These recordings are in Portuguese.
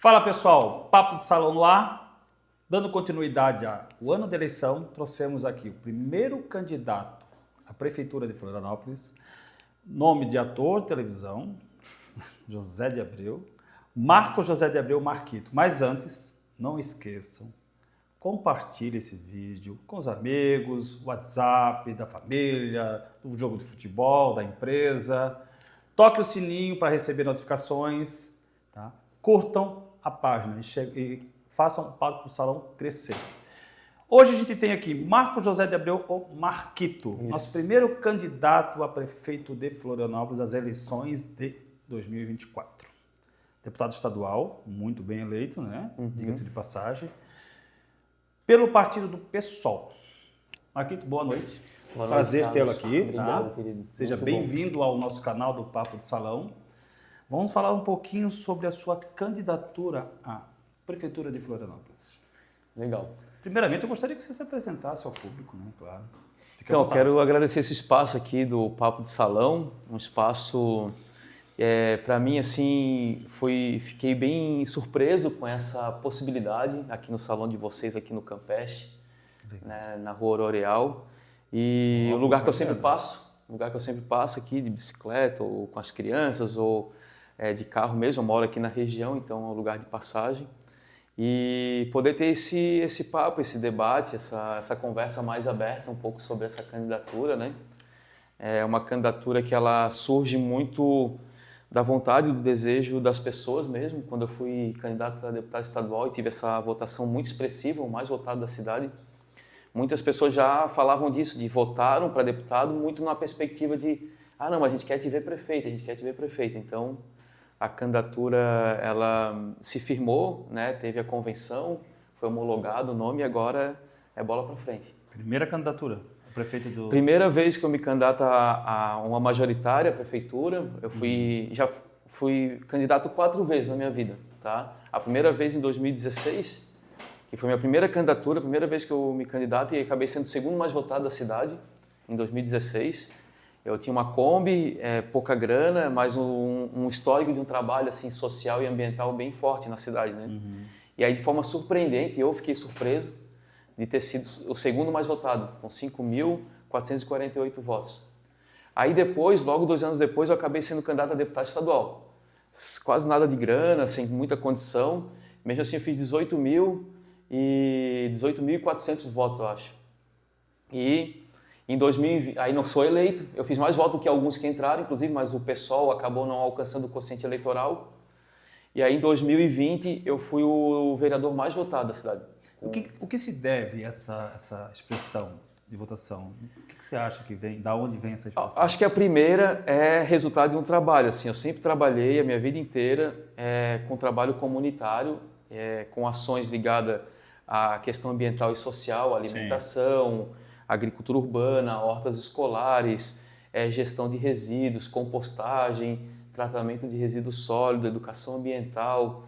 Fala pessoal, Papo de Salão no ar, dando continuidade ao ano da eleição, trouxemos aqui o primeiro candidato à Prefeitura de Florianópolis, nome de ator de televisão, José de Abreu, Marco José de Abreu Marquito. Mas antes, não esqueçam, compartilhe esse vídeo com os amigos, WhatsApp, da família, do jogo de futebol, da empresa. Toque o sininho para receber notificações, tá? Curtam a página e façam o Papo do Salão crescer. Hoje a gente tem aqui Marco José de Abreu, ou Marquito, nosso primeiro candidato a prefeito de Florianópolis às eleições de 2024. Deputado estadual, muito bem eleito, né? Diga-se de passagem. Pelo partido do PSOL. Marquito, boa noite. Boa noite, prazer tê-lo aqui. Obrigado, tá? querido. Seja bem-vindo ao nosso canal do Papo do Salão. Vamos falar um pouquinho sobre a sua candidatura à Prefeitura de Florianópolis. Legal. Primeiramente, eu gostaria que você se apresentasse ao público, né? Claro. Então, eu quero agradecer esse espaço aqui do Papo de Salão, um espaço, para mim, assim, fiquei bem surpreso com essa possibilidade aqui no salão de vocês, aqui no Campeche, né, na Rua Auroreal. E o lugar que eu sempre passo aqui de bicicleta, ou com as crianças, ou de carro mesmo, eu moro aqui na região, então é um lugar de passagem. E poder ter esse papo, esse debate, essa conversa mais aberta um pouco sobre essa candidatura, né? É uma candidatura que ela surge muito da vontade, do desejo das pessoas mesmo. Quando eu fui candidato a deputado estadual e tive essa votação muito expressiva, o mais votado da cidade, muitas pessoas já falavam disso, de votaram para deputado muito na perspectiva de não, mas a gente quer te ver prefeito, a gente quer te ver prefeito. Então, a candidatura, ela se firmou, né? Teve a convenção, foi homologado o nome e agora é bola para frente. Primeira candidatura, o prefeito do... Primeira vez que eu me candidato a uma majoritária, a prefeitura, eu já fui candidato 4 vezes na minha vida, tá? A primeira vez em 2016, que foi minha primeira candidatura, a primeira vez que eu me candidato e acabei sendo o segundo mais votado da cidade, em 2016. Eu tinha uma Kombi, pouca grana, mas um histórico de um trabalho assim, social e ambiental bem forte na cidade, né? E aí, de forma surpreendente, eu fiquei surpreso de ter sido o segundo mais votado, com 5.448 votos. Aí depois, logo 2 anos depois, eu acabei sendo candidato a deputado estadual. Quase nada de grana, sem muita condição. Mesmo assim, eu fiz 18.400 votos, eu acho. E em 2020, aí não sou eleito, eu fiz mais votos do que alguns que entraram, inclusive, mas o PSOL acabou não alcançando o quociente eleitoral. E aí em 2020 eu fui o vereador mais votado da cidade. O que se deve essa expressão de votação? O que você acha que vem, da onde vem essa expressão? Acho que a primeira é resultado de um trabalho. Assim, eu sempre trabalhei a minha vida inteira com trabalho comunitário, com ações ligadas à questão ambiental e social, alimentação, agricultura urbana, hortas escolares, gestão de resíduos, compostagem, tratamento de resíduos sólidos, educação ambiental.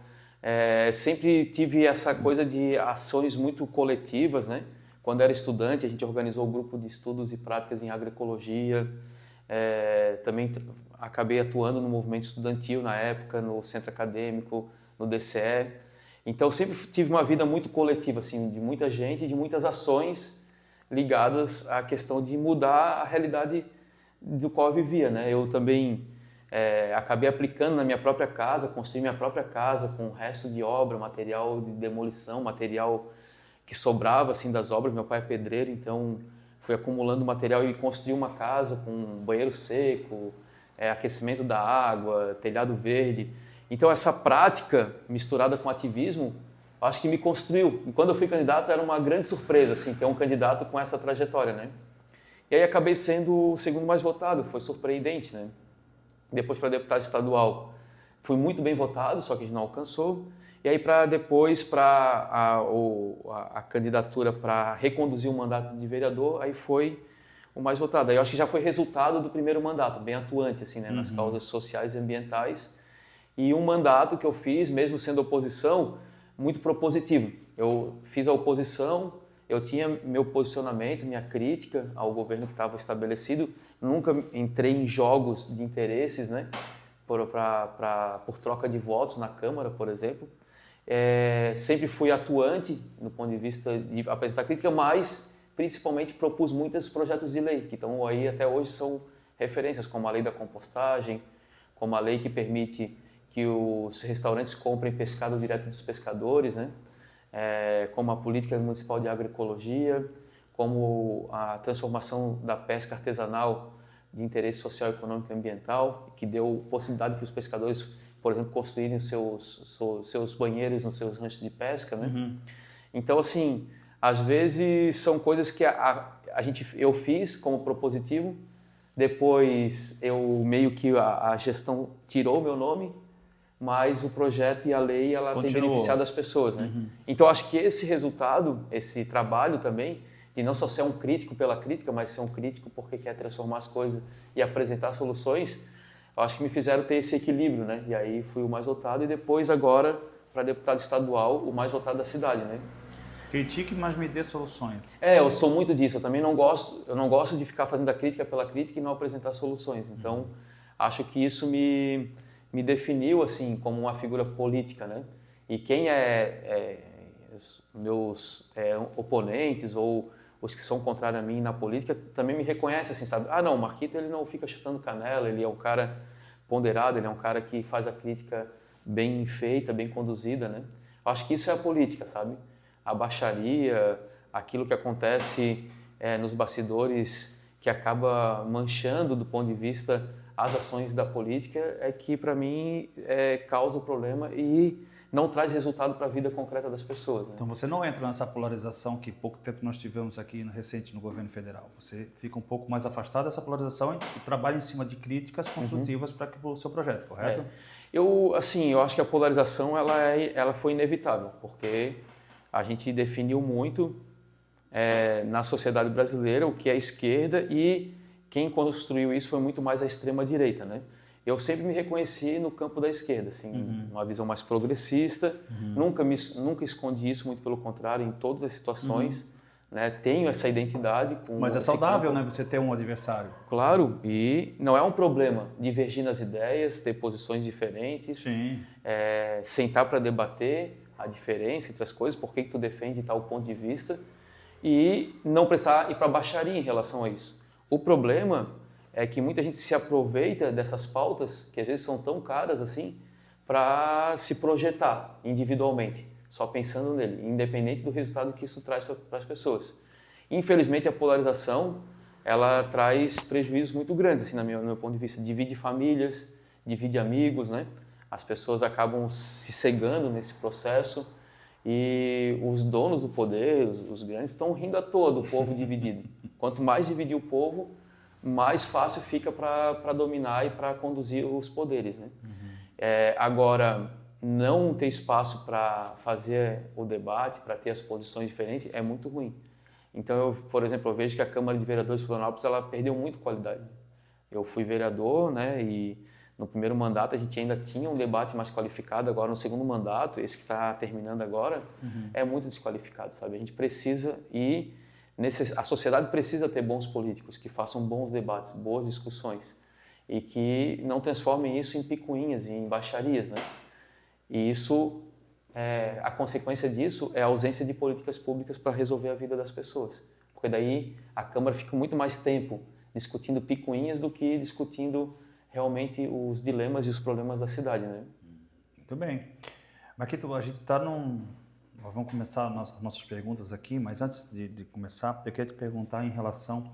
Sempre tive essa coisa de ações muito coletivas, né? Quando era estudante, a gente organizou um grupo de estudos e práticas em agroecologia. Também acabei atuando no movimento estudantil na época, no centro acadêmico, no DCE. Então, sempre tive uma vida muito coletiva, assim, de muita gente, de muitas ações ligadas à questão de mudar a realidade do qual eu vivia, né? Eu também acabei aplicando na minha própria casa, construí minha própria casa com o resto de obra, material de demolição, material que sobrava assim das obras. Meu pai é pedreiro, então fui acumulando material e construí uma casa com um banheiro seco, aquecimento da água, telhado verde. Então essa prática misturada com ativismo, acho que me construiu. E quando eu fui candidato era uma grande surpresa, assim, ter um candidato com essa trajetória, né? E aí acabei sendo o segundo mais votado, foi surpreendente, né? Depois para deputado estadual fui muito bem votado, só que a gente não alcançou. E aí depois para a candidatura para reconduzir o mandato de vereador, aí foi o mais votado. Aí eu acho que já foi resultado do primeiro mandato, bem atuante, assim, né? Nas causas sociais e ambientais. E um mandato que eu fiz, mesmo sendo oposição, muito propositivo. Eu fiz a oposição, eu tinha meu posicionamento, minha crítica ao governo que estava estabelecido, nunca entrei em jogos de interesses, né, por troca de votos na Câmara, por exemplo, Sempre fui atuante no ponto de vista de apresentar crítica, mas principalmente propus muitos projetos de lei, que estão aí até hoje são referências, como a lei da compostagem, como a lei que permite que os restaurantes comprem pescado direto dos pescadores, né? Como a política municipal de agroecologia, como a transformação da pesca artesanal de interesse social, econômico e ambiental, que deu possibilidade para os pescadores, por exemplo, construírem os seus banheiros nos seus ranchos de pesca, né? Uhum. Então, assim, às vezes são coisas que eu fiz como propositivo, depois eu meio que a gestão tirou o meu nome, mas o projeto e a lei ela tem Continuou. beneficiado as pessoas, né? Então acho que esse resultado, esse trabalho também, de não só ser um crítico pela crítica, mas ser um crítico porque quer transformar as coisas e apresentar soluções, eu acho que me fizeram ter esse equilíbrio, né? E aí fui o mais votado e depois agora para deputado estadual o mais votado da cidade, né? Critique, mas me dê soluções. Eu sou muito disso. Eu também não gosto de ficar fazendo a crítica pela crítica e não apresentar soluções. Então acho que isso me definiu assim como uma figura política, né? E quem os meus oponentes ou os que são contrários a mim na política também me reconhecem assim, sabe? Ah, não, o Marquito ele não fica chutando canela, ele é um cara ponderado, ele é um cara que faz a crítica bem feita, bem conduzida, né? Eu acho que isso é a política, sabe? A baixaria, aquilo que acontece nos bastidores que acaba manchando do ponto de vista as ações da política é que para mim causa o problema e não traz resultado para a vida concreta das pessoas. Né? Então você não entra nessa polarização que pouco tempo nós tivemos aqui recente no governo federal. Você fica um pouco mais afastado dessa polarização e trabalha em cima de críticas construtivas para o seu projeto, correto? Eu acho que a polarização ela foi inevitável, porque a gente definiu muito na sociedade brasileira o que é a esquerda e quem construiu isso foi muito mais a extrema-direita, né? Eu sempre me reconheci no campo da esquerda, assim, uma visão mais progressista, nunca escondi isso, muito pelo contrário, em todas as situações, né? Tenho essa identidade. Mas é saudável, né, você ter um adversário. Claro, e não é um problema divergir nas ideias, ter posições diferentes, Sim. Sentar para debater a diferença entre as coisas, por que tu defende tal ponto de vista, e não precisar ir para baixaria em relação a isso. O problema é que muita gente se aproveita dessas pautas, que às vezes são tão caras assim, para se projetar individualmente, só pensando nele, independente do resultado que isso traz para as pessoas. Infelizmente, a polarização, ela traz prejuízos muito grandes, assim, no meu ponto de vista. Divide famílias, divide amigos, né? As pessoas acabam se cegando nesse processo e os donos do poder, os grandes, estão rindo à toa do povo dividido. Quanto mais dividir o povo, mais fácil fica para dominar e para conduzir os poderes, né? Agora, não ter espaço para fazer o debate, para ter as posições diferentes, é muito ruim. Então, por exemplo, eu vejo que a Câmara de Vereadores de Florianópolis ela perdeu muito qualidade. Eu fui vereador, né, e no primeiro mandato a gente ainda tinha um debate mais qualificado, agora no segundo mandato, esse que está terminando agora, é muito desqualificado, sabe? A gente precisa a sociedade precisa ter bons políticos que façam bons debates, boas discussões e que não transformem isso em picuinhas e em baixarias, né? E isso, a consequência disso é a ausência de políticas públicas para resolver a vida das pessoas, porque daí a Câmara fica muito mais tempo discutindo picuinhas do que discutindo realmente os dilemas e os problemas da cidade, né? Muito bem. Marquito, a gente está Vamos começar as nossas perguntas aqui, mas antes de começar, eu queria te perguntar em relação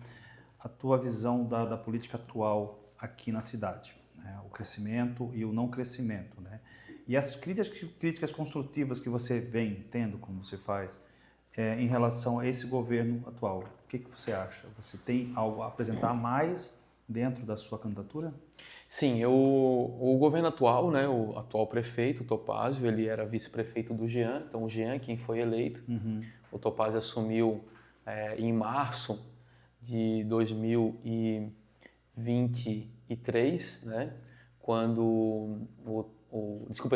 à tua visão da política atual aqui na cidade, né? O crescimento e o não crescimento, né? E as críticas construtivas que você vem tendo, como você faz, em relação a esse governo atual. O que você acha? Você tem algo a apresentar mais dentro da sua candidatura? Sim, o governo atual, né, o atual prefeito, o Topázio, ele era vice-prefeito do Jean, então o Jean quem foi eleito. O Topázio assumiu em março de 2023, né,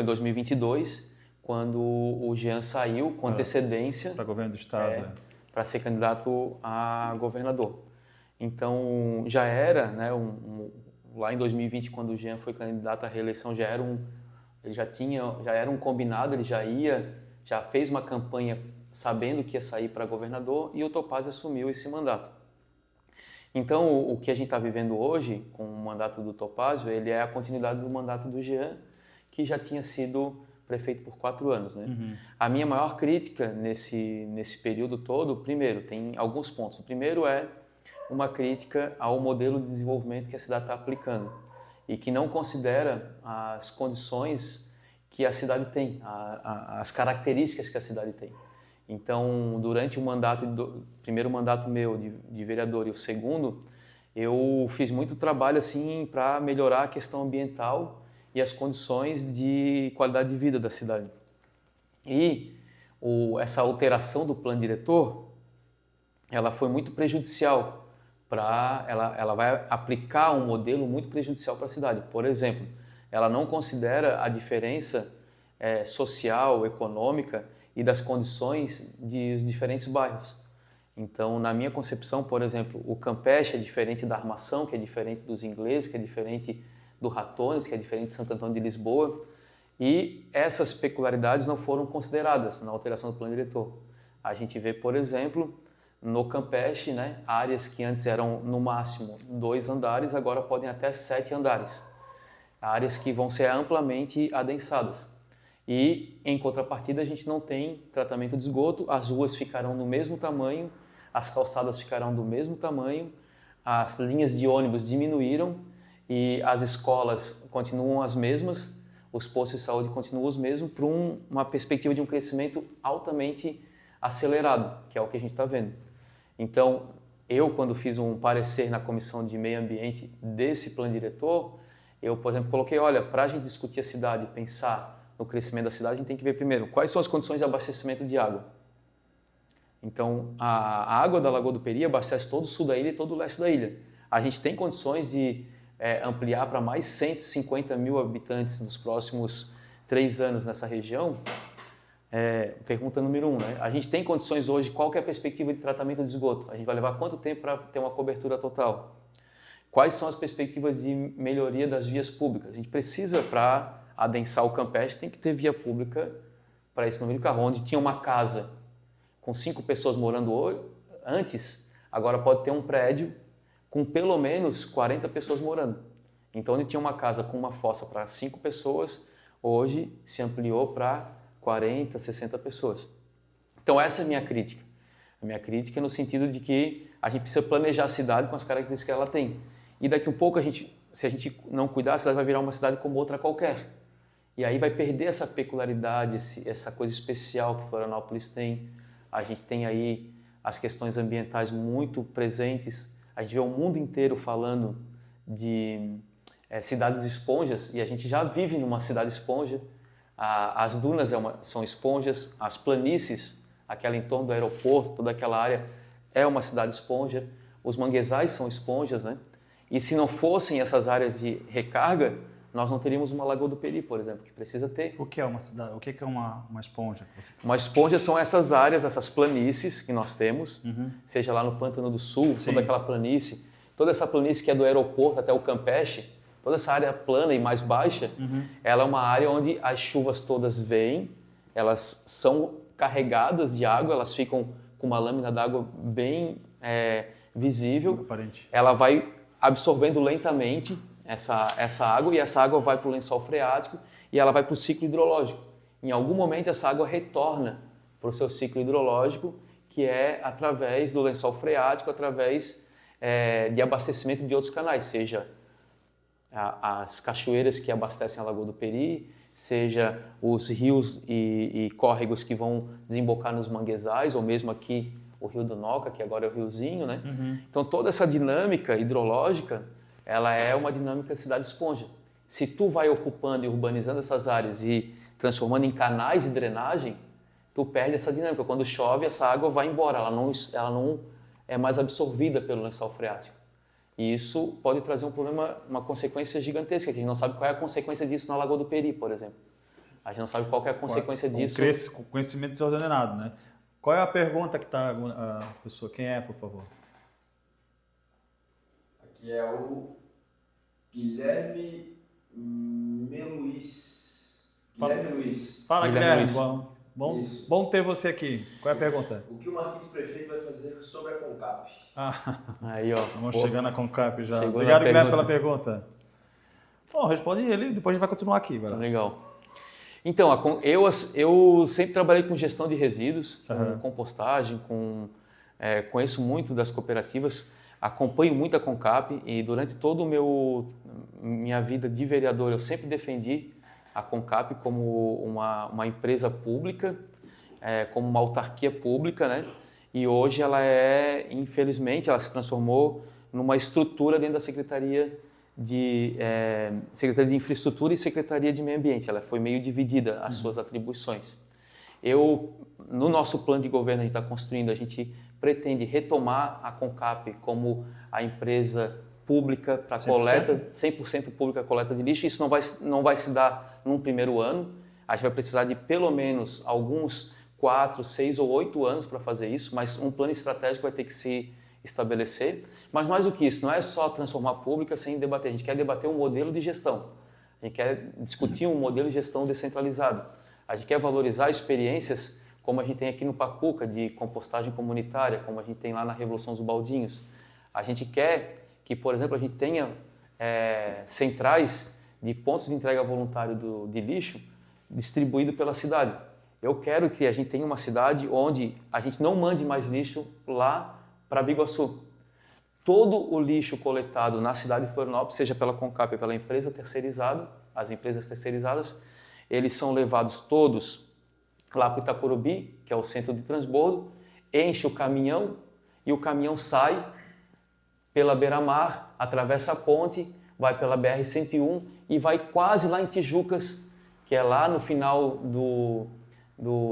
em 2022, quando o Jean saiu com antecedência para governo do estado, para ser candidato a governador. Então já era, né, lá em 2020, quando o Jean foi candidato à reeleição, já era Ele já era um combinado, ele já fez uma campanha sabendo que ia sair para governador e o Topazio assumiu esse mandato. Então, o que a gente está vivendo hoje com o mandato do Topazio, ele é a continuidade do mandato do Jean, que já tinha sido prefeito por 4 anos, né? A minha maior crítica nesse período todo, primeiro, tem alguns pontos. O primeiro é uma crítica ao modelo de desenvolvimento que a cidade está aplicando e que não considera as condições que a cidade tem, as características que a cidade tem. Então, durante o primeiro mandato meu de vereador e o segundo, eu fiz muito trabalho assim para melhorar a questão ambiental e as condições de qualidade de vida da cidade. E essa alteração do plano diretor, ela foi muito prejudicial ela vai aplicar um modelo muito prejudicial para a cidade. Por exemplo, ela não considera a diferença social, econômica e das condições dos diferentes bairros. Então, na minha concepção, por exemplo, o Campeche é diferente da Armação, que é diferente dos Ingleses, que é diferente do Ratones, que é diferente de Santo Antônio de Lisboa, e essas peculiaridades não foram consideradas na alteração do plano diretor. A gente vê, por exemplo, no Campeche, né, áreas que antes eram no máximo 2 andares, agora podem até 7 andares. Áreas que vão ser amplamente adensadas. E, em contrapartida, a gente não tem tratamento de esgoto, as ruas ficarão do mesmo tamanho, as calçadas ficarão do mesmo tamanho, as linhas de ônibus diminuíram e as escolas continuam as mesmas, os postos de saúde continuam os mesmos, por uma perspectiva de um crescimento altamente acelerado, que é o que a gente está vendo. Então, eu, quando fiz um parecer na Comissão de Meio Ambiente desse plano diretor, eu, por exemplo, coloquei, olha, para a gente discutir a cidade, pensar no crescimento da cidade, a gente tem que ver primeiro quais são as condições de abastecimento de água. Então, a água da Lagoa do Peri abastece todo o sul da ilha e todo o leste da ilha. A gente tem condições de ampliar para mais 150 mil habitantes nos próximos 3 anos nessa região. Pergunta número 1, né? A gente tem condições hoje, qual que é a perspectiva de tratamento de esgoto? A gente vai levar quanto tempo para ter uma cobertura total? Quais são as perspectivas de melhoria das vias públicas? A gente precisa, para adensar o Campeche, tem que ter via pública para esse número de carro. Onde tinha uma casa com 5 pessoas morando antes, agora pode ter um prédio com pelo menos 40 pessoas morando. Então, onde tinha uma casa com uma fossa para 5 pessoas, hoje se ampliou para 40, 60 pessoas. Então, essa é a minha crítica. A minha crítica é no sentido de que a gente precisa planejar a cidade com as características que ela tem. E daqui a pouco, se a gente não cuidar, a cidade vai virar uma cidade como outra qualquer. E aí vai perder essa peculiaridade, essa coisa especial que Florianópolis tem. A gente tem aí as questões ambientais muito presentes. A gente vê o mundo inteiro falando de cidades esponjas e a gente já vive numa cidade esponja. As dunas são esponjas, as planícies, aquela em torno do aeroporto, toda aquela área é uma cidade esponja. Os manguezais são esponjas, né? E se não fossem essas áreas de recarga, nós não teríamos uma Lagoa do Peri, por exemplo, que precisa ter. O que é uma cidade? O que é uma esponja? Uma esponja são essas áreas, essas planícies que nós temos, seja lá no Pântano do Sul, toda aquela planície, toda essa planície que é do aeroporto até o Campeche, toda essa área plana e mais baixa, ela é uma área onde as chuvas todas vêm, elas são carregadas de água, elas ficam com uma lâmina d'água bem visível, ela vai absorvendo lentamente essa água e essa água vai para o lençol freático e ela vai para o ciclo hidrológico. Em algum momento essa água retorna para o seu ciclo hidrológico, que é através do lençol freático, através de abastecimento de outros canais, seja as cachoeiras que abastecem a Lagoa do Peri, seja os rios e córregos que vão desembocar nos manguezais, ou mesmo aqui o Rio do Noca, que agora é o riozinho, né? Então toda essa dinâmica hidrológica, ela é uma dinâmica cidade-esponja. Se tu vai ocupando e urbanizando essas áreas e transformando em canais de drenagem, tu perde essa dinâmica. Quando chove, essa água vai embora, ela não é mais absorvida pelo lençol freático. E isso pode trazer um problema, uma consequência gigantesca, que a gente não sabe qual é a consequência disso na Lagoa do Peri, por exemplo. A gente não sabe qual é a consequência disso. Com conhecimento desordenado, né? Qual é a pergunta que está a pessoa? Quem é, por favor? Aqui é o Guilherme Meluís. Guilherme Luiz. Fala, Guilherme Guilherme. Isso. Bom ter você aqui. Qual é a pergunta? O que o Marquito Prefeito vai fazer sobre a Concap? Aí, ó. Vamos chegando na Concap já. Chegou Obrigado, na Guilherme, pergunta. pela pergunta. Bom, responde ele, depois a gente vai continuar aqui. Vai lá. Legal. Então, eu sempre trabalhei com gestão de resíduos, com compostagem, conheço muito das cooperativas, acompanho muito a Concap e durante toda minha vida de vereador eu sempre defendi a Concap como uma empresa pública, como uma autarquia pública, né? E hoje ela infelizmente, ela se transformou numa estrutura dentro da Secretaria de Infraestrutura e Secretaria de Meio Ambiente. Ela foi meio dividida as suas atribuições. No nosso plano de governo a gente está construindo, a gente pretende retomar a Concap como a empresa pública para coleta, 100% pública coleta de lixo. Isso não vai se dar num primeiro ano. A gente vai precisar de pelo menos alguns 4, 6 ou 8 anos para fazer isso, mas um plano estratégico vai ter que se estabelecer. Mas mais do que isso, não é só transformar pública sem debater. A gente quer debater um modelo de gestão. A gente quer discutir um modelo de gestão descentralizado. A gente quer valorizar experiências como a gente tem aqui no Pacuca, de compostagem comunitária, como a gente tem lá na Revolução dos Baldinhos. A gente quer que, por exemplo, a gente tenha centrais de pontos de entrega voluntário de lixo distribuído pela cidade. Eu quero que a gente tenha uma cidade onde a gente não mande mais lixo lá para Biguaçu. Todo o lixo coletado na cidade de Florianópolis, seja pela Concap ou pela empresa terceirizada, as empresas terceirizadas, eles são levados todos lá para o Itacurubi, que é o centro de transbordo, enche o caminhão e o caminhão sai pela beira-mar, atravessa a ponte, vai pela BR-101 e vai quase lá em Tijucas, que é lá no final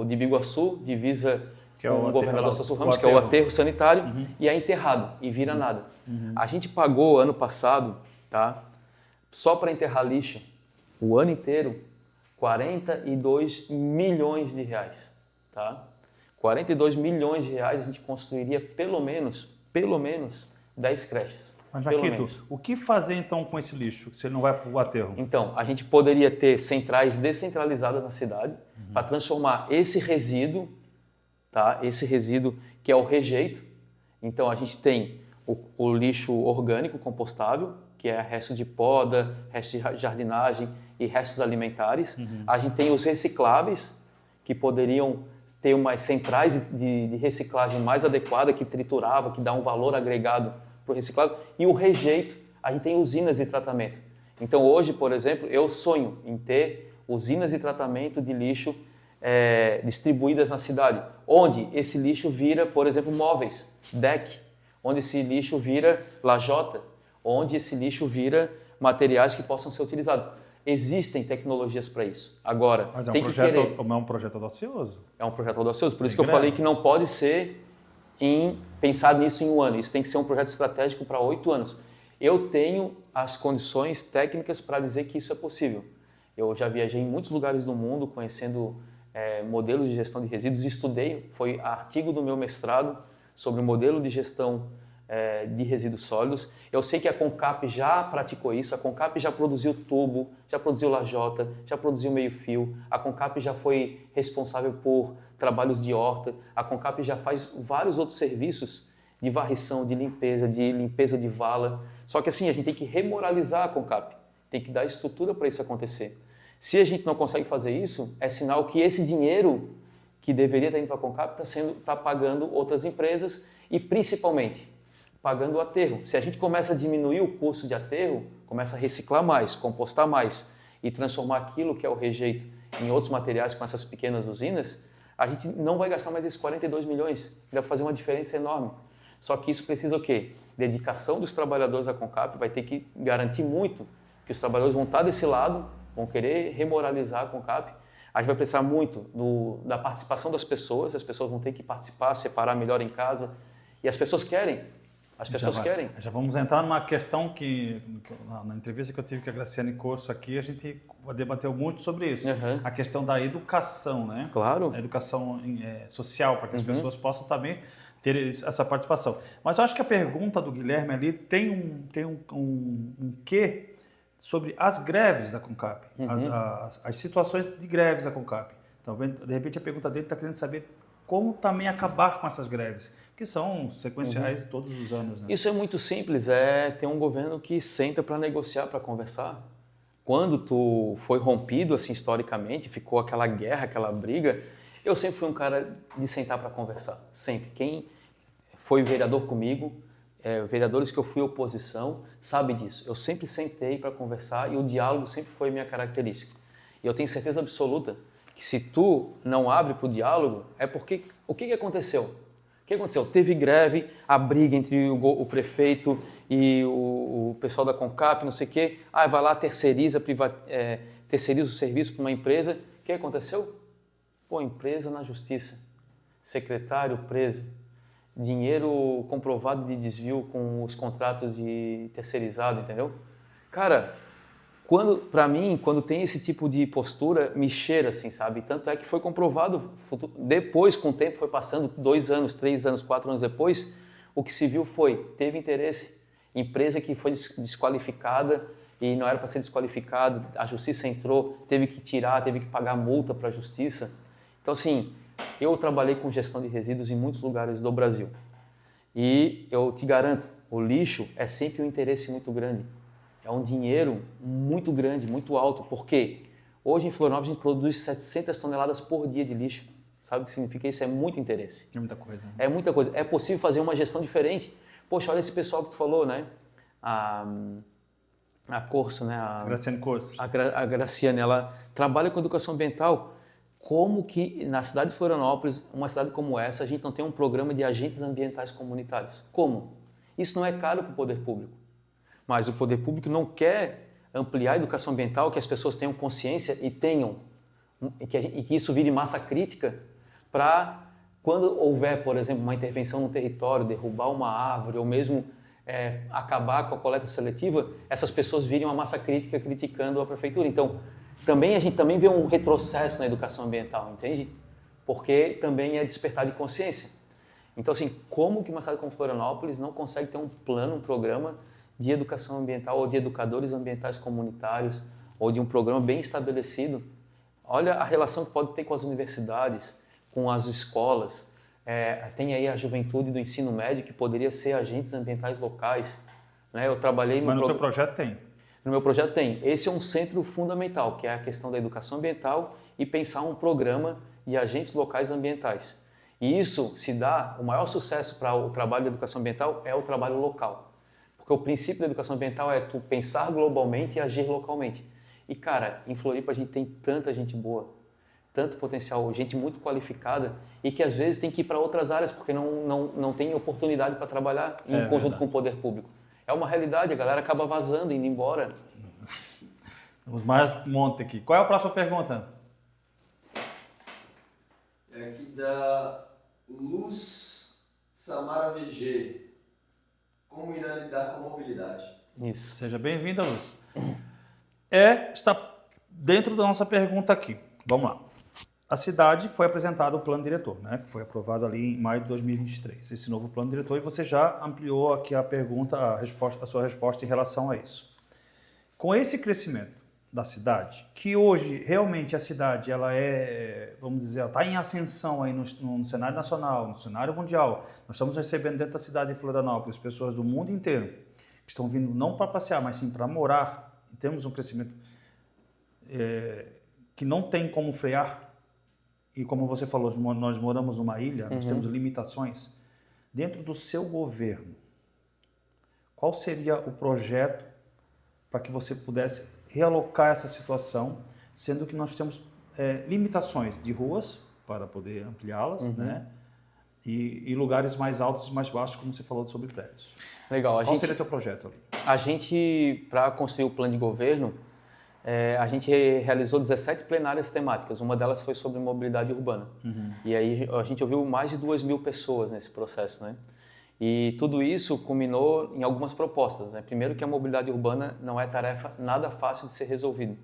de Biguaçu, divisa Que é com o governador Celso Ramos, que é o aterro sanitário, e é enterrado e vira nada. A gente pagou ano passado, tá, só para enterrar lixo, o ano inteiro, 42 milhões de reais. Tá? 42 milhões de reais a gente construiria pelo menos 10 creches. Mas, Marquito, o que fazer então com esse lixo, se ele não vai para o aterro? Então, a gente poderia ter centrais descentralizadas na cidade para transformar esse resíduo, tá? Esse resíduo que é o rejeito. Então, a gente tem o lixo orgânico compostável, que é resto de poda, resto de jardinagem e restos alimentares. A gente tem os recicláveis, que poderiam ter umas centrais de reciclagem mais adequada, que triturava, que dá um valor agregado para o reciclado. E o rejeito, a gente tem usinas de tratamento. Então hoje, por exemplo, eu sonho em ter usinas de tratamento de lixo distribuídas na cidade, onde esse lixo vira, por exemplo, móveis, deck, onde esse lixo vira lajota, onde esse lixo vira materiais que possam ser utilizados. Existem tecnologias para isso. Agora, Mas é tem um que projeto, querer. é um projeto audacioso. É um projeto audacioso, por isso que eu falei que não pode ser pensar nisso em um ano. Isso tem que ser um projeto estratégico para 8 anos. Eu tenho as condições técnicas para dizer que isso é possível. Eu já viajei em muitos lugares do mundo conhecendo modelos de gestão de resíduos, estudei, foi artigo do meu mestrado sobre o modelo de gestão de resíduos sólidos. Eu sei que a Concap já praticou isso, a Concap já produziu tubo, já produziu lajota, já produziu meio-fio, a Concap já foi responsável por trabalhos de horta, a Concap já faz vários outros serviços de varrição, de limpeza de vala. Só que assim, a gente tem que remoralizar a Concap, tem que dar estrutura para isso acontecer. Se a gente não consegue fazer isso, é sinal que esse dinheiro que deveria estar indo para a Concap está pagando outras empresas e principalmente pagando o aterro. Se a gente começa a diminuir o custo de aterro, começa a reciclar mais, compostar mais e transformar aquilo que é o rejeito em outros materiais com essas pequenas usinas, a gente não vai gastar mais esses 42 milhões. Vai fazer uma diferença enorme. Só que isso precisa o quê? Dedicação dos trabalhadores da Concap, vai ter que garantir muito que os trabalhadores vão estar desse lado, vão querer remoralizar a Concap. A gente vai precisar muito da participação das pessoas, as pessoas vão ter que participar, separar melhor em casa. E as pessoas querem. As pessoas querem. Já vamos entrar numa questão que na entrevista que eu tive com a Graciane Corso aqui, a gente debateu muito sobre isso. A questão da educação, né? Claro. A educação social, para que as pessoas possam também ter essa participação. Mas eu acho que a pergunta do Guilherme ali tem um quê sobre as greves da CONCAP, as situações de greves da CONCAP. Então, de repente, a pergunta dele está querendo saber como também acabar com essas greves, que são sequenciais todos os anos. Né? Isso é muito simples, é ter um governo que senta para negociar, para conversar. Quando tu foi rompido, assim, historicamente, ficou aquela guerra, aquela briga, eu sempre fui um cara de sentar para conversar, sempre. Quem foi vereador comigo, vereadores que eu fui oposição, sabe disso. Eu sempre sentei para conversar e o diálogo sempre foi minha característica. E eu tenho certeza absoluta que se tu não abre para o diálogo, é porque... O que aconteceu? O que aconteceu? Teve greve, a briga entre o prefeito e o pessoal da CONCAP, não sei o quê. Ah, vai lá, terceiriza o serviço para uma empresa. O que aconteceu? Pô, empresa na justiça. Secretário preso. Dinheiro comprovado de desvio com os contratos de terceirizado, entendeu? Cara, para mim, quando tem esse tipo de postura, me cheira assim, sabe? Tanto é que foi comprovado, depois, com o tempo, foi passando 2 anos, 3 anos, 4 anos depois, o que se viu teve interesse. Empresa que foi desqualificada e não era para ser desqualificada, a justiça entrou, teve que tirar, teve que pagar multa para a justiça. Então, assim, eu trabalhei com gestão de resíduos em muitos lugares do Brasil. E eu te garanto, o lixo é sempre um interesse muito grande. É um dinheiro muito grande, muito alto. Por quê? Hoje em Florianópolis a gente produz 700 toneladas por dia de lixo. Sabe o que significa isso? É muito interesse. É muita coisa. Né? É muita coisa. É possível fazer uma gestão diferente. Poxa, olha esse pessoal que tu falou, né? A Corso, né? A Graciane Corso. A Graciane, ela trabalha com educação ambiental. Como que na cidade de Florianópolis, uma cidade como essa, a gente não tem um programa de agentes ambientais comunitários? Como? Isso não é caro para o poder público. Mas o poder público não quer ampliar a educação ambiental, que as pessoas tenham consciência e que isso vire massa crítica para quando houver, por exemplo, uma intervenção no território, derrubar uma árvore ou mesmo acabar com a coleta seletiva, essas pessoas virem uma massa crítica criticando a prefeitura. Então, a gente também vê um retrocesso na educação ambiental, entende? Porque também é despertar de consciência. Então, assim, como que uma cidade como Florianópolis não consegue ter um plano, um programa de educação ambiental ou de educadores ambientais comunitários ou de um programa bem estabelecido? Olha a relação que pode ter com as universidades, com as escolas. Tem aí a juventude do ensino médio que poderia ser agentes ambientais locais. Né? Eu trabalhei Mas no teu projeto tem? No meu projeto tem. Esse é um centro fundamental, que é a questão da educação ambiental e pensar um programa de agentes locais ambientais. E isso se dá, o maior sucesso para o trabalho de educação ambiental é o trabalho local. Porque o princípio da educação ambiental é tu pensar globalmente e agir localmente. E, cara, em Floripa a gente tem tanta gente boa, tanto potencial, gente muito qualificada e que às vezes tem que ir para outras áreas porque não tem oportunidade para trabalhar em conjunto com o poder público. É uma realidade, a galera acaba vazando, indo embora. Temos mais um monte aqui. Qual é a próxima pergunta? É aqui da Luz Samara VG. Como irá lidar com a mobilidade? Isso. Seja bem-vinda, Luz. Está dentro da nossa pergunta aqui. Vamos lá. A cidade foi apresentado o plano diretor, né? Que foi aprovado ali em maio de 2023. Esse novo plano diretor, e você já ampliou aqui a pergunta, a sua resposta em relação a isso. Com esse crescimento da cidade, que hoje realmente a cidade ela vamos dizer, está em ascensão aí no cenário nacional, no cenário mundial. Nós estamos recebendo dentro da cidade de Florianópolis pessoas do mundo inteiro que estão vindo não para passear, mas sim para morar. E temos um crescimento que não tem como frear. E como você falou, nós moramos numa ilha, nós temos limitações. Dentro do seu governo, qual seria o projeto para que você pudesse realocar essa situação, sendo que nós temos limitações de ruas para poder ampliá-las, né? E lugares mais altos e mais baixos, como você falou sobre prédios. Legal. Qual seria o teu projeto ali? A gente, para construir o plano de governo, a gente realizou 17 plenárias temáticas, uma delas foi sobre mobilidade urbana. E aí a gente ouviu mais de 2.000 pessoas nesse processo, né? E tudo isso culminou em algumas propostas, né? Primeiro que a mobilidade urbana não é tarefa nada fácil de ser resolvida.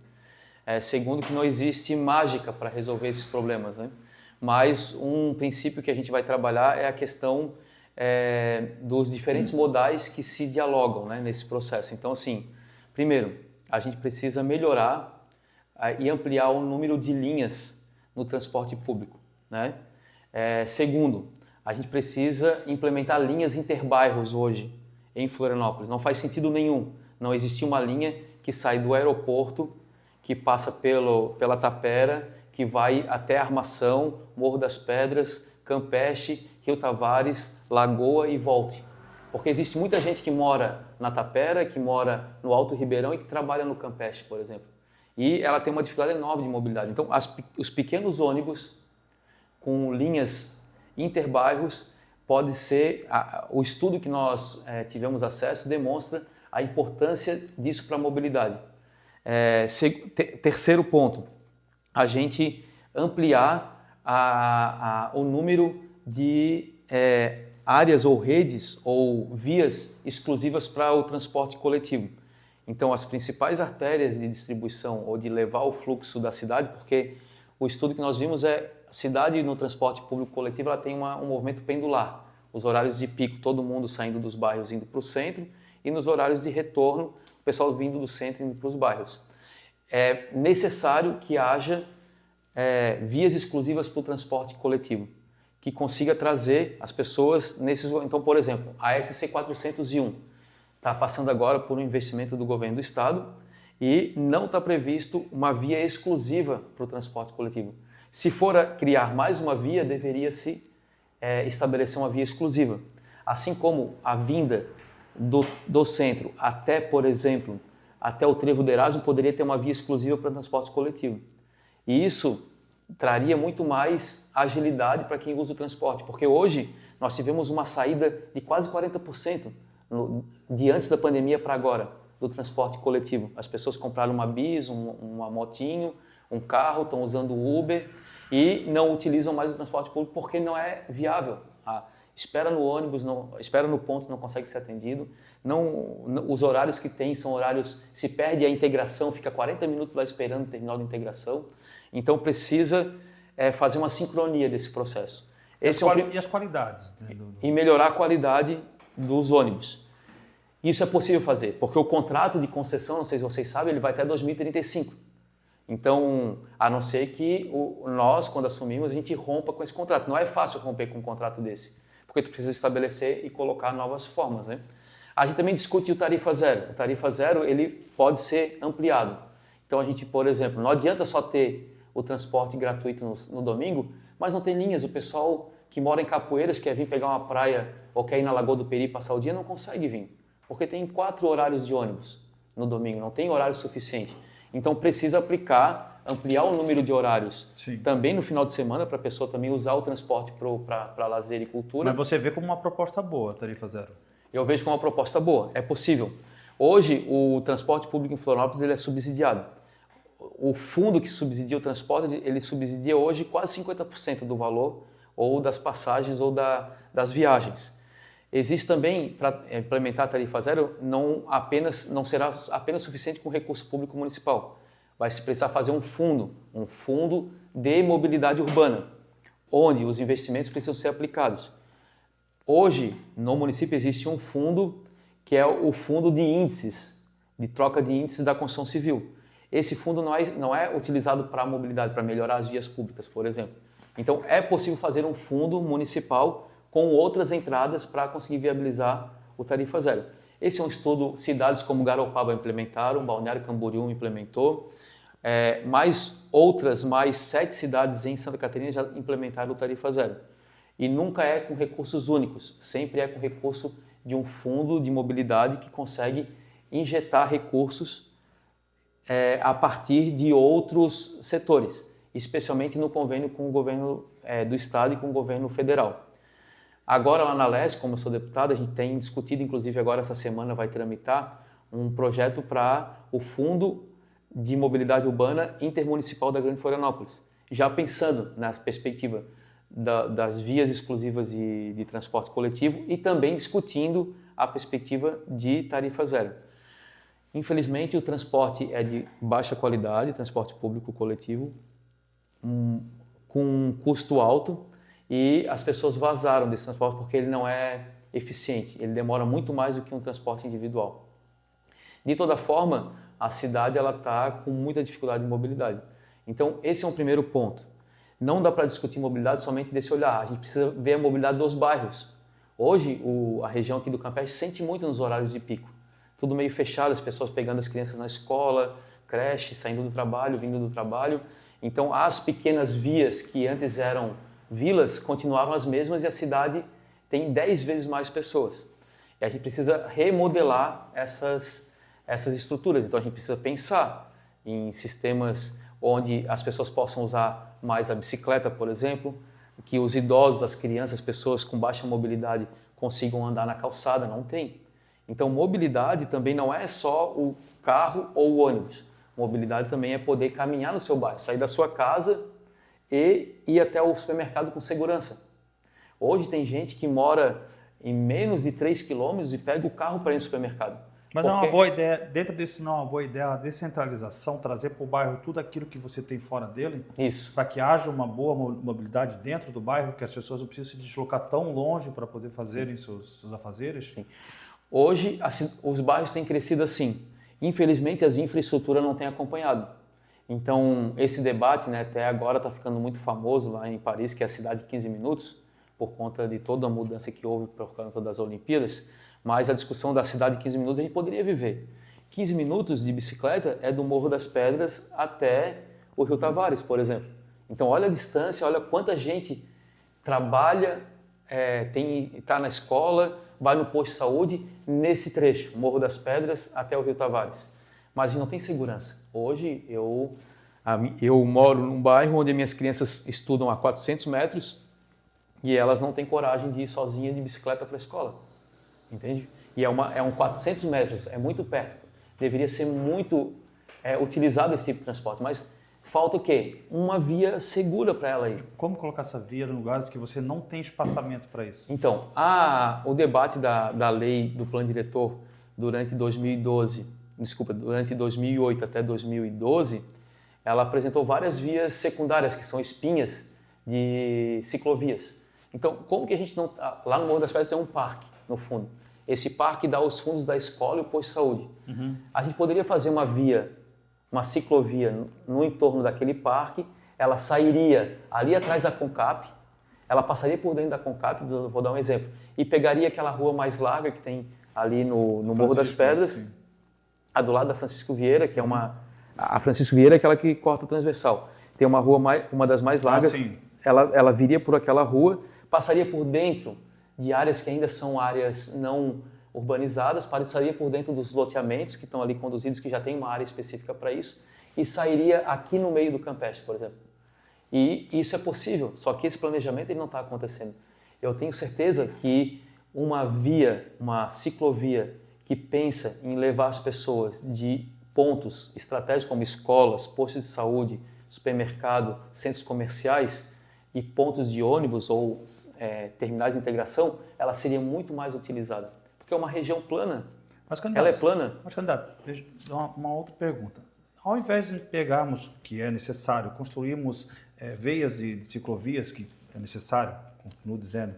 Segundo que não existe mágica para resolver esses problemas, né? Mas um princípio que a gente vai trabalhar é a questão dos diferentes modais que se dialogam, né, nesse processo. Então, assim, primeiro, a gente precisa melhorar e ampliar o número de linhas no transporte público, né? Segundo, a gente precisa implementar linhas interbairros hoje em Florianópolis. Não faz sentido nenhum não existir uma linha que sai do aeroporto, que passa pela Tapera, que vai até Armação, Morro das Pedras, Campeche, Rio Tavares, Lagoa e volte. Porque existe muita gente que mora na Tapera, que mora no Alto Ribeirão e que trabalha no Campeche, por exemplo. E ela tem uma dificuldade enorme de mobilidade. Então, os pequenos ônibus com linhas interbairros pode ser... O estudo que nós tivemos acesso demonstra a importância disso para a mobilidade. Terceiro ponto, a gente ampliar o número de áreas ou redes ou vias exclusivas para o transporte coletivo. Então, as principais artérias de distribuição ou de levar o fluxo da cidade, porque o estudo que nós vimos a cidade no transporte público coletivo ela tem um movimento pendular. Os horários de pico, todo mundo saindo dos bairros indo para o centro, e nos horários de retorno, o pessoal vindo do centro indo para os bairros. É necessário que haja vias exclusivas para o transporte coletivo, que consiga trazer as pessoas nesses... Então, por exemplo, a SC 401 está passando agora por um investimento do governo do estado e não está previsto uma via exclusiva para o transporte coletivo. Se for criar mais uma via, deveria-se estabelecer uma via exclusiva. Assim como a vinda do centro até, por exemplo, até o Trevo do Erasmo poderia ter uma via exclusiva para transporte coletivo. E isso traria muito mais agilidade para quem usa o transporte, porque hoje nós tivemos uma saída de quase 40% de antes da pandemia para agora do transporte coletivo. As pessoas compraram uma bis, uma motinho, um carro, estão usando o Uber e não utilizam mais o transporte público porque não é viável. Espera no ônibus, espera no ponto, não consegue ser atendido. Os horários que tem são horários, se perde a integração, fica 40 minutos lá esperando o terminal de integração. Então precisa fazer uma sincronia desse processo. E as qualidades? Né, E melhorar a qualidade dos ônibus. Isso é possível fazer, porque o contrato de concessão, não sei se vocês sabem, ele vai até 2035. Então, a não ser que nós, quando assumimos, a gente rompa com esse contrato. Não é fácil romper com um contrato desse, porque tu precisa estabelecer e colocar novas formas, né? A gente também discute o tarifa zero. O tarifa zero ele pode ser ampliado. Então, a gente, por exemplo, não adianta só ter o transporte gratuito no domingo, mas não tem linhas. O pessoal que mora em Capoeiras, quer vir pegar uma praia ou quer ir na Lagoa do Peri passar o dia, não consegue vir, porque tem 4 horários de ônibus no domingo, não tem horário suficiente. Então precisa ampliar o número de horários. Sim. Também no final de semana, para a pessoa também usar o transporte para lazer e cultura. Mas você vê como uma proposta boa, tarifa zero? Eu vejo como uma proposta boa, é possível. Hoje, o transporte público em Florianópolis ele é subsidiado. O fundo que subsidia o transporte, ele subsidia hoje quase 50% do valor ou das passagens ou das viagens. Existe também, para implementar a tarifa zero, não será apenas suficiente com recurso público municipal. Vai se precisar fazer um fundo de mobilidade urbana, onde os investimentos precisam ser aplicados. Hoje, no município, existe um fundo que é o fundo de índices, de troca de índices da construção civil. Esse fundo não é utilizado para a mobilidade, para melhorar as vias públicas, por exemplo. Então, é possível fazer um fundo municipal com outras entradas para conseguir viabilizar o tarifa zero. Esse é um estudo, cidades como Garopaba implementaram, Balneário Camboriú implementou, mais 7 cidades em Santa Catarina já implementaram o tarifa zero. E nunca é com recursos únicos, sempre é com recurso de um fundo de mobilidade que consegue injetar recursos a partir de outros setores, especialmente no convênio com o governo do estado e com o governo federal. Agora lá na LES, como eu sou deputado, a gente tem discutido, inclusive agora essa semana vai tramitar um projeto para o Fundo de Mobilidade Urbana Intermunicipal da Grande Florianópolis, já pensando na perspectiva das vias exclusivas de transporte coletivo e também discutindo a perspectiva de tarifa zero. Infelizmente, o transporte é de baixa qualidade, transporte público coletivo, com um custo alto, e as pessoas vazaram desse transporte porque ele não é eficiente, ele demora muito mais do que um transporte individual. De toda forma, a cidade ela está com muita dificuldade de mobilidade. Então, esse é um primeiro ponto. Não dá para discutir mobilidade somente desse olhar, a gente precisa ver a mobilidade dos bairros. Hoje, a região aqui do Campeche sente muito nos horários de pico. Tudo meio fechado, as pessoas pegando as crianças na escola, creche, saindo do trabalho, vindo do trabalho. Então, as pequenas vias que antes eram vilas continuavam as mesmas e a cidade tem 10 vezes mais pessoas. E a gente precisa remodelar essas estruturas. Então, a gente precisa pensar em sistemas onde as pessoas possam usar mais a bicicleta, por exemplo, que os idosos, as crianças, as pessoas com baixa mobilidade consigam andar na calçada. Não tem. Então, mobilidade também não é só o carro ou o ônibus. Mobilidade também é poder caminhar no seu bairro, sair da sua casa e ir até o supermercado com segurança. Hoje tem gente que mora em menos de 3 quilômetros e pega o carro para ir no supermercado. Mas não é uma boa ideia, dentro disso não é uma boa ideia a descentralização, trazer para o bairro tudo aquilo que você tem fora dele? Isso. Para que haja uma boa mobilidade dentro do bairro, que as pessoas não precisam se deslocar tão longe para poder fazerem seus afazeres? Sim. Hoje, os bairros têm crescido assim. Infelizmente, as infraestruturas não têm acompanhado. Então, esse debate, né, até agora está ficando muito famoso lá em Paris, que é a cidade de 15 minutos, por conta de toda a mudança que houve por conta das Olimpíadas. Mas a discussão da cidade de 15 minutos a gente poderia viver. 15 minutos de bicicleta é do Morro das Pedras até o Rio Tavares, por exemplo. Então, olha a distância, olha quanta gente trabalha, está na escola, vai no posto de saúde nesse trecho, Morro das Pedras até o Rio Tavares. Mas a gente não tem segurança. Hoje eu moro num bairro onde minhas crianças estudam a 400 metros e elas não têm coragem de ir sozinhas de bicicleta para a escola. Entende? E é um 400 metros, é muito perto. Deveria ser muito utilizado esse tipo de transporte, mas falta o quê? Uma via segura para ela ir. Como colocar essa via em lugares que você não tem espaçamento para isso? Então, o debate da lei do plano diretor durante 2008 até 2012, ela apresentou várias vias secundárias, que são espinhas de ciclovias. Então, como que a gente não... Lá no Morro das Pedras tem um parque, no fundo. Esse parque dá os fundos da escola e o posto de saúde. Uhum. A gente poderia fazer uma ciclovia no entorno daquele parque, ela sairia ali atrás da Concap, ela passaria por dentro da Concap, vou dar um exemplo, e pegaria aquela rua mais larga que tem ali no Morro das Pedras, do lado da Francisco Vieira, que é a Francisco Vieira é aquela que corta a transversal. Tem uma rua uma das mais largas, ela viria por aquela rua, passaria por dentro de áreas que ainda são áreas não urbanizadas, passaria por dentro dos loteamentos que estão ali conduzidos, que já tem uma área específica para isso, e sairia aqui no meio do Campeche, por exemplo. E isso é possível, só que esse planejamento ele não está acontecendo. Eu tenho certeza que uma ciclovia que pensa em levar as pessoas de pontos estratégicos como escolas, postos de saúde, supermercado, centros comerciais e pontos de ônibus ou terminais de integração, ela seria muito mais utilizada. Porque é uma região plana. Mas, candidato, ela é plana. Mas, candidato, uma outra pergunta. Ao invés de pegarmos, que é necessário, construirmos veias de ciclovias, que é necessário, continuo dizendo,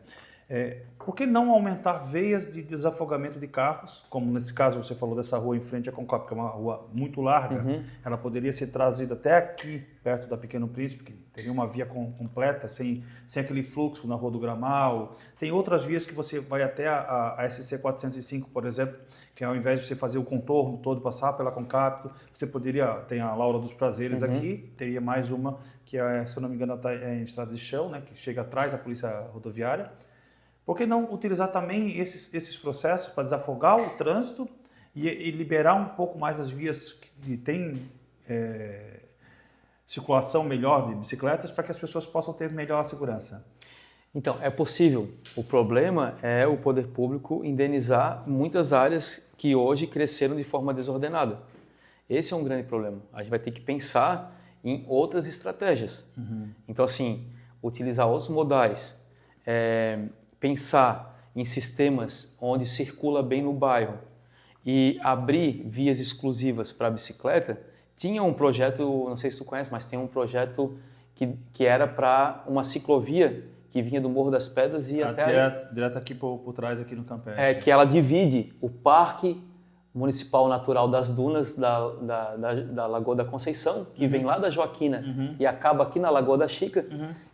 por que não aumentar veias de desafogamento de carros, como nesse caso você falou dessa rua em frente à Concap, que é uma rua muito larga, ela poderia ser trazida até aqui, perto da Pequeno Príncipe, que teria uma via completa, sem aquele fluxo na Rua do Gramal. Tem outras vias que você vai até a SC 405, por exemplo, que ao invés de você fazer o contorno todo, passar pela Concap, você poderia, tem a Laura dos Prazeres aqui, teria mais uma, que se eu não me engano é em estrada de chão, né, que chega atrás da Polícia Rodoviária. Por que não utilizar também esses processos para desafogar o trânsito e liberar um pouco mais as vias que têm circulação melhor de bicicletas para que as pessoas possam ter melhor segurança? Então, é possível. O problema é o poder público indenizar muitas áreas que hoje cresceram de forma desordenada. Esse é um grande problema. A gente vai ter que pensar em outras estratégias. Então, assim, utilizar outros modais, pensar em sistemas onde circula bem no bairro e abrir vias exclusivas para a bicicleta. Tinha um projeto, não sei se tu conhece, mas tem um projeto que era para uma ciclovia que vinha do Morro das Pedras e até direto aqui por trás, aqui no Campeche. Que ela divide o parque municipal natural das dunas da Lagoa da Conceição, que vem lá da Joaquina e acaba aqui na Lagoa da Chica,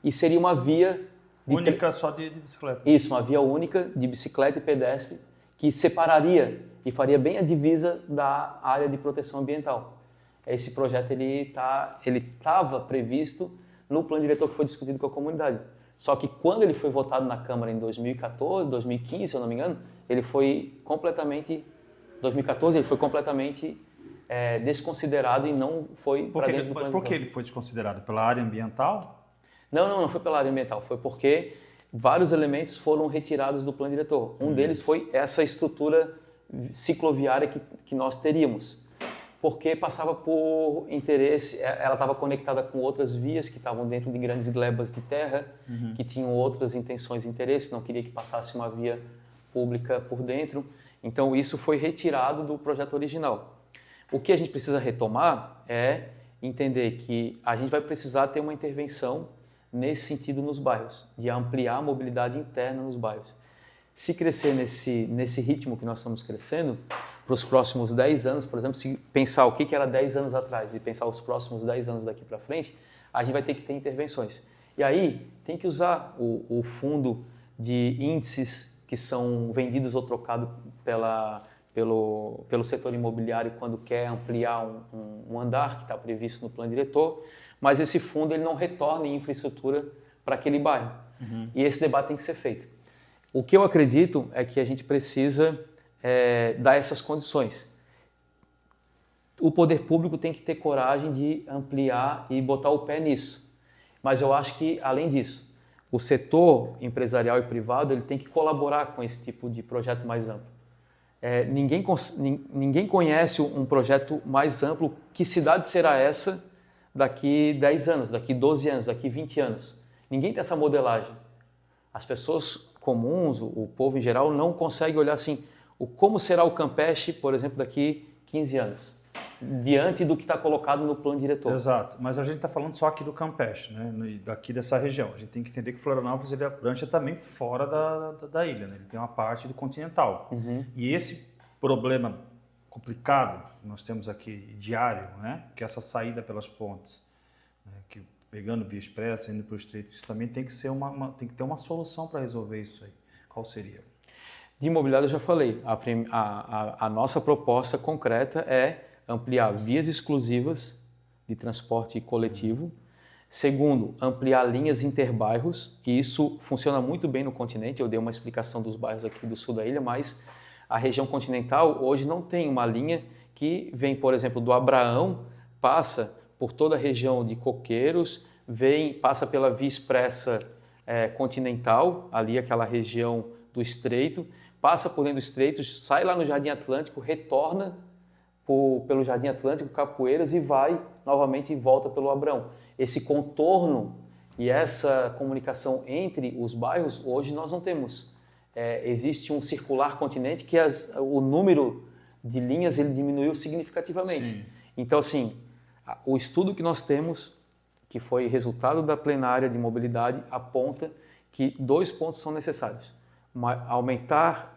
e seria uma via Única só de bicicleta. Isso, uma via única de bicicleta e pedestre que separaria e faria bem a divisa da área de proteção ambiental. Esse projeto ele estava previsto no plano diretor que foi discutido com a comunidade. Só que quando ele foi votado na Câmara em 2014, 2015, se eu não me engano, ele foi completamente 2014 ele foi completamente desconsiderado e não foi para dentro do plano diretor. Por que ele foi desconsiderado? Pela área ambiental? Não foi pela área ambiental, foi porque vários elementos foram retirados do plano diretor. Um deles foi essa estrutura cicloviária que nós teríamos, porque passava por interesse, ela estava conectada com outras vias que estavam dentro de grandes glebas de terra, que tinham outras intenções e interesses, não queria que passasse uma via pública por dentro. Então isso foi retirado do projeto original. O que a gente precisa retomar é entender que a gente vai precisar ter uma intervenção nesse sentido nos bairros, de ampliar a mobilidade interna nos bairros. Se crescer nesse ritmo que nós estamos crescendo, para os próximos 10 anos, por exemplo, se pensar o que era 10 anos atrás e pensar os próximos 10 anos daqui para frente, a gente vai ter que ter intervenções. E aí tem que usar o fundo de índices que são vendidos ou trocados pelo setor imobiliário quando quer ampliar um andar que está previsto no plano diretor, mas esse fundo ele não retorna em infraestrutura para aquele bairro. E esse debate tem que ser feito. O que eu acredito é que a gente precisa dar essas condições. O poder público tem que ter coragem de ampliar e botar o pé nisso. Mas eu acho que, além disso, o setor empresarial e privado ele tem que colaborar com esse tipo de projeto mais amplo. Ninguém conhece um projeto mais amplo. Que cidade será essa daqui 10 anos, daqui 12 anos, daqui 20 anos? Ninguém tem essa modelagem. As pessoas comuns, o povo em geral, não consegue olhar assim, como será o Campeche, por exemplo, daqui 15 anos, diante do que está colocado no plano diretor. Exato, mas a gente está falando só aqui do Campeche, né? Daqui dessa região. A gente tem que entender que Florianópolis ele abrange também fora da ilha, né? Ele tem uma parte do continental. E esse problema complicado que nós temos aqui, diário, né? Que é essa saída pelas pontes, né? Que pegando via expressa, indo para o estreito, isso também tem que ser tem que ter uma solução para resolver isso aí. Qual seria? De imobiliário eu já falei, a nossa proposta concreta é ampliar vias exclusivas de transporte coletivo. Segundo, ampliar linhas interbairros, e isso funciona muito bem no continente. Eu dei uma explicação dos bairros aqui do sul da ilha, mas a região continental hoje não tem uma linha que vem, por exemplo, do Abraão, passa por toda a região de Coqueiros, passa pela via expressa continental, ali aquela região do Estreito, passa por dentro do Estreito, sai lá no Jardim Atlântico, retorna pelo Jardim Atlântico, Capoeiras e vai novamente e volta pelo Abrão. Esse contorno e essa comunicação entre os bairros, hoje nós não temos. Existe um circular continente que o número de linhas ele diminuiu significativamente. Sim. Então, assim, o estudo que nós temos, que foi resultado da plenária de mobilidade, aponta que 2 pontos são necessários.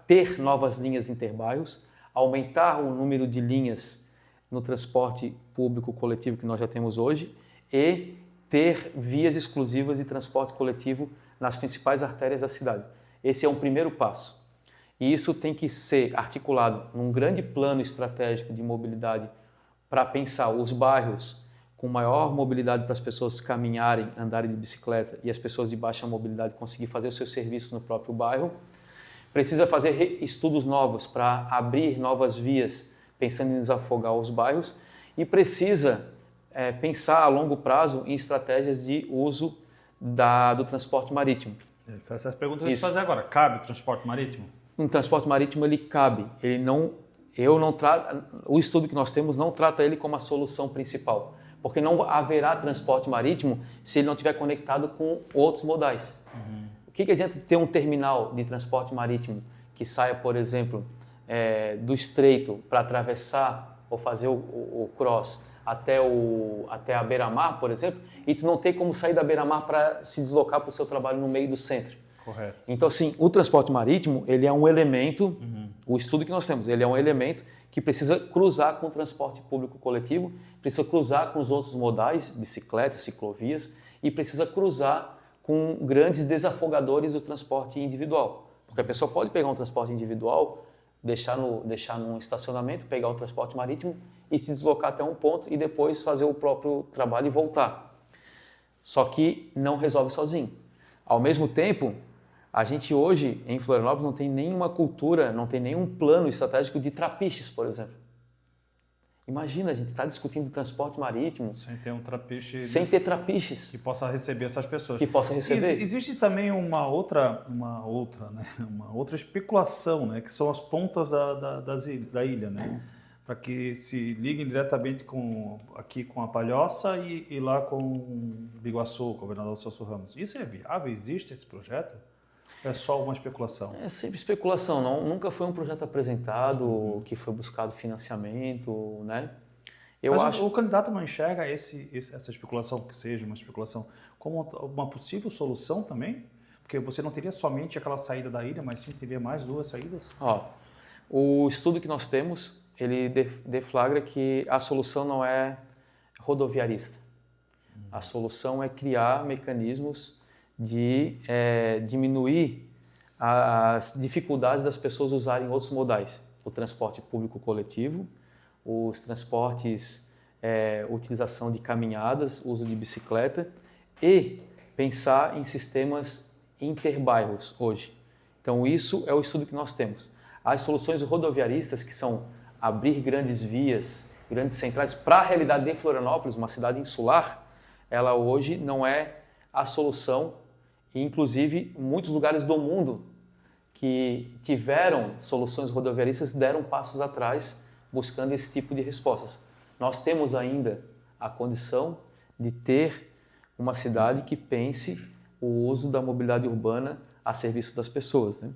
Ter novas linhas interbairros, aumentar o número de linhas no transporte público coletivo que nós já temos hoje e ter vias exclusivas de transporte coletivo nas principais artérias da cidade. Esse é um primeiro passo. E isso tem que ser articulado num grande plano estratégico de mobilidade para pensar os bairros com maior mobilidade para as pessoas caminharem, andarem de bicicleta e as pessoas de baixa mobilidade conseguir fazer o seu serviço no próprio bairro. Precisa fazer estudos novos para abrir novas vias, pensando em desafogar os bairros. E precisa pensar a longo prazo em estratégias de uso do transporte marítimo. Essa pergunta que eu vou fazer agora. Cabe o transporte marítimo? Um transporte marítimo ele cabe. O estudo que nós temos não trata ele como a solução principal, porque não haverá transporte marítimo se ele não estiver conectado com outros modais. O que adianta ter um terminal de transporte marítimo que saia, por exemplo, do Estreito para atravessar ou fazer o cross até a beira-mar, por exemplo, e tu não tem como sair da beira-mar para se deslocar para o seu trabalho no meio do centro. Correto. Então, assim, o transporte marítimo ele é um elemento O estudo que nós temos, ele é um elemento que precisa cruzar com o transporte público coletivo, precisa cruzar com os outros modais, bicicletas, ciclovias, e precisa cruzar com grandes desafogadores do transporte individual. Porque a pessoa pode pegar um transporte individual, deixar num estacionamento, pegar o transporte marítimo e se deslocar até um ponto e depois fazer o próprio trabalho e voltar. Só que não resolve sozinho. Ao mesmo tempo, a gente hoje, em Florianópolis, não tem nenhuma cultura, não tem nenhum plano estratégico de trapiches, por exemplo. Imagina, a gente está discutindo transporte marítimo Sem ter um trapiche... sem ter trapiches. Que possa receber essas pessoas. Que possa receber. Existe também uma outra especulação, né? Que são as pontas da ilha, né? Para que se liguem diretamente aqui com a Palhoça e lá com Biguaçu, governador Celso Ramos. Isso é viável? Existe esse projeto? É só uma especulação? É sempre especulação, nunca foi um projeto apresentado que foi buscado financiamento, né? Mas o candidato não enxerga essa especulação, que seja uma especulação, como uma possível solução também? Porque você não teria somente aquela saída da ilha, mas sim teria mais 2 saídas? O estudo que nós temos, ele deflagra que a solução não é rodoviarista. A solução é criar mecanismos de diminuir as dificuldades das pessoas usarem outros modais. O transporte público coletivo, os transportes, utilização de caminhadas, uso de bicicleta e pensar em sistemas interbairros hoje. Então isso é o estudo que nós temos. As soluções rodoviaristas, que são abrir grandes vias, grandes centrais para a realidade de Florianópolis, uma cidade insular, ela hoje não é a solução. E, inclusive, muitos lugares do mundo que tiveram soluções rodoviaristas deram passos atrás buscando esse tipo de respostas. Nós temos ainda a condição de ter uma cidade que pense o uso da mobilidade urbana a serviço das pessoas, né?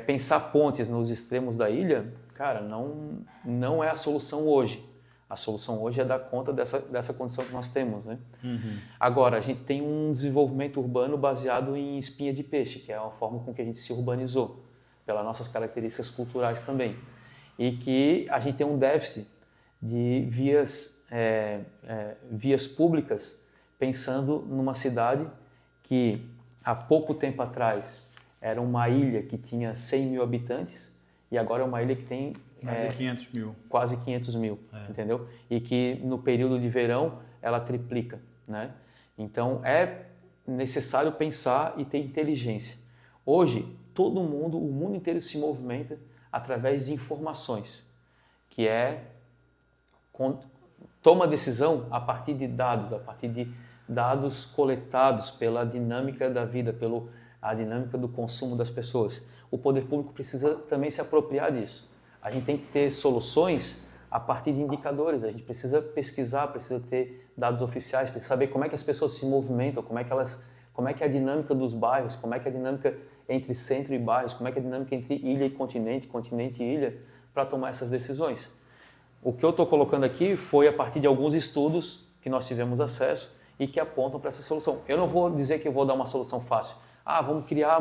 Pensar pontes nos extremos da ilha, cara, não é a solução hoje. A solução hoje é dar conta dessa condição que nós temos, né? Agora, a gente tem um desenvolvimento urbano baseado em espinha de peixe, que é a forma com que a gente se urbanizou, pelas nossas características culturais também. E que a gente tem um déficit de vias públicas, pensando numa cidade que há pouco tempo atrás era uma ilha que tinha 100 mil habitantes e agora é uma ilha que tem mais de 500 mil. Quase 500 mil, entendeu? E que no período de verão ela triplica, né? Então é necessário pensar e ter inteligência. Hoje, o mundo inteiro se movimenta através de informações, que toma decisão a partir de dados coletados pela dinâmica da vida, pela dinâmica do consumo das pessoas. O poder público precisa também se apropriar disso. A gente tem que ter soluções a partir de indicadores, a gente precisa pesquisar, precisa ter dados oficiais, precisa saber como é que as pessoas se movimentam, como é que é a dinâmica dos bairros, como é que é a dinâmica entre centro e bairros, como é que é a dinâmica entre ilha e continente, continente e ilha, para tomar essas decisões. O que eu estou colocando aqui foi a partir de alguns estudos que nós tivemos acesso e que apontam para essa solução. Eu não vou dizer que eu vou dar uma solução fácil. Vamos criar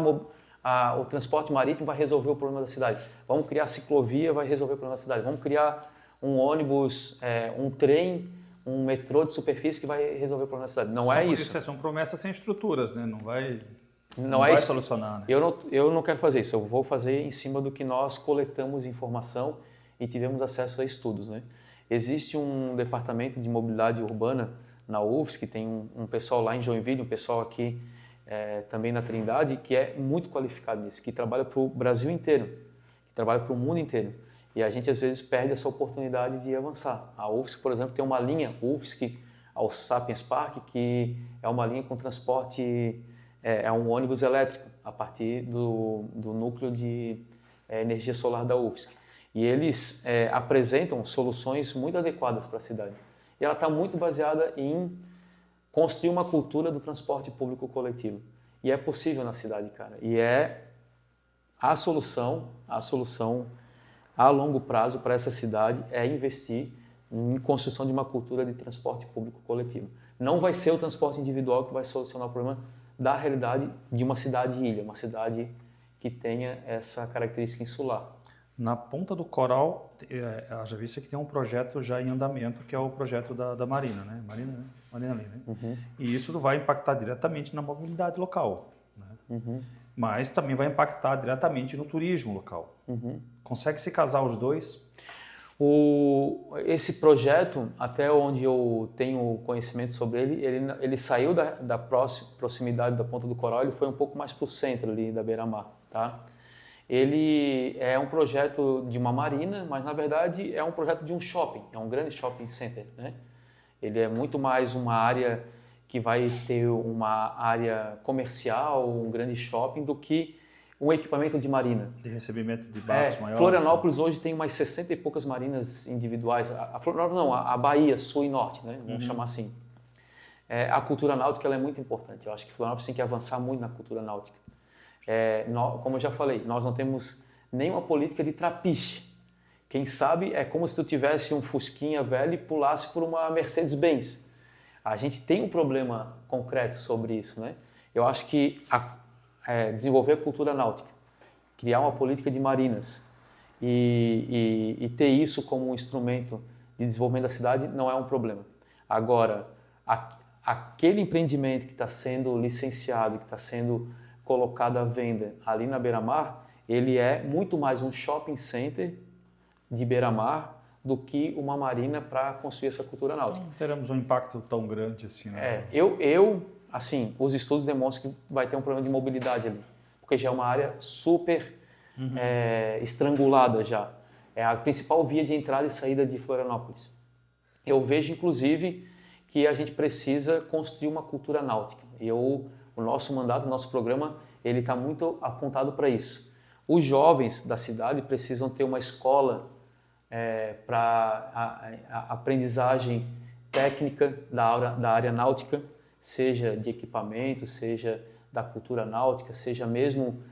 o transporte marítimo vai resolver o problema da cidade. Vamos criar a ciclovia, vai resolver o problema da cidade. Vamos criar um ônibus, um trem, um metrô de superfície que vai resolver o problema da cidade. Não é isso. São promessas sem estruturas, né? Não vai solucionar. Né? Eu não quero fazer isso. Eu vou fazer em cima do que nós coletamos informação e tivemos acesso a estudos, né? Existe um departamento de mobilidade urbana na UFSC, que tem um pessoal lá em Joinville, um pessoal aqui também na Trindade, que é muito qualificado nisso, que trabalha para o Brasil inteiro, que trabalha para o mundo inteiro. E a gente, às vezes, perde essa oportunidade de avançar. A UFSC, por exemplo, tem uma linha UFSC ao Sapiens Park, que é uma linha com transporte, é um ônibus elétrico, a partir do núcleo de energia solar da UFSC. E eles apresentam soluções muito adequadas para a cidade. E ela está muito baseada em construir uma cultura do transporte público coletivo. E é possível na cidade, cara. E é a solução a longo prazo para essa cidade é investir em construção de uma cultura de transporte público coletivo. Não vai ser o transporte individual que vai solucionar o problema da realidade de uma cidade-ilha, uma cidade que tenha essa característica insular. Na Ponta do Coral, já visto que tem um projeto já em andamento, que é o projeto da Marina, né? Marina ali, né? E isso vai impactar diretamente na mobilidade local, né? Mas também vai impactar diretamente no turismo local. Consegue se casar os dois? Esse projeto, até onde eu tenho conhecimento sobre ele saiu da proximidade da Ponta do Coral, ele foi um pouco mais para o centro ali da beira-mar, tá? Ele é um projeto de uma marina, mas na verdade é um projeto de um shopping, é um grande shopping center, né? Ele é muito mais uma área que vai ter uma área comercial, um grande shopping, do que um equipamento de marina. De recebimento de barcos maiores? Florianópolis hoje tem umas 60 e poucas marinas individuais. A Florianópolis não, a Bahia, sul e norte, né? Vamos chamar assim. A cultura náutica ela é muito importante. Eu acho que Florianópolis tem que avançar muito na cultura náutica. Como eu já falei, nós não temos nenhuma política de trapiche. Quem sabe é como se tu tivesse um Fusquinha velho e pulasse por uma Mercedes-Benz. A gente tem um problema concreto sobre isso, né? Eu acho que desenvolver a cultura náutica, criar uma política de marinas e ter isso como um instrumento de desenvolvimento da cidade não é um problema. Agora, aquele empreendimento que está sendo licenciado, que está sendo colocado à venda ali na beira-mar, ele é muito mais um shopping center de beira-mar do que uma marina para construir essa cultura náutica. Não teremos um impacto tão grande assim, né? Assim, os estudos demonstram que vai ter um problema de mobilidade ali, porque já é uma área super estrangulada já. É a principal via de entrada e saída de Florianópolis. Eu vejo, inclusive, que a gente precisa construir uma cultura náutica. O nosso mandato, o nosso programa, ele está muito apontado para isso. Os jovens da cidade precisam ter uma escola para a aprendizagem técnica da área náutica, seja de equipamento, seja da cultura náutica, seja mesmo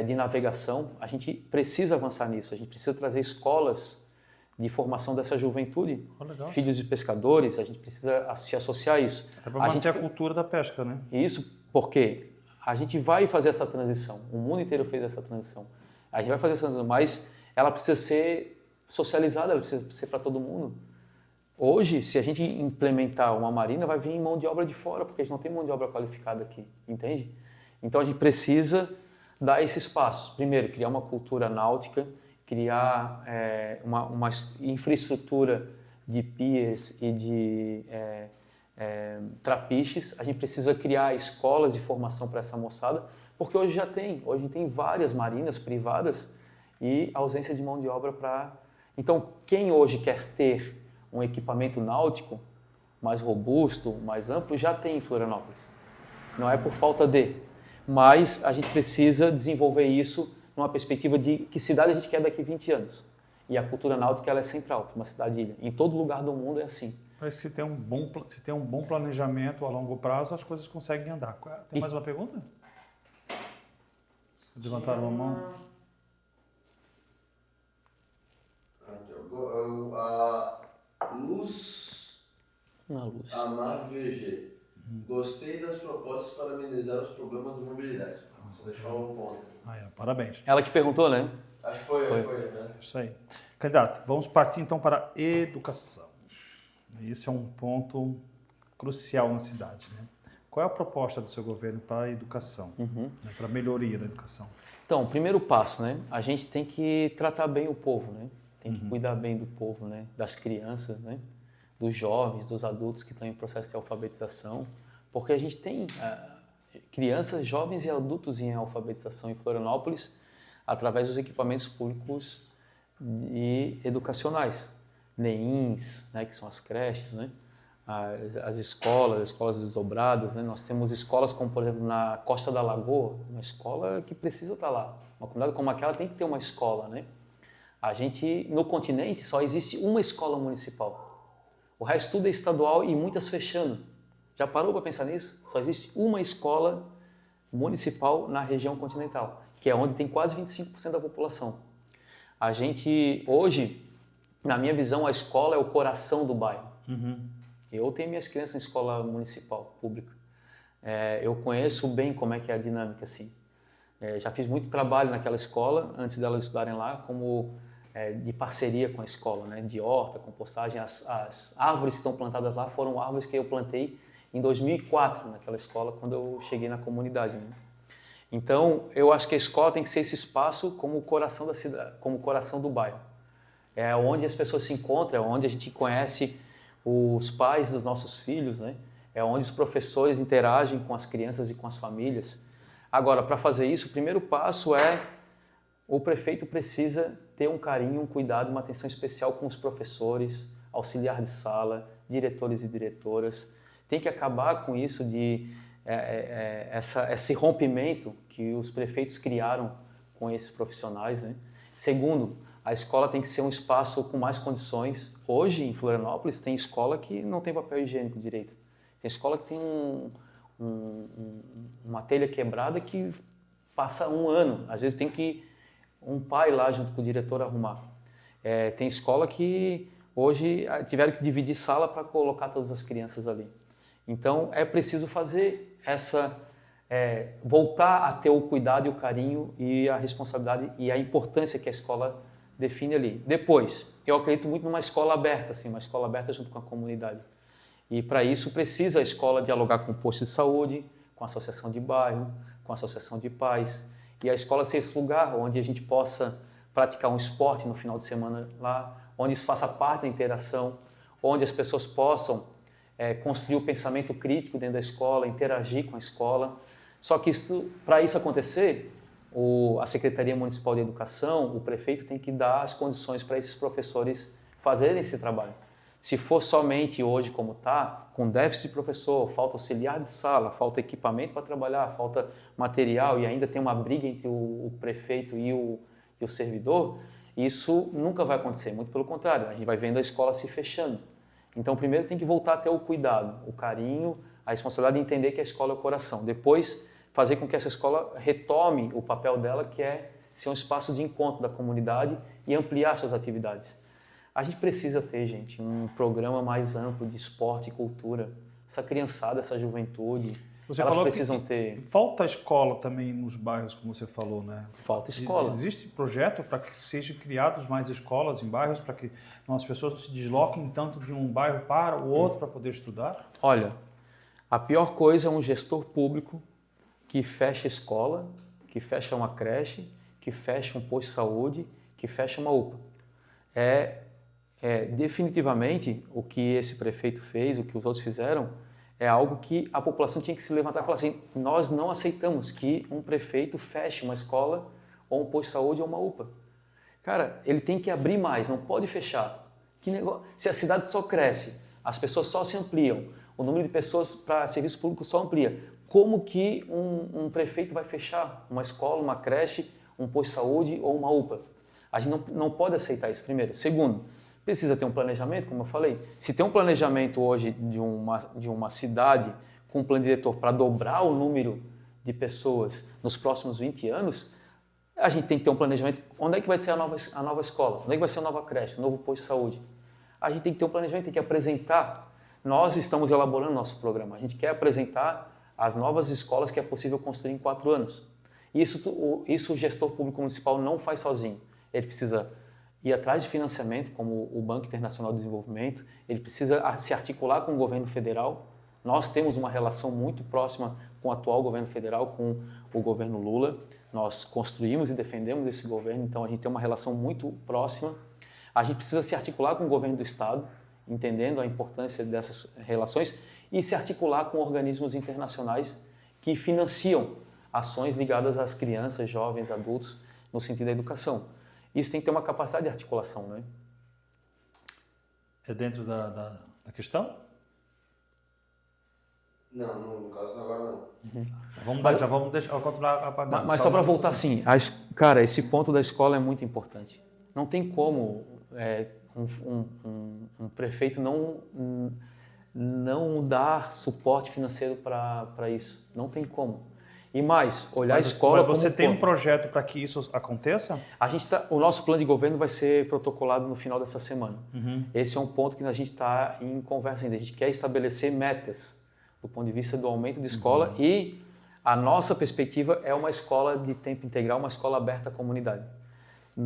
de navegação. A gente precisa avançar nisso, a gente precisa trazer escolas de formação dessa juventude, filhos de pescadores, a gente precisa se associar a isso. Até para manter a cultura da pesca, né? Isso porque a gente vai fazer essa transição, o mundo inteiro fez essa transição. A gente vai fazer essa transição, mas ela precisa ser socializada, ela precisa ser para todo mundo. Hoje, se a gente implementar uma marina, vai vir mão de obra de fora, porque a gente não tem mão de obra qualificada aqui, entende? Então a gente precisa dar esse espaço. Primeiro, criar uma cultura náutica, criar uma infraestrutura de piers e de trapiches. A gente precisa criar escolas de formação para essa moçada, porque hoje tem várias marinas privadas e ausência de mão de obra para... Então, quem hoje quer ter um equipamento náutico mais robusto, mais amplo, já tem em Florianópolis. Não é por falta de, mas a gente precisa desenvolver isso numa perspectiva de que cidade a gente quer daqui a 20 anos. E a cultura náutica ela é central para uma cidade-ilha. Em todo lugar do mundo é assim. Mas se tem um bom planejamento a longo prazo, as coisas conseguem andar. Tem mais uma pergunta? Levantaram a mão. Luz Amar VG. Gostei das propostas para amenizar os problemas de mobilidade. Só deixar um ponto. Parabéns. Ela que perguntou, né? Acho que foi, né? Isso aí. Candidato, vamos partir então para a educação. Esse é um ponto crucial na cidade, né? Qual é a proposta do seu governo para a educação, né? Para a melhoria da educação? Então, o primeiro passo, né? A gente tem que tratar bem o povo, né? Tem que cuidar bem do povo, né? Das crianças, né? Dos jovens, dos adultos que estão em processo de alfabetização, porque a gente tem crianças, jovens e adultos em alfabetização em Florianópolis através dos equipamentos públicos e educacionais, NEINs, né? Que são as creches, né? As escolas desdobradas, né? Nós temos escolas como, por exemplo, na Costa da Lagoa, uma escola que precisa estar lá. Uma comunidade como aquela tem que ter uma escola, né? No continente, só existe uma escola municipal. O resto tudo é estadual e muitas fechando. Já parou para pensar nisso? Só existe uma escola municipal na região continental, que é onde tem quase 25% da população. A gente, hoje, na minha visão, a escola é o coração do bairro. Eu tenho minhas crianças em escola municipal, pública. Eu conheço bem como é que é a dinâmica, assim. Já fiz muito trabalho naquela escola, antes delas estudarem lá, como de parceria com a escola, né? De horta, compostagem. As árvores que estão plantadas lá foram árvores que eu plantei em 2004 naquela escola, quando eu cheguei na comunidade, né? Então, eu acho que a escola tem que ser esse espaço como o coração da cidade, como o coração do bairro. É onde as pessoas se encontram, é onde a gente conhece os pais dos nossos filhos, né? É onde os professores interagem com as crianças e com as famílias. Agora, para fazer isso, o primeiro passo é o prefeito precisa ter um carinho, um cuidado, uma atenção especial com os professores, auxiliar de sala, diretores e diretoras. Tem que acabar com isso de esse rompimento que os prefeitos criaram com esses profissionais, né? Segundo, a escola tem que ser um espaço com mais condições. Hoje, em Florianópolis, tem escola que não tem papel higiênico direito. Tem escola que tem uma telha quebrada que passa um ano. Às vezes tem que um pai lá junto com o diretor arrumar. Tem escola que hoje tiveram que dividir sala para colocar todas as crianças ali. Então, é preciso fazer voltar a ter o cuidado e o carinho e a responsabilidade e a importância que a escola define ali. Depois, eu acredito muito numa escola aberta, assim, uma escola aberta junto com a comunidade. E para isso precisa a escola dialogar com o posto de saúde, com a associação de bairro, com a associação de pais. E a escola ser esse lugar onde a gente possa praticar um esporte no final de semana lá, onde isso faça parte da interação, onde as pessoas possam construir o pensamento crítico dentro da escola, interagir com a escola. Só que para isso acontecer, a Secretaria Municipal de Educação, o prefeito tem que dar as condições para esses professores fazerem esse trabalho. Se for somente hoje como está, com déficit de professor, falta auxiliar de sala, falta equipamento para trabalhar, falta material e ainda tem uma briga entre o prefeito e o servidor, isso nunca vai acontecer, muito pelo contrário, a gente vai vendo a escola se fechando. Então, primeiro tem que voltar a ter o cuidado, o carinho, a responsabilidade de entender que a escola é o coração. Depois, fazer com que essa escola retome o papel dela, que é ser um espaço de encontro da comunidade e ampliar suas atividades. A gente precisa ter, gente, um programa mais amplo de esporte e cultura. Essa criançada, essa juventude, elas precisam ter... Falta escola também nos bairros, como você falou, né? Falta escola. Existe projeto para que sejam criados mais escolas em bairros, para que as pessoas não se desloquem tanto de um bairro para o outro para poder estudar? Olha, a pior coisa é um gestor público que fecha escola, que fecha uma creche, que fecha um posto de saúde, que fecha uma UPA. Definitivamente, o que esse prefeito fez, o que os outros fizeram, é algo que a população tinha que se levantar e falar assim, nós não aceitamos que um prefeito feche uma escola, ou um posto de saúde, ou uma UPA. Cara, ele tem que abrir mais, não pode fechar. Que negócio? Se a cidade só cresce, as pessoas só se ampliam, o número de pessoas para serviço público só amplia, como que um prefeito vai fechar uma escola, uma creche, um posto de saúde ou uma UPA? A gente não pode aceitar isso, primeiro. Segundo, precisa ter um planejamento, como eu falei. Se tem um planejamento hoje de uma cidade com um plano diretor para dobrar o número de pessoas nos próximos 20 anos, a gente tem que ter um planejamento. Onde é que vai ser a nova escola? Onde é que vai ser a nova creche, o novo posto de saúde? A gente tem que ter um planejamento, tem que apresentar. Nós estamos elaborando nosso programa. A gente quer apresentar as novas escolas que é possível construir em 4 anos. Isso o gestor público municipal não faz sozinho. Ele precisa ir atrás de financiamento, como o Banco Internacional de Desenvolvimento, ele precisa se articular com o governo federal. Nós temos uma relação muito próxima com o atual governo federal, com o governo Lula. Nós construímos e defendemos esse governo, então a gente tem uma relação muito próxima. A gente precisa se articular com o governo do estado, entendendo a importância dessas relações, e se articular com organismos internacionais que financiam ações ligadas às crianças, jovens, adultos, no sentido da educação. Isso tem que ter uma capacidade de articulação, né? É dentro da questão? Não, no caso agora não. Vamos deixar continuar apagando. Mas só para voltar assim, cara, esse ponto da escola é muito importante. Não tem como um prefeito não dar suporte financeiro para isso. Não tem como. E mais, olhar a escola como você tem um projeto para que isso aconteça? O nosso plano de governo vai ser protocolado no final dessa semana. Esse é um ponto que a gente está em conversa ainda. A gente quer estabelecer metas do ponto de vista do aumento de escola e a nossa perspectiva é uma escola de tempo integral, uma escola aberta à comunidade.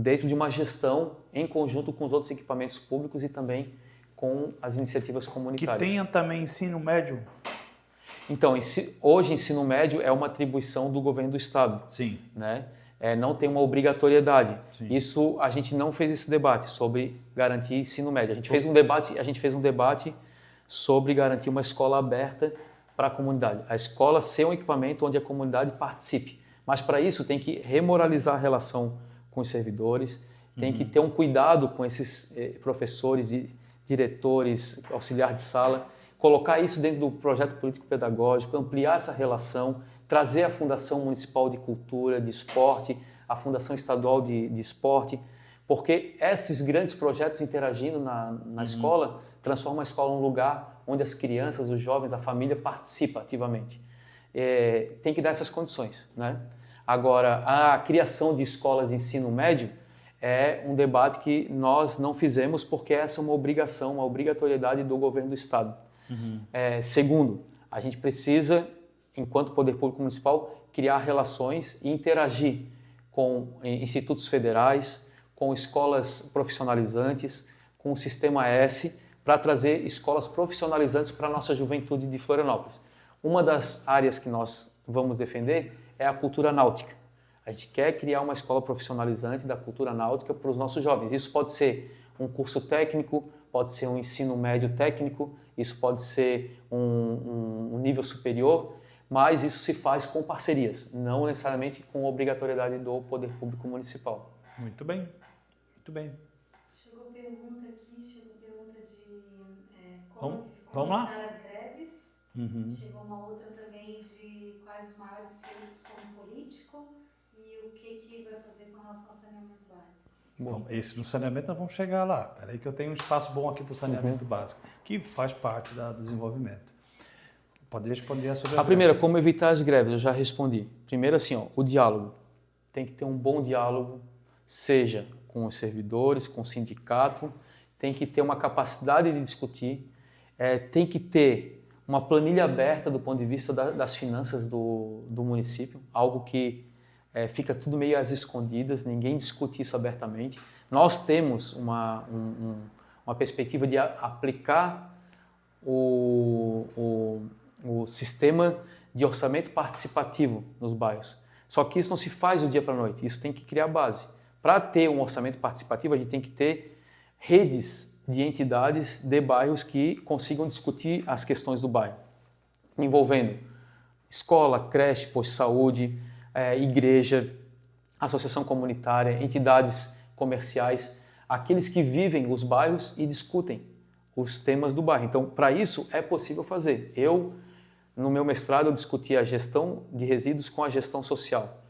dentro de uma gestão em conjunto com os outros equipamentos públicos e também com as iniciativas Que comunitárias. tenha também ensino médio? Então, hoje, ensino médio é uma atribuição do governo do Estado. Sim. Né? Não tem uma obrigatoriedade. Sim. Isso, a gente não fez esse debate sobre garantir ensino médio. A gente fez um debate sobre garantir uma escola aberta para a comunidade. A escola ser um equipamento onde a comunidade participe. Mas para isso tem que remoralizar a relação com os servidores, tem que ter um cuidado com esses professores, diretores, auxiliar de sala, colocar isso dentro do projeto político-pedagógico, ampliar essa relação, trazer a Fundação Municipal de Cultura, de Esporte, a Fundação Estadual de Esporte, porque esses grandes projetos interagindo na escola transformam a escola em um lugar onde as crianças, os jovens, a família participa ativamente. Tem que dar essas condições, né? Agora, a criação de escolas de ensino médio é um debate que nós não fizemos porque essa é uma obrigação, uma obrigatoriedade do governo do Estado. Segundo, a gente precisa, enquanto Poder Público Municipal, criar relações e interagir com institutos federais, com escolas profissionalizantes, com o Sistema S, para trazer escolas profissionalizantes para a nossa juventude de Florianópolis. Uma das áreas que nós vamos defender é a cultura náutica. A gente quer criar uma escola profissionalizante da cultura náutica para os nossos jovens. Isso pode ser um curso técnico, pode ser um ensino médio técnico, isso pode ser um nível superior, mas isso se faz com parcerias, não necessariamente com obrigatoriedade do Poder Público Municipal. Muito bem, muito bem. Chegou pergunta de Vamos como lá? evitar as greves. Chegou uma outra também de quais os maiores feitos como político e o que vai fazer com relação ao saneamento básico. Bom, esse do saneamento nós vamos chegar lá. Espera aí que eu tenho um espaço bom aqui para o saneamento básico, que faz parte do desenvolvimento. Pode responder sobre a primeira, como evitar as greves, eu já respondi. Primeiro assim, o diálogo. Tem que ter um bom diálogo, seja com os servidores, com o sindicato, tem que ter uma capacidade de discutir, tem que ter uma planilha aberta do ponto de vista das finanças do município, algo que fica tudo meio às escondidas, ninguém discute isso abertamente. Nós temos uma perspectiva de aplicar o sistema de orçamento participativo nos bairros. Só que isso não se faz do dia para a noite, isso tem que criar base. Para ter um orçamento participativo, a gente tem que ter redes de entidades de bairros que consigam discutir as questões do bairro, envolvendo escola, creche, posto de saúde, igreja, associação comunitária, entidades comerciais, aqueles que vivem os bairros e discutem os temas do bairro. Então, para isso, é possível fazer. No meu mestrado, eu discuti a gestão de resíduos com a gestão social.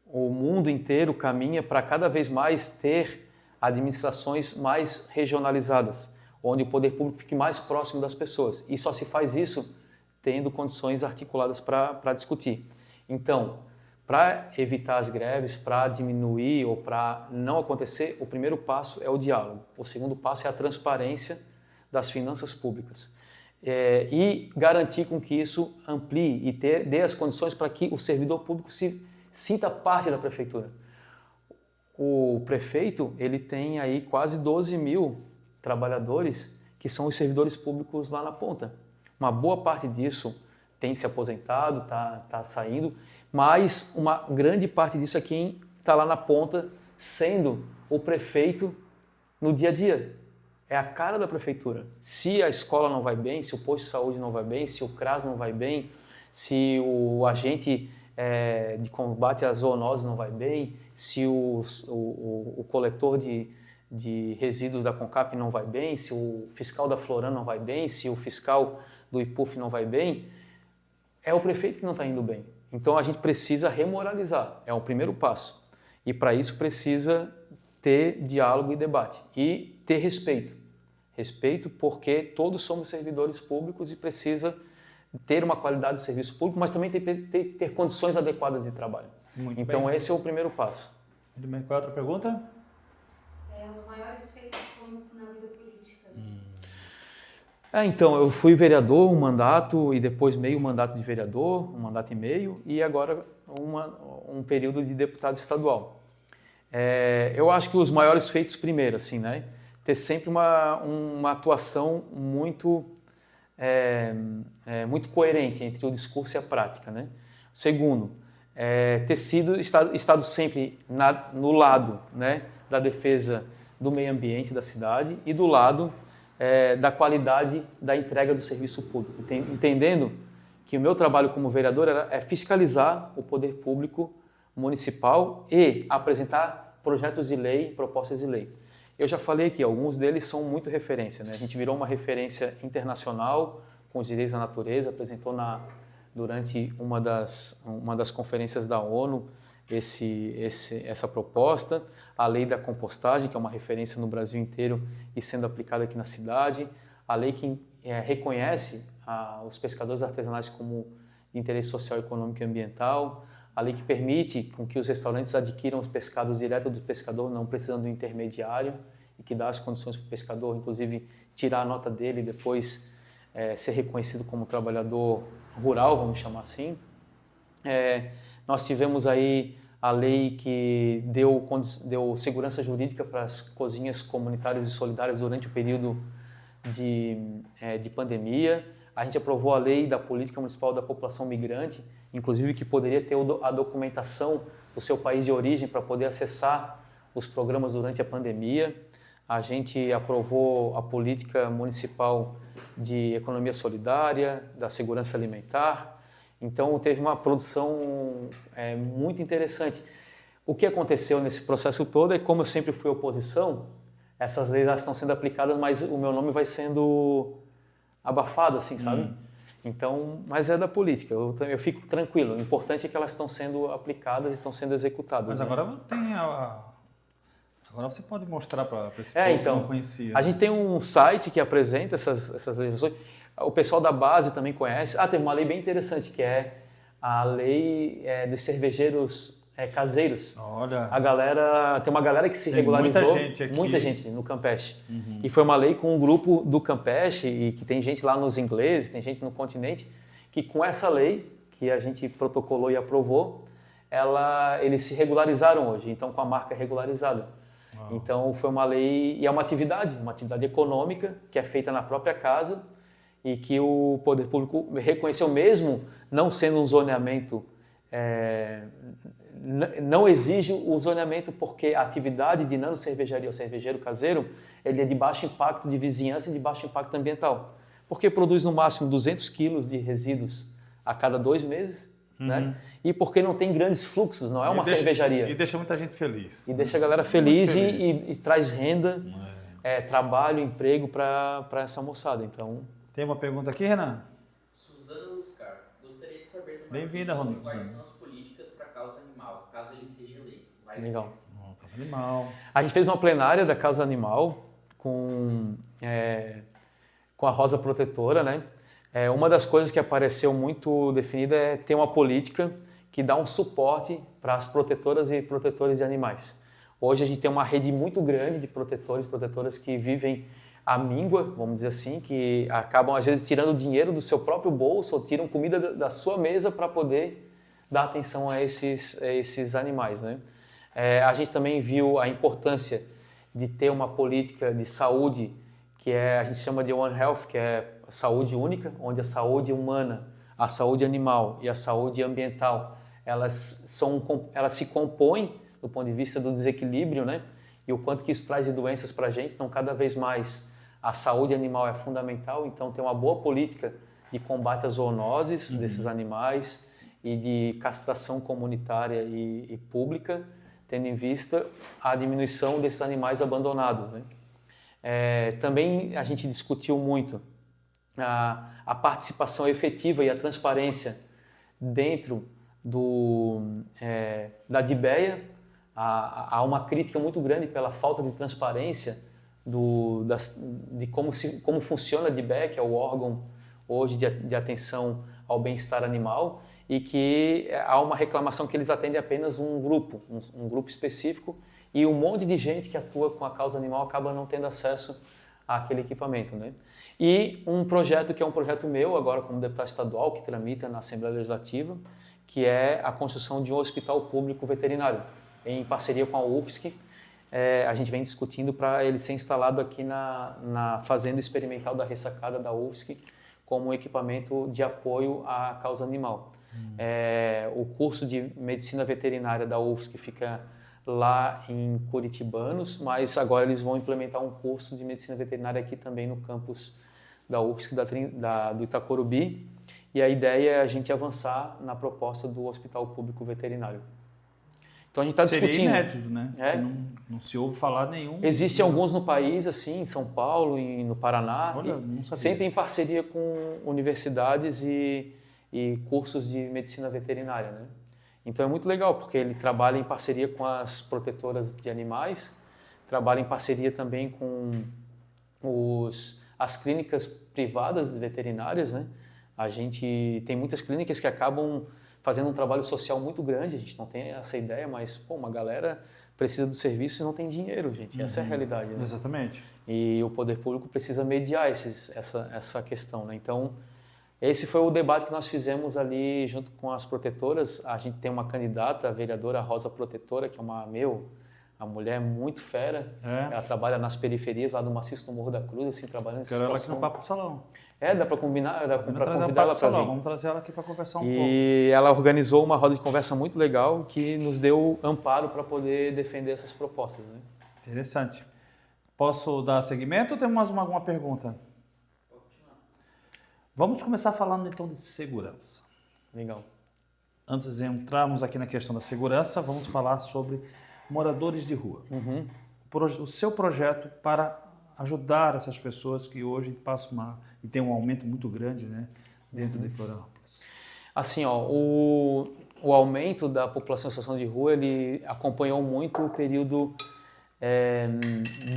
O mundo inteiro caminha para cada vez mais ter administrações mais regionalizadas, onde o poder público fique mais próximo das pessoas. E só se faz isso tendo condições articuladas para discutir. Então, para evitar as greves, para diminuir ou para não acontecer, o primeiro passo é o diálogo. O segundo passo é a transparência das finanças públicas. E garantir com que isso amplie e dê as condições para que o servidor público se sinta parte da prefeitura. O prefeito, ele tem aí quase 12 mil trabalhadores que são os servidores públicos lá na ponta. Uma boa parte disso tem se aposentado, tá saindo, mas uma grande parte disso é quem está lá na ponta sendo o prefeito no dia a dia. É a cara da prefeitura. Se a escola não vai bem, se o posto de saúde não vai bem, se o CRAS não vai bem, se o agente de combate às zoonoses não vai bem, se o coletor de resíduos da CONCAP não vai bem, se o fiscal da Floran não vai bem, se o fiscal do IPUF não vai bem, é o prefeito que não está indo bem. Então a gente precisa remoralizar, é o primeiro passo. E para isso precisa ter diálogo e debate e ter respeito. Respeito porque todos somos servidores públicos e precisa ter uma qualidade de serviço público, mas também ter condições adequadas de trabalho. Então esse é o primeiro passo. Muito bem. Qual é a outra pergunta? Os maiores feitos na vida política. Então, eu fui vereador um mandato e depois meio mandato de vereador, um mandato e meio, e agora um período de deputado estadual. Eu acho que os maiores feitos primeiro, assim, né? Ter sempre uma atuação muito, muito coerente entre o discurso e a prática, né? Segundo, ter estado sempre no lado, né, da defesa do meio ambiente da cidade e do lado da qualidade da entrega do serviço público, entendendo que o meu trabalho como vereador é fiscalizar o poder público municipal e apresentar projetos de lei, propostas de lei. Eu já falei aqui, alguns deles são muito referência, né? A gente virou uma referência internacional com os direitos da natureza, apresentou durante uma das conferências da ONU essa proposta, a lei da compostagem, que é uma referência no Brasil inteiro e sendo aplicada aqui na cidade, a lei que reconhece os pescadores artesanais como de interesse social, econômico e ambiental, a lei que permite com que os restaurantes adquiram os pescados direto do pescador, não precisando do intermediário, e que dá as condições para o pescador, inclusive tirar a nota dele e depois ser reconhecido como trabalhador rural, vamos chamar assim. Nós tivemos aí a lei que deu segurança jurídica para as cozinhas comunitárias e solidárias durante o período de pandemia. A gente aprovou a lei da política municipal da população migrante, inclusive que poderia ter a documentação do seu país de origem para poder acessar os programas durante a pandemia. A gente aprovou a política municipal de economia solidária, da segurança alimentar. Então, teve uma produção muito interessante. O que aconteceu nesse processo todo é que, como eu sempre fui oposição, essas leis já estão sendo aplicadas, mas o meu nome vai sendo abafado, assim, sabe? Então, mas é da política, eu fico tranquilo. O importante é que elas estão sendo aplicadas e estão sendo executadas. Mas né? agora tem agora você pode mostrar para esse povo então, que não conhecia. A gente tem um site que apresenta essas legislações. O pessoal da base também conhece. Tem uma lei bem interessante, que é a lei dos cervejeiros caseiros. Olha. Tem uma galera que se regularizou. Muita gente aqui. Muita gente no Campeche. E foi uma lei com um grupo do Campeche, e que tem gente lá nos ingleses, tem gente no continente, que com essa lei, que a gente protocolou e aprovou, eles se regularizaram hoje, então com a marca regularizada. Uau. Então foi uma lei, e é uma atividade econômica, que é feita na própria casa, e que o poder público reconheceu, mesmo não sendo um zoneamento, não exige o zoneamento, porque a atividade de nano-cervejaria ou cervejeiro caseiro, ele é de baixo impacto de vizinhança e de baixo impacto ambiental, porque produz no máximo 200 quilos de resíduos a cada 2 meses, né? E porque não tem grandes fluxos, não é uma cervejaria. E deixa muita gente feliz. E deixa a galera feliz e traz renda, trabalho, emprego para essa moçada. Então... Tem uma pergunta aqui, Renan? Suzana Luscar. Gostaria de saber do Bem-vinda, sobre Ronaldo. quais são as políticas para a causa animal, caso ele seja eleito. Legal. Causa animal. A gente fez uma plenária da Causa Animal com a Rosa Protetora, né? Uma das coisas que apareceu muito definida é ter uma política que dá um suporte para as protetoras e protetores de animais. Hoje a gente tem uma rede muito grande de protetores e protetoras que vivem à míngua, vamos dizer assim, que acabam às vezes tirando dinheiro do seu próprio bolso ou tiram comida da sua mesa para poder dar atenção a esses animais, né? A gente também viu a importância de ter uma política de saúde que a gente chama de One Health, que é saúde única, onde a saúde humana, a saúde animal e a saúde ambiental, elas se compõem do ponto de vista do desequilíbrio, né? E o quanto que isso traz de doenças para a gente. Então, cada vez mais a saúde animal é fundamental. Então, ter uma boa política de combate às zoonoses desses animais e de castração comunitária e pública, tendo em vista a diminuição desses animais abandonados, né? Também a gente discutiu muito a participação efetiva e a transparência dentro da DIBEA. Há uma crítica muito grande pela falta de transparência de como funciona a DIBEA, que é o órgão hoje de atenção ao bem-estar animal, e que há uma reclamação que eles atendem apenas um grupo específico, e um monte de gente que atua com a causa animal acaba não tendo acesso àquele equipamento, né? E um projeto que é um projeto meu, agora como deputado estadual, que tramita na Assembleia Legislativa, que é a construção de um hospital público veterinário. em parceria com a UFSC, a gente vem discutindo para ele ser instalado aqui na Fazenda Experimental da Ressacada da UFSC como um equipamento de apoio à causa animal. O curso de Medicina Veterinária da UFSC fica lá em Curitibanos, mas agora eles vão implementar um curso de Medicina Veterinária aqui também no campus da UFSC do Itacorubi, e a ideia é a gente avançar na proposta do Hospital Público Veterinário. Então a gente está discutindo. Seria inédito, né? Não se ouve falar nenhum. Existem alguns no país, assim, em São Paulo e no Paraná, Olha, não sabia. sempre em parceria com universidades e cursos de medicina veterinária, né? Então é muito legal, porque ele trabalha em parceria com as protetoras de animais, trabalha em parceria também com as clínicas privadas veterinárias, né? A gente tem muitas clínicas que acabam fazendo um trabalho social muito grande, a gente não tem essa ideia, mas pô, uma galera precisa do serviço e não tem dinheiro, gente. Essa é a realidade, né? Exatamente. E o poder público precisa mediar essa questão, né? Então, esse foi o debate que nós fizemos ali junto com as protetoras. A gente tem uma candidata, a vereadora Rosa Protetora, que é uma mulher muito fera. Ela trabalha nas periferias lá do Maciço do Morro da Cruz, assim, trabalhando... Quero ela aqui no Papo do Salão. Dá para combinar, dá para Vamos convidar ela para vir. Vamos trazer ela aqui para conversar um pouco. E ela organizou uma roda de conversa muito legal que nos deu amparo para poder defender essas propostas, né? Interessante. Posso dar seguimento ou tem mais alguma pergunta? Pode continuar. Vamos começar falando então de segurança. Legal. Antes de entrarmos aqui na questão da segurança, vamos falar sobre moradores de rua. O seu projeto para ajudar essas pessoas que hoje passam e tem um aumento muito grande, né, dentro de Florianópolis. Assim, ó, o aumento da população em situação de rua, ele acompanhou muito o período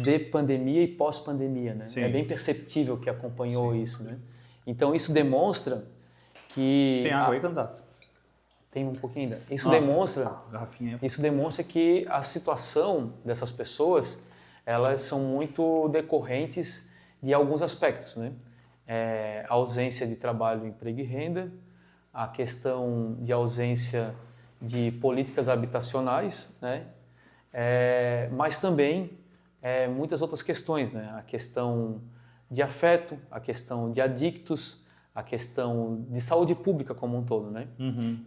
de pandemia e pós-pandemia, né? Sim. É bem perceptível que acompanhou isso, né? Então isso demonstra que... Tem água aí, candidato? Tem um pouquinho ainda. Garrafinha. Isso demonstra que a situação dessas pessoas, elas são muito decorrentes de alguns aspectos, né? A ausência de trabalho, emprego e renda, a questão de ausência de políticas habitacionais, né? Mas também muitas outras questões, né? A questão de afeto, a questão de adictos, a questão de saúde pública como um todo, né?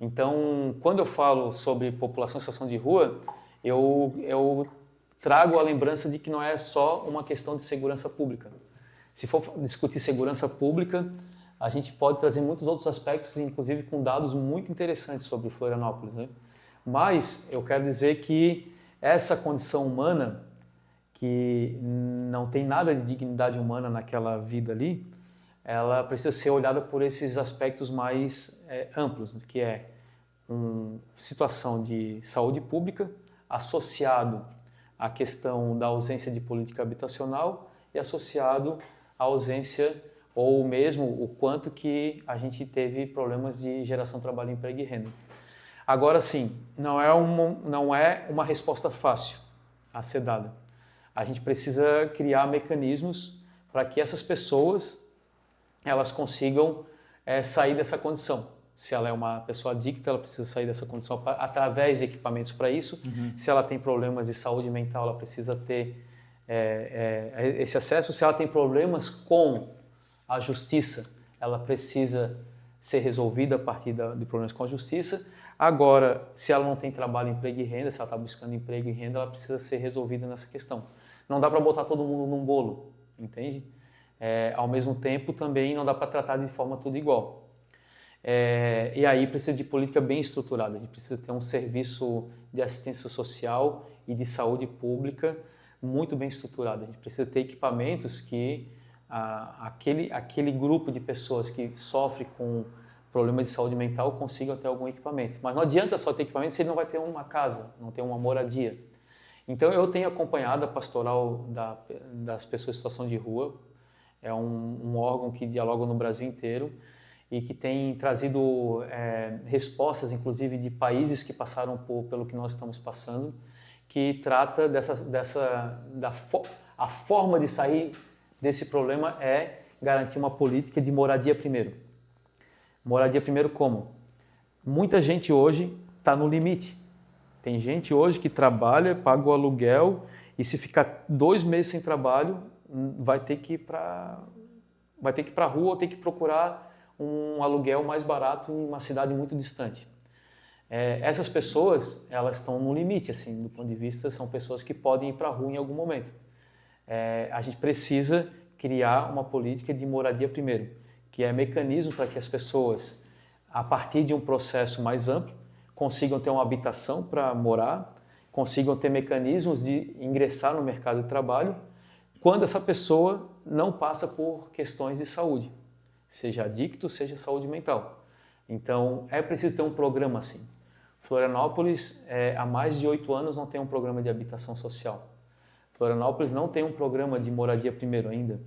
Então, quando eu falo sobre população em situação de rua, eu trago a lembrança de que não é só uma questão de segurança pública. Se for discutir segurança pública, a gente pode trazer muitos outros aspectos, inclusive com dados muito interessantes sobre Florianópolis, né? Mas eu quero dizer que essa condição humana, que não tem nada de dignidade humana naquela vida ali, ela precisa ser olhada por esses aspectos mais amplos, que é uma situação de saúde pública associado à questão da ausência de política habitacional e associado à ausência ou mesmo o quanto que a gente teve problemas de geração de trabalho, emprego e renda. Agora sim, não é uma resposta fácil a ser dada. A gente precisa criar mecanismos para que essas pessoas elas consigam sair dessa condição. Se ela é uma pessoa adicta, ela precisa sair dessa condição através de equipamentos para isso. Se ela tem problemas de saúde mental, ela precisa ter esse acesso. Se ela tem problemas com a justiça, ela precisa ser resolvida a partir de problemas com a justiça. Agora, se ela não tem trabalho, emprego e renda, se ela está buscando emprego e renda, ela precisa ser resolvida nessa questão. Não dá para botar todo mundo num bolo, entende? Ao mesmo tempo, também não dá para tratar de forma tudo igual. E aí precisa de política bem estruturada. A gente precisa ter um serviço de assistência social e de saúde pública muito bem estruturado. A gente precisa ter equipamentos que aquele grupo de pessoas que sofre com problemas de saúde mental consigam ter algum equipamento. Mas não adianta só ter equipamento se ele não vai ter uma casa, não ter uma moradia. Então eu tenho acompanhado a pastoral das pessoas em situação de rua. É um órgão que dialoga no Brasil inteiro e que tem trazido respostas, inclusive, de países que passaram pelo que nós estamos passando, que trata a forma de sair desse problema é garantir uma política de moradia primeiro. Moradia primeiro como? Muita gente hoje está no limite. Tem gente hoje que trabalha, paga o aluguel e se ficar 2 meses sem trabalho, vai ter que ir para a rua ou ter que procurar um aluguel mais barato em uma cidade muito distante. Essas pessoas, elas estão no limite, assim, do ponto de vista, são pessoas que podem ir para a rua em algum momento. A gente precisa criar uma política de moradia primeiro, que é mecanismo para que as pessoas, a partir de um processo mais amplo, consigam ter uma habitação para morar, consigam ter mecanismos de ingressar no mercado de trabalho, quando essa pessoa não passa por questões de saúde, seja adicto, seja saúde mental. Então, é preciso ter um programa assim. Florianópolis, há mais de 8 anos, não tem um programa de habitação social. Florianópolis não tem um programa de moradia primeiro ainda.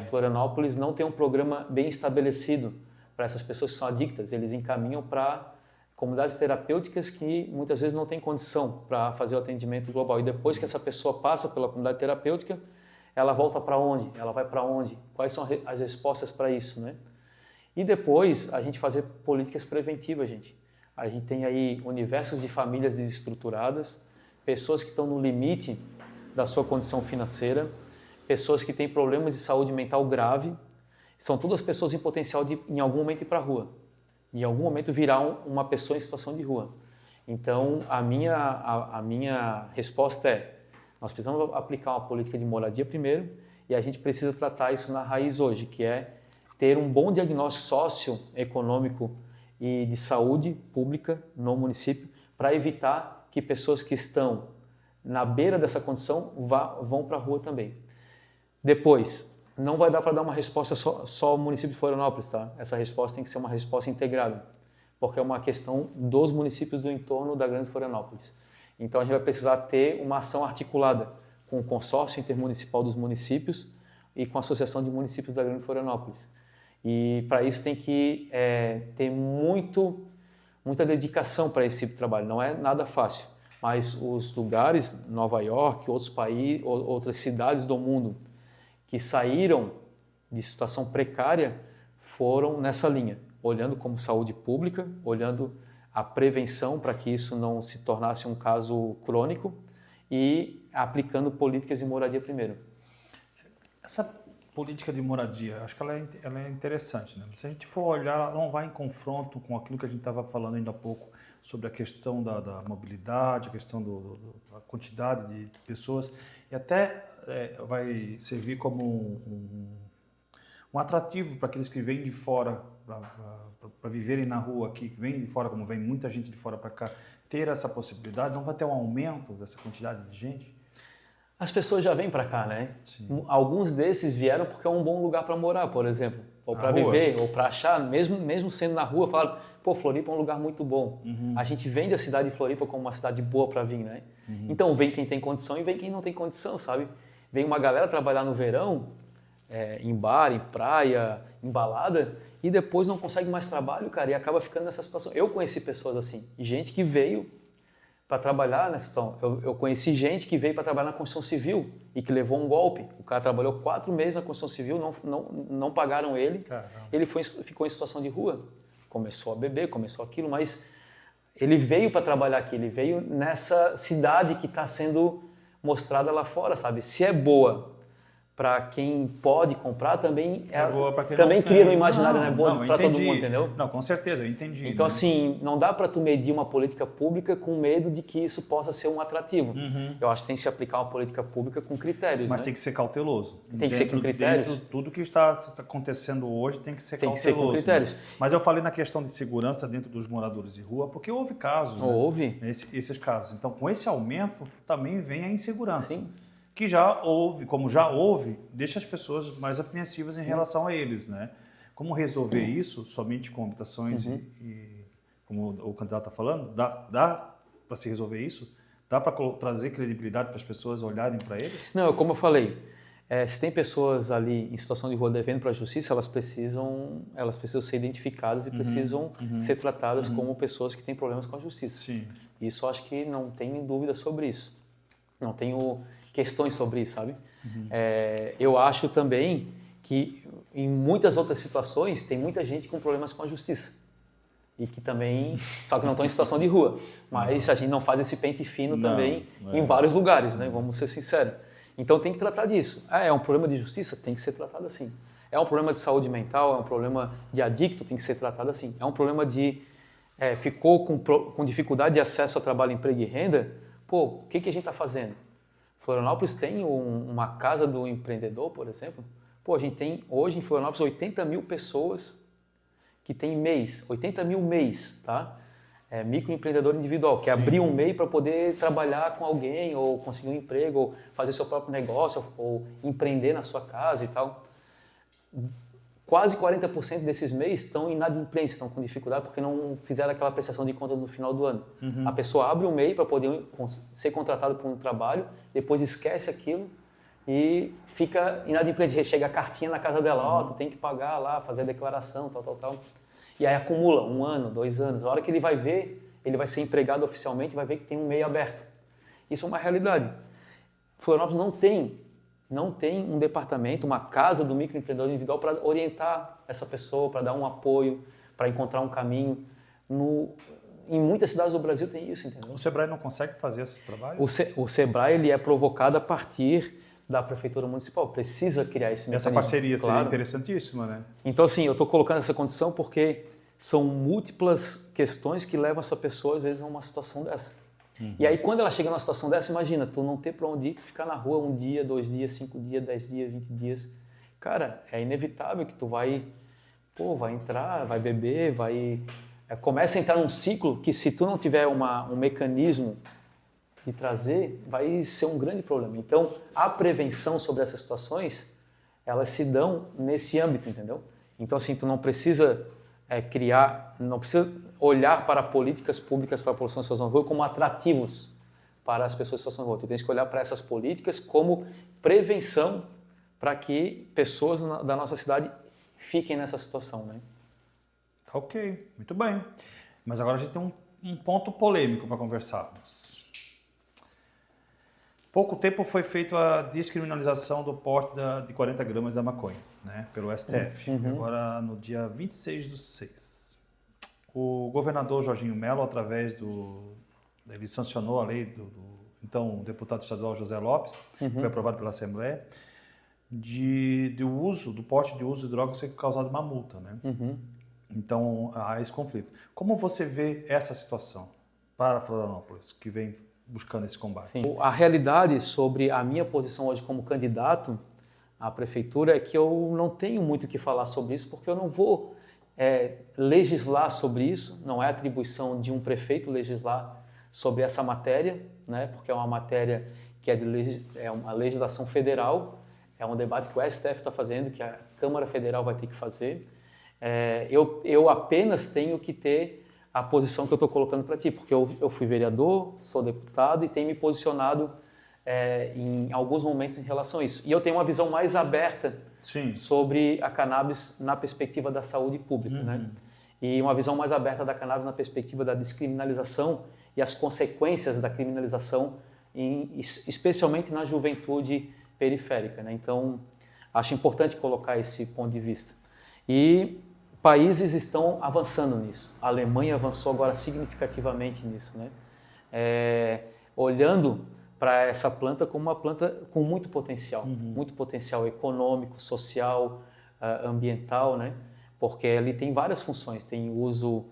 Florianópolis não tem um programa bem estabelecido para essas pessoas que são adictas. Eles encaminham para comunidades terapêuticas que muitas vezes não têm condição para fazer o atendimento global. E depois que essa pessoa passa pela comunidade terapêutica, ela volta para onde? Ela vai para onde? Quais são as respostas para isso, né? E depois a gente fazer políticas preventivas, gente. A gente tem aí universos de famílias desestruturadas, pessoas que estão no limite da sua condição financeira, pessoas que têm problemas de saúde mental grave. São todas pessoas em potencial de, em algum momento, ir para a rua. Em algum momento, virar uma pessoa em situação de rua. Então, a minha resposta é: nós precisamos aplicar uma política de moradia primeiro e a gente precisa tratar isso na raiz hoje, que é ter um bom diagnóstico socioeconômico e de saúde pública no município para evitar que pessoas que estão na beira dessa condição vão para a rua também. Depois, não vai dar para dar uma resposta só ao município de Florianópolis, tá? Essa resposta tem que ser uma resposta integrada, porque é uma questão dos municípios do entorno da Grande Florianópolis. Então a gente vai precisar ter uma ação articulada com o consórcio intermunicipal dos municípios e com a Associação de Municípios da Grande Florianópolis. E para isso tem que ter muita dedicação para esse tipo de trabalho. Não é nada fácil, mas os lugares, Nova York, outros países, outras cidades do mundo que saíram de situação precária foram nessa linha, olhando como saúde pública, olhando a prevenção para que isso não se tornasse um caso crônico e aplicando políticas de moradia primeiro. Essa política de moradia, acho que ela é interessante, né? Se a gente for olhar, ela não vai em confronto com aquilo que a gente estava falando ainda há pouco sobre a questão da mobilidade, a questão da quantidade de pessoas, e até vai servir como um atrativo para aqueles que vêm de fora para viverem na rua aqui, que vêm de fora, como vem muita gente de fora para cá, ter essa possibilidade. Não vai ter um aumento dessa quantidade de gente? As pessoas já vêm para cá, né? Sim. Alguns desses vieram porque é um bom lugar para morar, por exemplo, ou para viver, ou para achar, mesmo sendo na rua, falaram, pô, Floripa é um lugar muito bom. Uhum. A gente vende a cidade de Floripa como uma cidade boa para vir, né? Uhum. Então vem quem tem condição e vem quem não tem condição, sabe? Vem uma galera trabalhar no verão, em bar, em praia, em balada, e depois não consegue mais trabalho, cara, e acaba ficando nessa situação. Eu conheci pessoas assim, gente que veio para trabalhar nessa situação. Eu conheci gente que veio para trabalhar na construção civil e que levou um golpe. O cara trabalhou 4 meses na construção civil, não pagaram ele. Caramba. Ele ficou em situação de rua. Começou a beber, começou aquilo, mas ele veio para trabalhar aqui. Ele veio nessa cidade que está sendo mostrada lá fora, sabe? Se é boa para quem pode comprar, também cria no imaginário, né? Boa para todo mundo, entendeu? Não, com certeza, eu entendi. Então, né? assim, não dá para tu medir uma política pública com medo de que isso possa ser um atrativo. Uhum. Eu acho que tem que se aplicar uma política pública com critérios, Mas né? tem que ser cauteloso. Tem que ser com critérios. Tudo que está acontecendo hoje tem que ser cauteloso. Tem que ser com critérios. Né? Mas eu falei na questão de segurança dentro dos moradores de rua, porque houve casos. Houve. Né? Esses casos. Então, com esse aumento, também vem a insegurança. Sim. Que já houve, como já houve, deixa as pessoas mais apreensivas em relação a eles, né? Como resolver isso somente com habitações e como o candidato está falando, dá para se resolver isso? Dá para trazer credibilidade para as pessoas olharem para eles? Não, como eu falei, se tem pessoas ali em situação de rua devendo para a justiça, elas precisam ser identificadas e precisam ser tratadas como pessoas que têm problemas com a justiça. Sim. Isso eu acho que não tem dúvida sobre isso. Não tenho questões sobre isso, sabe? Eu acho também que em muitas outras situações tem muita gente com problemas com a justiça. e que também, só que não estão em situação de rua. Mas a gente não faz esse pente fino também em vários lugares, né? Vamos ser sinceros. Então tem que tratar disso. É um problema de justiça? Tem que ser tratado assim. É um problema de saúde mental? É um problema de adicto? Tem que ser tratado assim. É um problema de... ficou com dificuldade de acesso a trabalho, emprego e renda? Pô, o que a gente está fazendo? Florianópolis tem uma casa do empreendedor, por exemplo. Pô, a gente tem hoje em Florianópolis 80 mil pessoas que tem MEIs, 80 mil MEIs, tá? Microempreendedor individual, que abrir um MEI para poder trabalhar com alguém, ou conseguir um emprego, ou fazer seu próprio negócio, ou empreender na sua casa e tal. Quase 40% desses MEIs estão inadimplentes, estão com dificuldade porque não fizeram aquela prestação de contas no final do ano. A pessoa abre um MEI para poder ser contratado por um trabalho, depois esquece aquilo e fica inadimplente. Chega a cartinha na casa dela, ó, tu tem que pagar lá, fazer a declaração, tal. E aí acumula 1 ano, 2 anos. A hora que ele vai ver, ele vai ser empregado oficialmente, vai ver que tem um MEI aberto. Isso é uma realidade. Florianópolis não tem um departamento, uma casa do microempreendedor individual para orientar essa pessoa, para dar um apoio, para encontrar um caminho. Em muitas cidades do Brasil tem isso, entendeu? O Sebrae não consegue fazer esse trabalho? O Sebrae ele é provocado a partir da Prefeitura Municipal, precisa criar esse mecanismo. Essa parceria seria claro. Interessantíssima, né? Então, assim, eu estou colocando essa condição porque são múltiplas questões que levam essa pessoa, às vezes, a uma situação dessa. E aí, quando ela chega numa situação dessa, imagina, tu não ter para onde ir, tu ficar na rua 1 dia, 2 dias, 5 dias, 10 dias, 20 dias. Cara, é inevitável que tu vai entrar, vai beber, começa a entrar num ciclo que se tu não tiver um mecanismo de trazer, vai ser um grande problema. Então, a prevenção sobre essas situações, elas se dão nesse âmbito, entendeu? Então, assim, tu não precisa não precisa olhar para políticas públicas para a população em situação de rua como atrativos para as pessoas em situação de rua. Tu tens que olhar para essas políticas como prevenção para que pessoas da nossa cidade fiquem nessa situação, né? Ok, muito bem. Mas agora a gente tem um ponto polêmico para conversarmos. Pouco tempo foi feita a descriminalização do porte de 40 gramas da maconha, né, pelo STF. Agora, no dia 26/6, o governador Jorginho Melo, ele sancionou a lei do então deputado estadual José Lopes, que foi aprovado pela Assembleia, do porte de uso de drogas ser causado uma multa, né? Então, há esse conflito. Como você vê essa situação para Florianópolis, que vem buscando esse combate? Sim. A realidade sobre a minha posição hoje como candidato à prefeitura é que eu não tenho muito o que falar sobre isso, porque eu não vou legislar sobre isso, não é atribuição de um prefeito legislar sobre essa matéria, né? Porque é uma matéria que é uma legislação federal, é um debate que o STF está fazendo, que a Câmara Federal vai ter que fazer. Eu apenas tenho que ter a posição que eu estou colocando para ti, porque eu fui vereador, sou deputado e tenho me posicionado em alguns momentos em relação a isso. E eu tenho uma visão mais aberta sobre a cannabis na perspectiva da saúde pública, né? E uma visão mais aberta da cannabis na perspectiva da descriminalização e as consequências da criminalização, especialmente na juventude periférica, né? Então, acho importante colocar esse ponto de vista. E países estão avançando nisso. A Alemanha avançou agora significativamente nisso, né? Olhando para essa planta como uma planta com muito potencial econômico, social, ambiental, né? Porque ele tem várias funções. Tem uso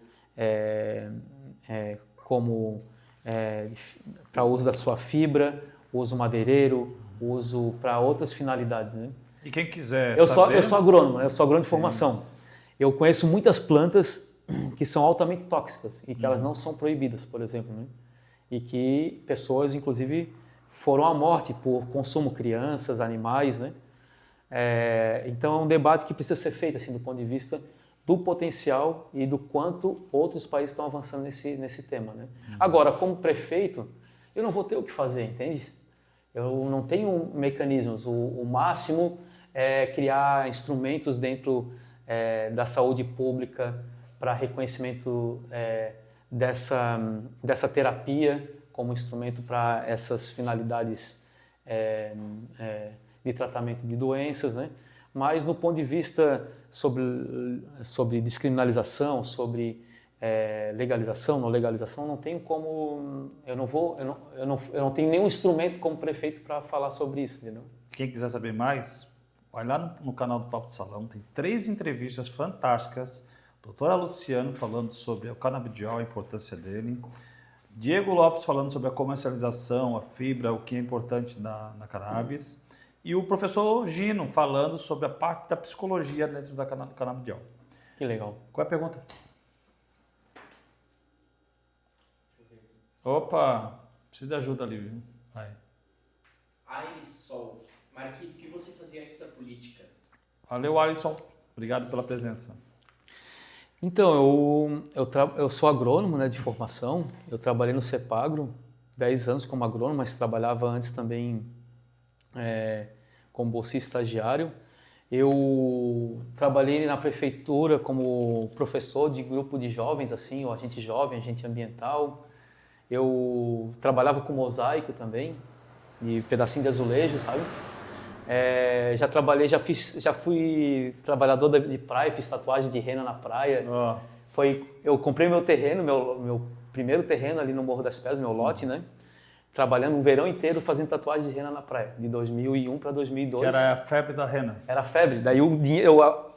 para uso da sua fibra, uso madeireiro, uso para outras finalidades, né? E quem quiser eu sou agrônomo, né? Eu sou agrônomo de formação. Eu conheço muitas plantas que são altamente tóxicas e que elas não são proibidas, por exemplo, né? E que pessoas, inclusive, foram à morte por consumo, crianças, animais, né? Então é um debate que precisa ser feito assim, do ponto de vista do potencial e do quanto outros países estão avançando nesse tema, né? Agora, como prefeito, eu não vou ter o que fazer, entende? Eu não tenho mecanismos. O máximo é criar instrumentos dentro da saúde pública para reconhecimento dessa terapia como instrumento para essas finalidades de tratamento de doenças, né? Mas no ponto de vista sobre descriminalização, sobre legalização, não legalização, não tenho como, eu não tenho nenhum instrumento como prefeito para falar sobre isso, entendeu? Quem quiser saber mais, vai lá no canal do Papo de Salão, tem 3 entrevistas fantásticas. Doutora Luciano falando sobre o canabidiol, a importância dele. Diego Lopes falando sobre a comercialização, a fibra, o que é importante na cannabis. E o professor Gino falando sobre a parte da psicologia dentro do canabidiol. Que legal. Qual é a pergunta? Opa, precisa de ajuda ali, viu? Vai. Aerisol. Marquito, o que você fazia antes da política? Valeu, Alisson. Obrigado pela presença. Então, eu sou agrônomo, né, de formação. Eu trabalhei no Cepagro 10 anos como agrônomo, mas trabalhava antes também como bolsista estagiário. Eu trabalhei na prefeitura como professor de grupo de jovens, assim, o agente jovem, agente ambiental. Eu trabalhava com mosaico também, de pedacinho de azulejo, sabe? Já trabalhei, já fui trabalhador de praia, fiz tatuagem de rena na praia. Eu comprei meu terreno, meu primeiro terreno ali no Morro das Pedras, meu lote, né? Trabalhando um verão inteiro fazendo tatuagem de rena na praia, de 2001 para 2002. Que era a febre da rena. Era a febre. Daí o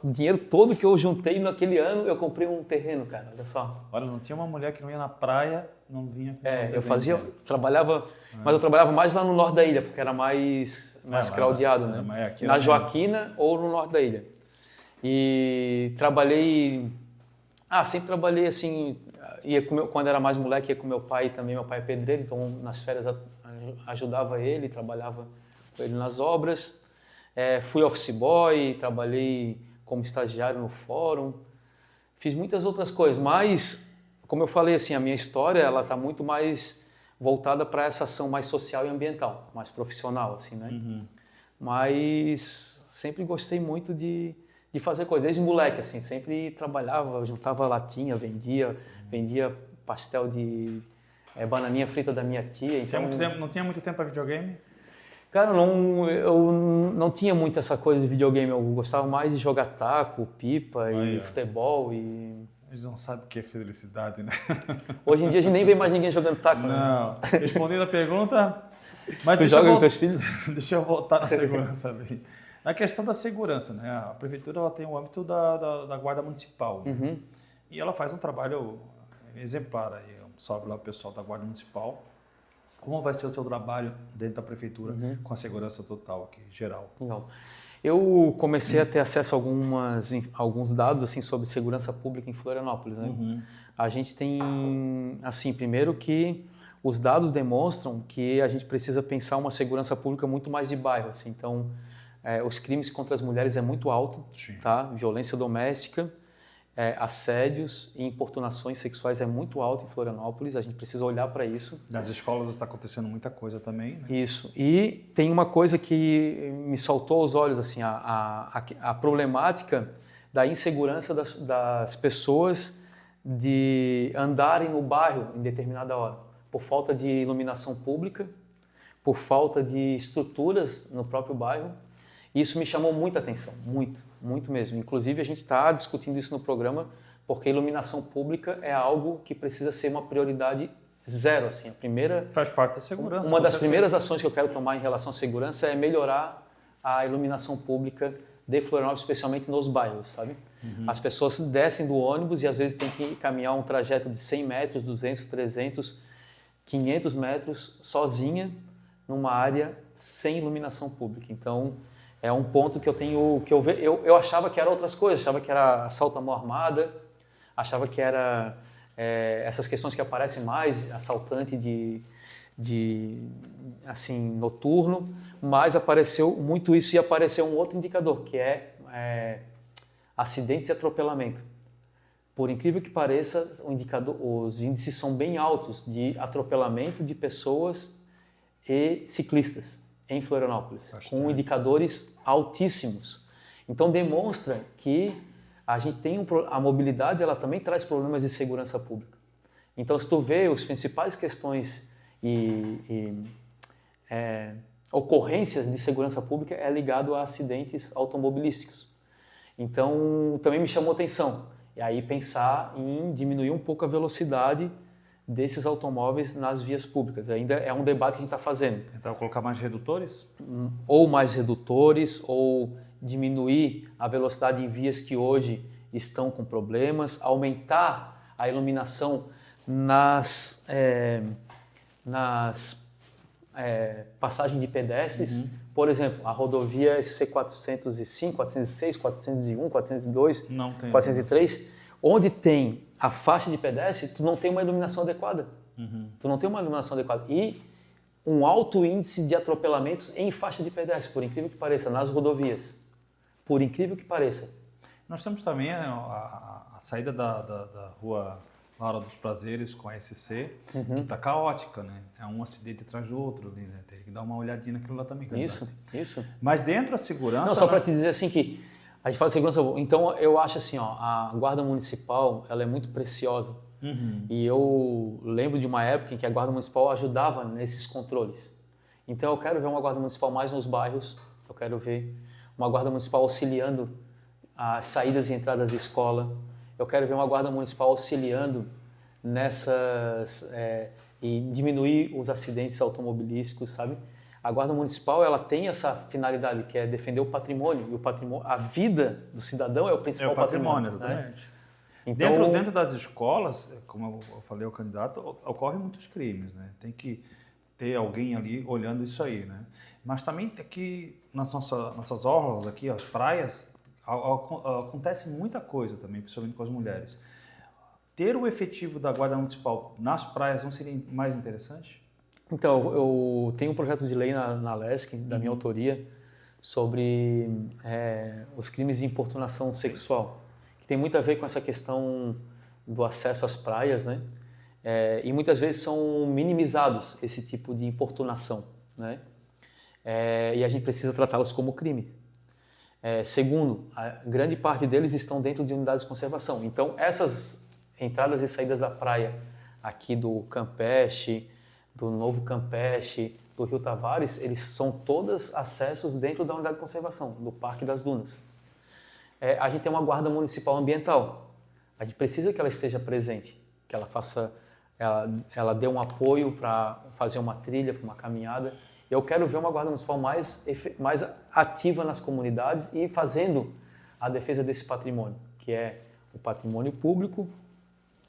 dinheiro todo que eu juntei naquele ano, eu comprei um terreno, cara, olha só. Olha, não tinha uma mulher que não ia na praia, não vinha com trabalhava, mas eu trabalhava mais lá no norte da ilha, porque era mais craudiado, né? Na Joaquina ou no norte da ilha. E trabalhei, sempre trabalhei assim, quando era mais moleque, ia com meu pai também, meu pai é pedreiro, então nas férias ajudava ele, trabalhava com ele nas obras. Fui office boy, trabalhei como estagiário no fórum, fiz muitas outras coisas, mas, como eu falei, assim, a minha história ela está muito mais voltada para essa ação mais social e ambiental, mais profissional, assim, né? Uhum. Mas sempre gostei muito de fazer coisas, desde moleque, assim, sempre trabalhava, juntava latinha, vendia pastel de bananinha frita da minha tia. Então, não tinha muito tempo para videogame? Cara, eu não tinha muito essa coisa de videogame, eu gostava mais de jogar taco, pipa e futebol e... Eles não sabem o que é felicidade, né? Hoje em dia a gente nem vê mais ninguém jogando taco. Não. Né? Respondendo a pergunta... Mas tu joga com teus filhos? Deixa eu voltar na segurança ali. Na questão da segurança, né? A prefeitura ela tem o âmbito da guarda municipal. Né? Uhum. E ela faz um trabalho exemplar aí. Salve lá o pessoal da guarda municipal. Como vai ser o seu trabalho dentro da prefeitura com a segurança total aqui, geral? Legal. Eu comecei a ter acesso a alguns dados assim sobre segurança pública em Florianópolis. Né? A gente tem, assim, primeiro que os dados demonstram que a gente precisa pensar uma segurança pública muito mais de bairro. Assim. Então, os crimes contra as mulheres é muito alto, tá? Violência doméstica, assédios e importunações sexuais é muito alto em Florianópolis, a gente precisa olhar para isso. Nas escolas está acontecendo muita coisa também, né? Isso, e tem uma coisa que me saltou aos olhos, assim, a problemática da insegurança das pessoas de andarem no bairro em determinada hora, por falta de iluminação pública, por falta de estruturas no próprio bairro. Isso me chamou muita atenção, muito mesmo. Inclusive, a gente está discutindo isso no programa, porque a iluminação pública é algo que precisa ser uma prioridade zero. Assim. A primeira, faz parte da segurança. Uma das primeiras ações que eu quero tomar em relação à segurança é melhorar a iluminação pública de Florianópolis, especialmente nos bairros, sabe? As pessoas descem do ônibus e às vezes tem que caminhar um trajeto de 100 metros, 200, 300, 500 metros sozinha numa área sem iluminação pública. Então, é um ponto que eu achava que era outras coisas, achava que era assalto à mão armada, achava que era essas questões que aparecem mais, assaltante assim, noturno, mas apareceu muito isso e apareceu um outro indicador, que é acidentes e atropelamento. Por incrível que pareça, os índices são bem altos de atropelamento de pessoas e ciclistas em Florianópolis, com indicadores altíssimos. Então demonstra que a gente tem a mobilidade, ela também traz problemas de segurança pública. Então se tu vê as principais questões e ocorrências de segurança pública é ligado a acidentes automobilísticos. Então também me chamou atenção. E aí pensar em diminuir um pouco a velocidade desses automóveis nas vias públicas. Ainda é um debate que a gente está fazendo. Tentar colocar mais redutores? Ou mais redutores, ou diminuir a velocidade em vias que hoje estão com problemas, aumentar a iluminação nas passagens de pedestres. Por exemplo, a rodovia SC 405, 406, 401, 402, Não tem. 403, onde tem a faixa de pedestre, tu não tem uma iluminação adequada. Tu não tem uma iluminação adequada. E um alto índice de atropelamentos em faixa de pedestre, por incrível que pareça, nas rodovias. Por incrível que pareça. Nós temos também a saída da rua Laura dos Prazeres com a SC, que está caótica, né? É um acidente atrás do outro ali, né? Tem que dar uma olhadinha naquilo lá também. Isso. Mas dentro da segurança... Não, só para te dizer assim que a gente fala de segurança, então eu acho assim, ó, a guarda municipal, ela é muito preciosa. E eu lembro de uma época em que a guarda municipal ajudava nesses controles. Então eu quero ver uma guarda municipal mais nos bairros, eu quero ver uma guarda municipal auxiliando as saídas e entradas da escola, eu quero ver uma guarda municipal auxiliando nessas e diminuir os acidentes automobilísticos, sabe? A guarda municipal, ela tem essa finalidade, que é defender o patrimônio, e o patrimônio, a vida do cidadão é o principal patrimônio. Exatamente. Né? Então, Dentro das escolas, como eu falei ao candidato, ocorrem muitos crimes, né? Tem que ter alguém ali olhando isso aí, né? Mas também aqui nas nossas orlas, aqui, as praias, acontece muita coisa também, principalmente com as mulheres. Ter o efetivo da Guarda Municipal nas praias não seria mais interessante? Então, eu tenho um projeto de lei na LESC, da minha autoria, sobre os crimes de importunação sexual, que tem muito a ver com essa questão do acesso às praias, né? E muitas vezes são minimizados esse tipo de importunação, né? E a gente precisa tratá-los como crime. Segundo, a grande parte deles estão dentro de unidades de conservação. Então, essas entradas e saídas da praia aqui do Campeche, do Novo Campeche, do Rio Tavares, eles são todos acessos dentro da unidade de conservação, do Parque das Dunas. A gente tem uma guarda municipal ambiental. A gente precisa que ela esteja presente, que ela ela dê um apoio para fazer uma trilha, para uma caminhada. Eu quero ver uma guarda municipal mais ativa nas comunidades e fazendo a defesa desse patrimônio, que é o patrimônio público,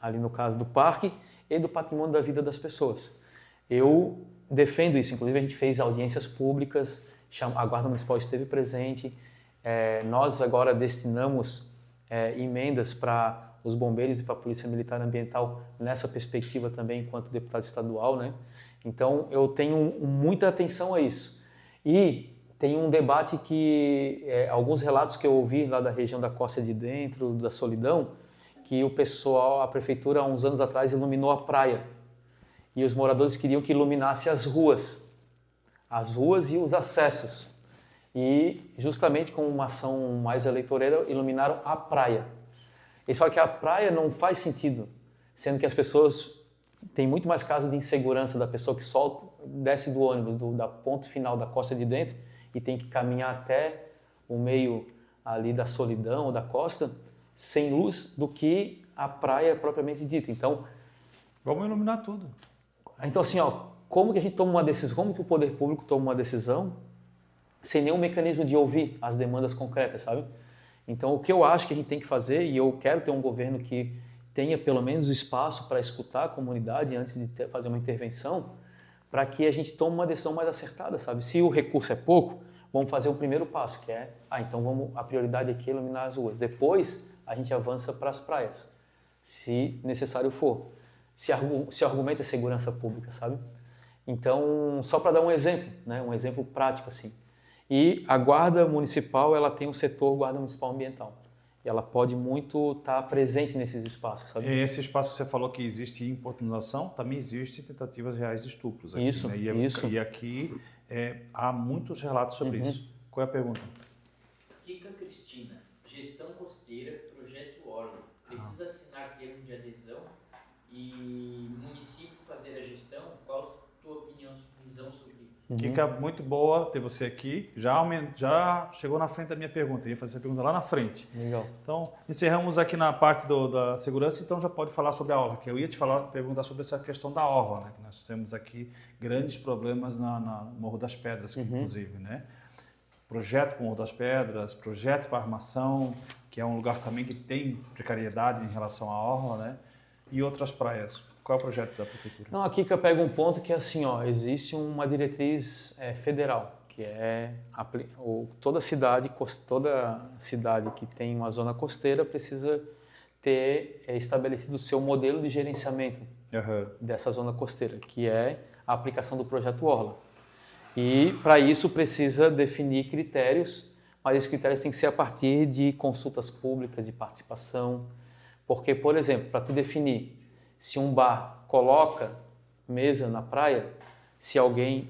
ali no caso do parque, e do patrimônio da vida das pessoas. Eu defendo isso, inclusive a gente fez audiências públicas, a Guarda Municipal esteve presente, nós agora destinamos emendas para os bombeiros e para a Polícia Militar Ambiental nessa perspectiva também enquanto deputado estadual, né? Então eu tenho muita atenção a isso. E tem um debate que, alguns relatos que eu ouvi lá da região da Costa de Dentro, da Solidão, que o pessoal, a prefeitura há uns anos atrás iluminou a praia. E os moradores queriam que iluminasse as ruas e os acessos. E justamente com uma ação mais eleitoreira, iluminaram a praia. Eles falam que a praia não faz sentido, sendo que as pessoas têm muito mais casos de insegurança da pessoa que desce do ônibus, da ponto final da Costa de Dentro e tem que caminhar até o meio ali da Solidão ou da costa, sem luz, do que a praia propriamente dita. Então, vamos iluminar tudo. Então, assim, como que a gente toma uma decisão, como que o poder público toma uma decisão sem nenhum mecanismo de ouvir as demandas concretas, sabe? Então, o que eu acho que a gente tem que fazer, e eu quero ter um governo que tenha pelo menos espaço para escutar a comunidade antes de fazer uma intervenção, para que a gente tome uma decisão mais acertada, sabe? Se o recurso é pouco, vamos fazer o primeiro passo, que é, então a prioridade aqui é iluminar as ruas. Depois, a gente avança para as praias, se necessário for. Se o argumento é segurança pública, sabe? Então, só para dar um exemplo, né? Um exemplo prático, assim. E a Guarda Municipal, ela tem o setor Guarda Municipal Ambiental. E ela pode muito estar presente nesses espaços, sabe? Esse espaço que você falou que existe importunação, também existe tentativas reais de estupros. Aqui, isso, né? isso. E aqui há muitos relatos sobre isso. Qual é a pergunta? Kika Cristina, gestão costeira, projeto órgão. Precisa assinar termo de adesão e o município fazer a gestão? Qual a tua opinião, visão sobre Kika, muito boa ter você aqui. Já chegou na frente da minha pergunta. Eu ia fazer essa pergunta lá na frente. Legal. Então, encerramos aqui na parte da segurança, então já pode falar sobre a orla, que eu ia te perguntar sobre essa questão da orla, né? Que nós temos aqui grandes problemas na Morro das Pedras, inclusive, né? Projeto com Morro das Pedras, projeto para armação, que é um lugar também que tem precariedade em relação à orla, né? E outras praias. Qual é o projeto da prefeitura? Não, aqui que eu pego um ponto que é assim, ó, existe uma diretriz federal, que é toda cidade que tem uma zona costeira precisa ter estabelecido o seu modelo de gerenciamento dessa zona costeira, que é a aplicação do projeto Orla. E para isso precisa definir critérios, mas esses critérios têm que ser a partir de consultas públicas, de participação, porque, por exemplo, para tu definir se um bar coloca mesa na praia, se alguém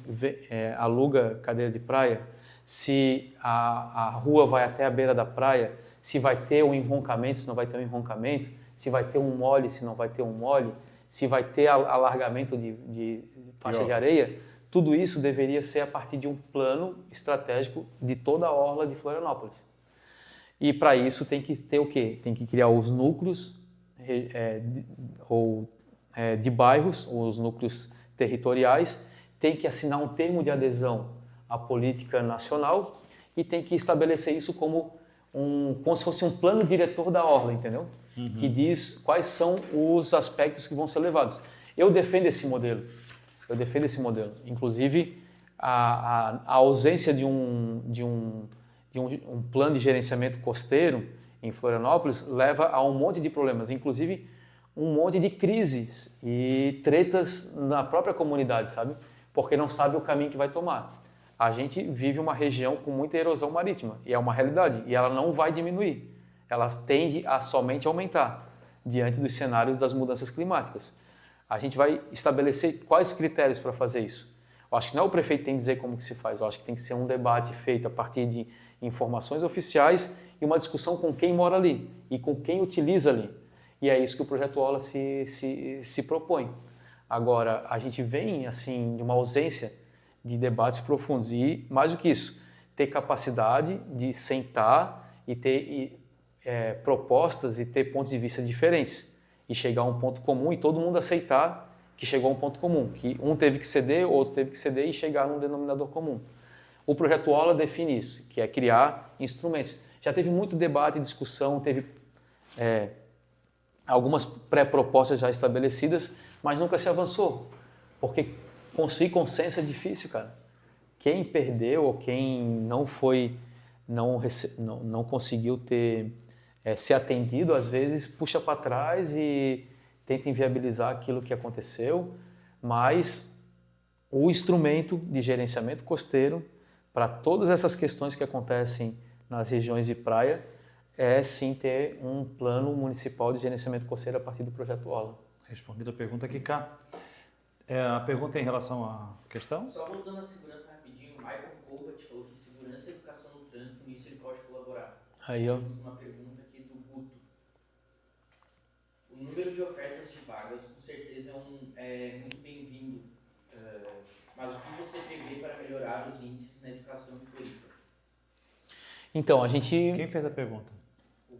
aluga cadeira de praia, se a rua vai até a beira da praia, se vai ter um enroncamento, se não vai ter um enroncamento, se vai ter um mole, se não vai ter um mole, se vai ter alargamento de faixa de areia, tudo isso deveria ser a partir de um plano estratégico de toda a orla de Florianópolis. E para isso tem que ter o quê? Tem que criar os núcleos de bairros, os núcleos territoriais, tem que assinar um termo de adesão à política nacional e tem que estabelecer isso como se fosse um plano diretor da orla, entendeu? Que diz quais são os aspectos que vão ser levados. Eu defendo esse modelo. Inclusive, a ausência de um plano de gerenciamento costeiro em Florianópolis leva a um monte de problemas, inclusive um monte de crises e tretas na própria comunidade, sabe? Porque não sabe o caminho que vai tomar. A gente vive uma região com muita erosão marítima, e é uma realidade, e ela não vai diminuir. Ela tende a somente aumentar diante dos cenários das mudanças climáticas. A gente vai estabelecer quais critérios para fazer isso. Eu acho que não é o prefeito que tem que dizer como que se faz, eu acho que tem que ser um debate feito a partir de informações oficiais e uma discussão com quem mora ali e com quem utiliza ali. E é isso que o Projeto Orla se propõe. Agora, a gente vem assim de uma ausência de debates profundos e, mais do que isso, ter capacidade de sentar e ter propostas e ter pontos de vista diferentes e chegar a um ponto comum e todo mundo aceitar que chegou a um ponto comum, que um teve que ceder, outro teve que ceder e chegar num denominador comum. O Projeto Orla define isso, que é criar instrumentos. Já teve muito debate e discussão, teve algumas pré-propostas já estabelecidas, mas nunca se avançou, porque construir consenso é difícil, cara. Quem perdeu ou quem não conseguiu ser atendido, às vezes puxa para trás e tenta inviabilizar aquilo que aconteceu, mas o instrumento de gerenciamento costeiro para todas essas questões que acontecem nas regiões de praia é sim ter um plano municipal de gerenciamento costeiro a partir do Projeto Orla. Respondida a pergunta aqui, cá. A pergunta é em relação à questão? Só voltando à segurança rapidinho, o Michael Colbert falou que segurança e educação no trânsito, nisso ele pode colaborar. Aí, ó. Temos uma pergunta aqui do Guto. O número de ofertas de vagas com certeza é muito bem-vindo, mas o que você prevê para melhorar os índices na educação em Floripa? Então, a gente... Quem fez a pergunta? O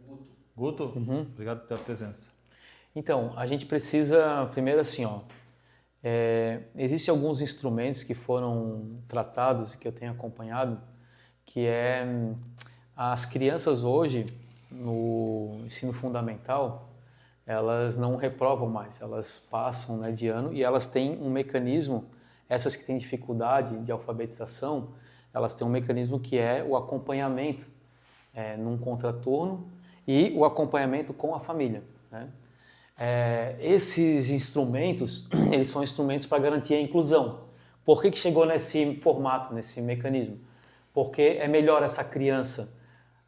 Guto. Guto? Obrigado pela presença. Então, a gente precisa, primeiro assim, ó, existem alguns instrumentos que foram tratados e que eu tenho acompanhado, que as crianças hoje, no ensino fundamental, elas não reprovam mais, elas passam, né, de ano e elas têm um mecanismo, essas que têm dificuldade de alfabetização, elas têm um mecanismo que é o acompanhamento num contraturno e o acompanhamento com a família, né? Esses instrumentos, eles são instrumentos para garantir a inclusão. Por que chegou nesse formato, nesse mecanismo? Porque é melhor essa criança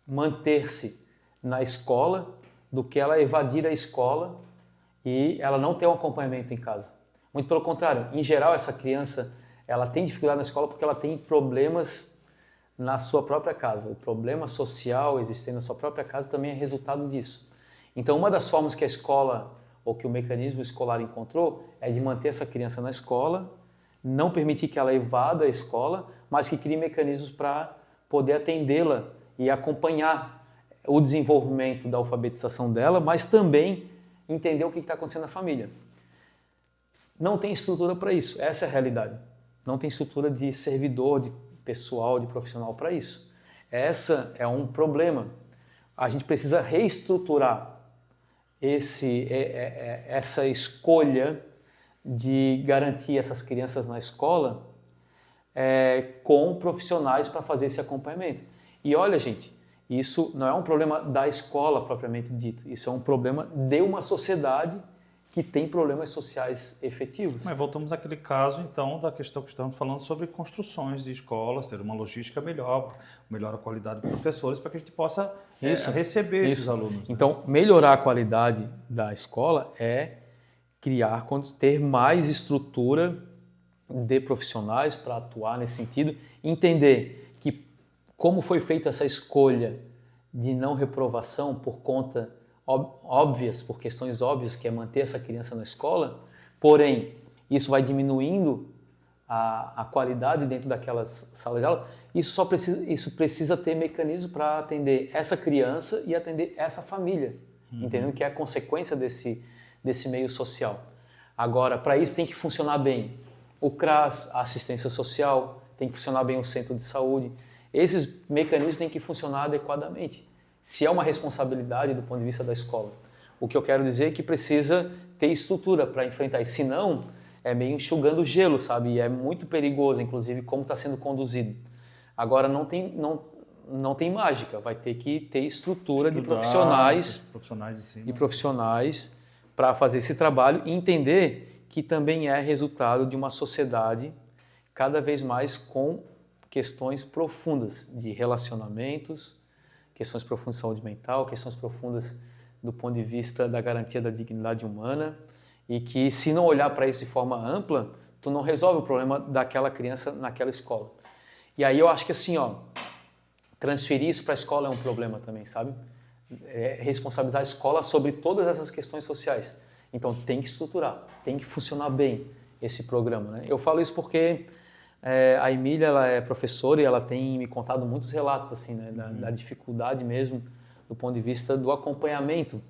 manter-se na escola do que ela evadir a escola e ela não ter um acompanhamento em casa. Muito pelo contrário, em geral essa criança ela tem dificuldade na escola porque ela tem problemas na sua própria casa. O problema social existente na sua própria casa também é resultado disso. Então, uma das formas que a escola ou que o mecanismo escolar encontrou é de manter essa criança na escola, não permitir que ela evada a escola, mas que crie mecanismos para poder atendê-la e acompanhar o desenvolvimento da alfabetização dela, mas também entender o que está acontecendo na família. Não tem estrutura para isso, essa é a realidade. Não tem estrutura de servidor, de pessoal, de profissional para isso. Essa é um problema. A gente precisa reestruturar essa escolha de garantir essas crianças na escola com profissionais para fazer esse acompanhamento. E olha, gente, isso não é um problema da escola propriamente dito, isso é um problema de uma sociedade que tem problemas sociais efetivos. Mas voltamos àquele caso, então, da questão que estamos falando sobre construções de escolas, ter uma logística melhor a qualidade dos professores, para que a gente possa receber esses alunos. Né? Então, melhorar a qualidade da escola é ter mais estrutura de profissionais para atuar nesse sentido, entender que como foi feita essa escolha de não reprovação por conta por questões óbvias, que é manter essa criança na escola, porém, isso vai diminuindo a qualidade dentro daquelas salas de aula, isso precisa ter mecanismo para atender essa criança e atender essa família, entendendo que é a consequência desse meio social. Agora, para isso tem que funcionar bem o CRAS, a assistência social, tem que funcionar bem o centro de saúde. Esses mecanismos têm que funcionar adequadamente. Se é uma responsabilidade do ponto de vista da escola. O que eu quero dizer é que precisa ter estrutura para enfrentar isso, senão é meio enxugando gelo, sabe? E é muito perigoso, inclusive, como está sendo conduzido. Agora, não tem mágica, vai ter que ter estrutura de profissionais para fazer esse trabalho e entender que também é resultado de uma sociedade cada vez mais com questões profundas de relacionamentos, questões profundas de saúde mental, questões profundas do ponto de vista da garantia da dignidade humana e que se não olhar para isso de forma ampla, tu não resolve o problema daquela criança naquela escola. E aí eu acho que assim, transferir isso para a escola é um problema também, sabe? Responsabilizar a escola sobre todas essas questões sociais. Então tem que estruturar, tem que funcionar bem esse programa, né? Eu falo isso porque a Emília, ela é professora e ela tem me contado muitos relatos assim, né, da dificuldade mesmo do ponto de vista do acompanhamento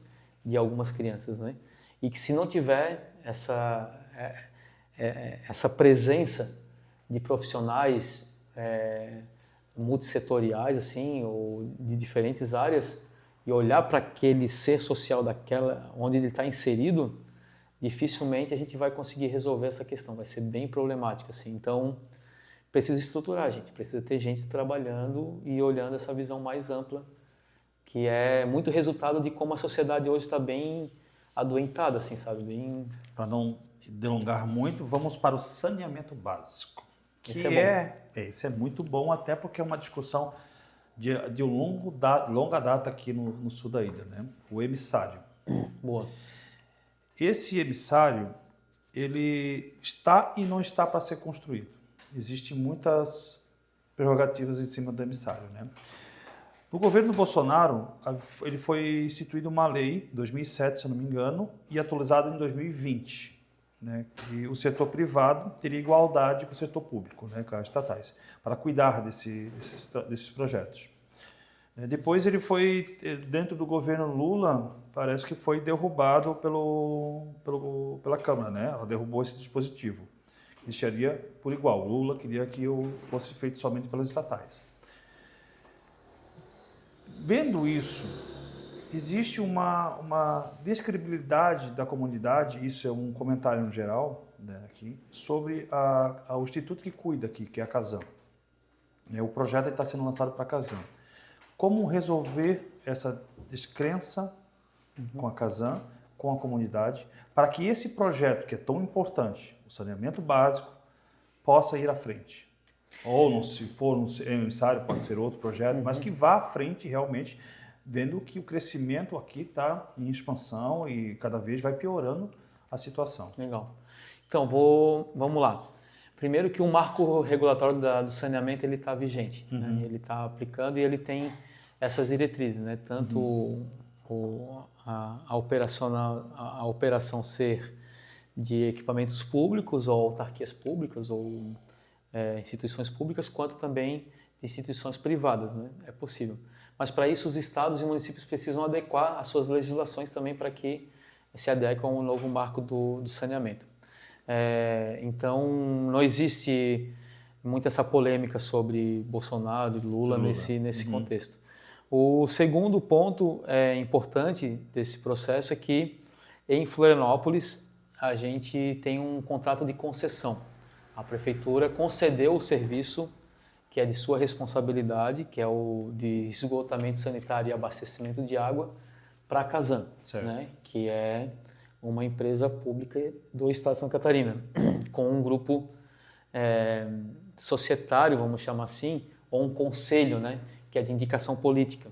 de algumas crianças, né? E que se não tiver essa presença de profissionais multissetoriais assim, ou de diferentes áreas e olhar para aquele ser social daquela onde ele está inserido, dificilmente a gente vai conseguir resolver essa questão, vai ser bem problemática assim. Então precisa estruturar, gente, precisa ter gente trabalhando e olhando essa visão mais ampla, que é muito resultado de como a sociedade hoje está bem adoentada, assim, sabe? Bem... Para não delongar muito, vamos para o saneamento básico. Esse é muito bom, até porque é uma discussão de longa data aqui no sul da ilha, né? O emissário. Boa. Esse emissário, ele está e não está para ser construído. Existem muitas prerrogativas em cima do emissário, né? No governo Bolsonaro, ele foi instituída uma lei em 2007, se eu não me engano, e atualizada em 2020, né? Que o setor privado teria igualdade com o setor público, né? Com as estatais, para cuidar desses projetos. Depois ele foi, dentro do governo Lula, parece que foi derrubado pela Câmara, né? Ela derrubou esse dispositivo. Deixaria por igual. Lula queria que fosse feito somente pelas estatais. Vendo isso, existe uma descredibilidade da comunidade, isso é um comentário no geral, né, aqui, sobre o instituto que cuida aqui, que é a Casan. O projeto está sendo lançado para a Casan. Como resolver essa descrença com a Casan, com a comunidade, para que esse projeto, que é tão importante, o saneamento básico, possa ir à frente? Ou, se for um emissário, pode ser outro projeto, mas que vá à frente realmente, vendo que o crescimento aqui está em expansão e cada vez vai piorando a situação. Legal. Então, vamos lá. Primeiro que o marco regulatório do saneamento ele está vigente, né? Ele está aplicando e ele tem essas diretrizes, né? Tanto a operação ser de equipamentos públicos ou autarquias públicas ou instituições públicas, quanto também de instituições privadas, né? É possível. Mas para isso os estados e municípios precisam adequar as suas legislações também para que se adequem ao novo marco do saneamento. Então não existe muito essa polêmica sobre Bolsonaro e Lula. nesse contexto. O segundo ponto importante desse processo é que em Florianópolis a gente tem um contrato de concessão. A prefeitura concedeu o serviço que é de sua responsabilidade, que é o de esgotamento sanitário e abastecimento de água, para a Casan, né? Que é uma empresa pública do estado de Santa Catarina, com um grupo societário, vamos chamar assim, ou um conselho, né? Que é de indicação política.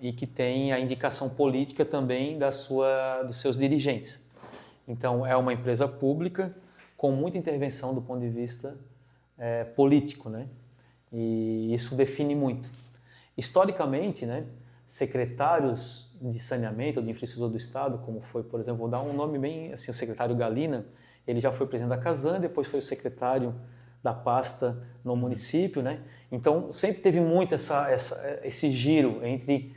E que tem a indicação política também dos seus dirigentes. Então, é uma empresa pública com muita intervenção do ponto de vista político, né? E isso define muito. Historicamente, né, secretários de saneamento ou de infraestrutura do Estado, como foi, por exemplo, vou dar um nome bem assim, o secretário Galina, ele já foi presidente da Casan, depois foi o secretário da pasta no município, né? Então, sempre teve muito esse giro entre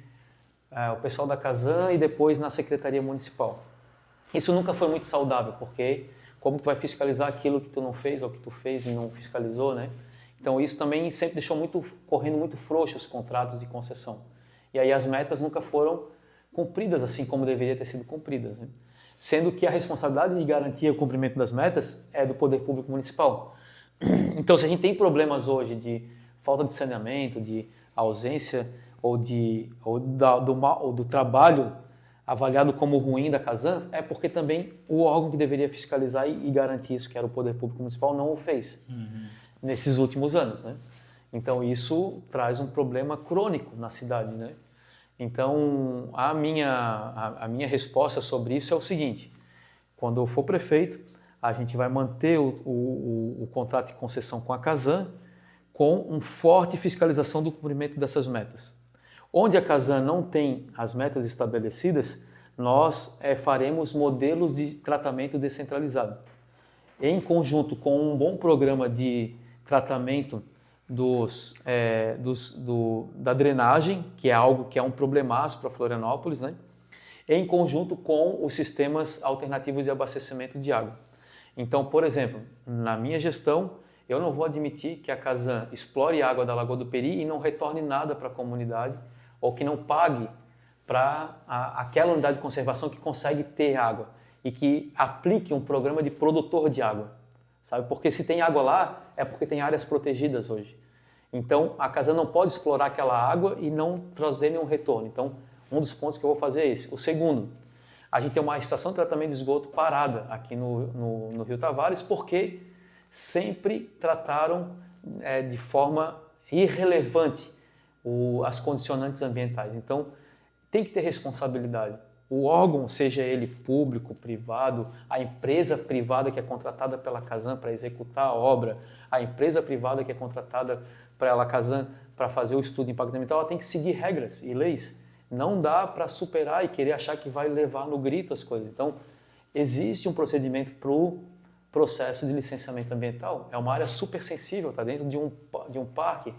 o pessoal da Casan e depois na Secretaria Municipal. Isso nunca foi muito saudável, porque como tu vai fiscalizar aquilo que tu não fez ou que tu fez e não fiscalizou, né? Então isso também sempre deixou correndo muito frouxo os contratos de concessão. E aí as metas nunca foram cumpridas assim como deveria ter sido cumpridas, né? Sendo que a responsabilidade de garantir o cumprimento das metas é do Poder Público Municipal. Então se a gente tem problemas hoje de falta de saneamento, de ausência ou do trabalho avaliado como ruim da Casan, é porque também o órgão que deveria fiscalizar e garantir isso, que era o Poder Público Municipal, não o fez nesses últimos anos, né? Então isso traz um problema crônico na cidade, né? Então a minha resposta sobre isso é o seguinte: quando eu for prefeito, a gente vai manter o contrato de concessão com a Casan com uma forte fiscalização do cumprimento dessas metas. Onde a Casan não tem as metas estabelecidas, nós faremos modelos de tratamento descentralizado. Em conjunto com um bom programa de tratamento da drenagem, que é algo que é um problemaço para Florianópolis, né? Em conjunto com os sistemas alternativos de abastecimento de água. Então, por exemplo, na minha gestão, eu não vou admitir que a Casan explore a água da Lagoa do Peri e não retorne nada para a comunidade, ou que não pague para aquela unidade de conservação que consegue ter água e que aplique um programa de produtor de água, sabe? Porque se tem água lá, é porque tem áreas protegidas hoje. Então, a Casan não pode explorar aquela água e não trazer nenhum retorno. Então, um dos pontos que eu vou fazer é esse. O segundo, a gente tem uma estação de tratamento de esgoto parada aqui no Rio Tavares, porque sempre trataram de forma irrelevante as condicionantes ambientais. Então, tem que ter responsabilidade. O órgão, seja ele público, privado, a empresa privada que é contratada pela Casan para executar a obra, a empresa privada que é contratada pela Casan para fazer o estudo de impacto ambiental, ela tem que seguir regras e leis. Não dá para superar e querer achar que vai levar no grito as coisas. Então, existe um procedimento para o processo de licenciamento ambiental. É uma área super sensível, está dentro de um parque,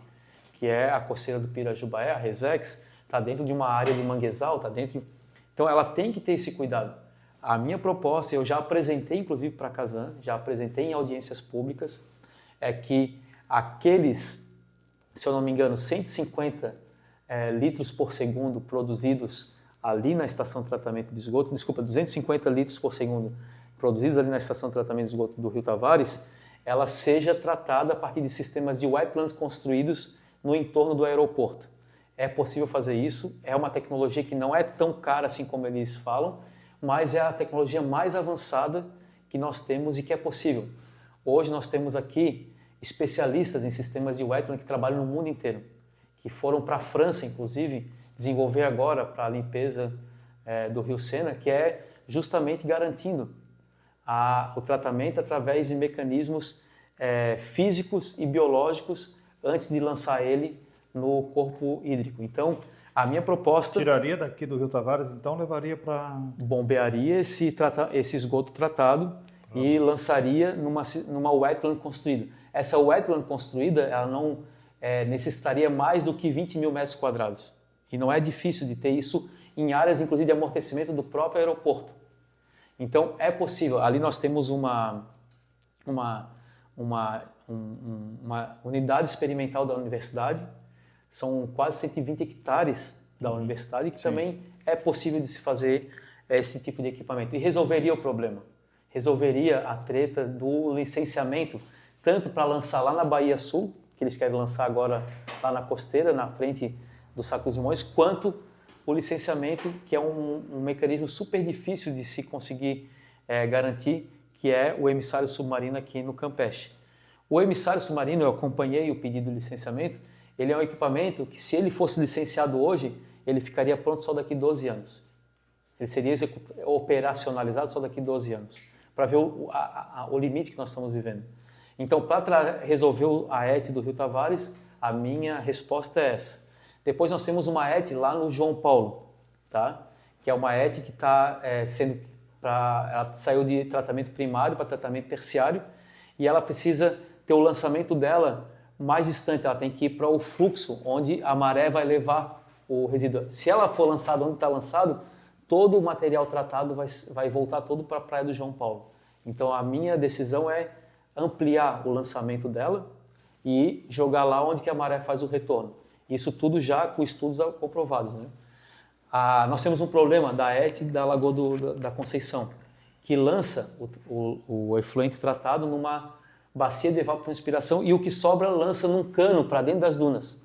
que é a Coceira do Pirajubaé, a Resex, está dentro de uma área de manguezal, está dentro. Então ela tem que ter esse cuidado. A minha proposta, eu já apresentei inclusive para a Casan, já apresentei em audiências públicas, é que aqueles, se eu não me engano, 150 litros por segundo produzidos ali na estação de tratamento de esgoto, 250 litros por segundo produzidos ali na estação de tratamento de esgoto do Rio Tavares, ela seja tratada a partir de sistemas de wetlands construídos no entorno do aeroporto. É possível fazer isso, é uma tecnologia que não é tão cara assim como eles falam, mas é a tecnologia mais avançada que nós temos e que é possível. Hoje nós temos aqui especialistas em sistemas de wetland que trabalham no mundo inteiro, que foram para a França, inclusive, desenvolver agora para a limpeza do Rio Sena, que é justamente garantindo o tratamento através de mecanismos físicos e biológicos antes de lançar ele no corpo hídrico. Então, A minha proposta... Tiraria daqui do Rio Tavares, então levaria para... Bombearia esse esgoto tratado e lançaria numa wetland construída. Essa wetland construída, ela não necessitaria mais do que 20 mil metros quadrados. E não é difícil de ter isso em áreas, inclusive, de amortecimento do próprio aeroporto. Então, é possível. Ali nós temos uma unidade experimental da universidade. São quase 120 hectares da universidade, que também é possível de se fazer esse tipo de equipamento. E resolveria o problema. Resolveria a treta do licenciamento, tanto para lançar lá na Bahia Sul, que eles querem lançar agora lá na costeira, na frente do Saco de Simões, quanto o licenciamento, que é um mecanismo super difícil de se conseguir garantir, que é o emissário submarino aqui no Campeche. O emissário submarino, eu acompanhei o pedido de licenciamento, ele é um equipamento que, se ele fosse licenciado hoje, ele ficaria pronto só daqui 12 anos. Ele seria operacionalizado só daqui 12 anos, para ver o limite que nós estamos vivendo. Então, para resolver a ET do Rio Tavares, a minha resposta é essa. Depois nós temos uma ET lá no João Paulo, tá? Que é uma ET que está ela saiu de tratamento primário para tratamento terciário e ela precisa ter o lançamento dela mais distante, ela tem que ir para o fluxo, onde a maré vai levar o resíduo. Se ela for lançada onde está lançado, todo o material tratado vai voltar todo para a praia do João Paulo. Então a minha decisão é ampliar o lançamento dela e jogar lá onde que a maré faz o retorno. Isso tudo já com estudos comprovados, né? Nós temos um problema da ET da Lagoa da Conceição, que lança o efluente tratado numa bacia de evapotranspiração e o que sobra lança num cano para dentro das dunas.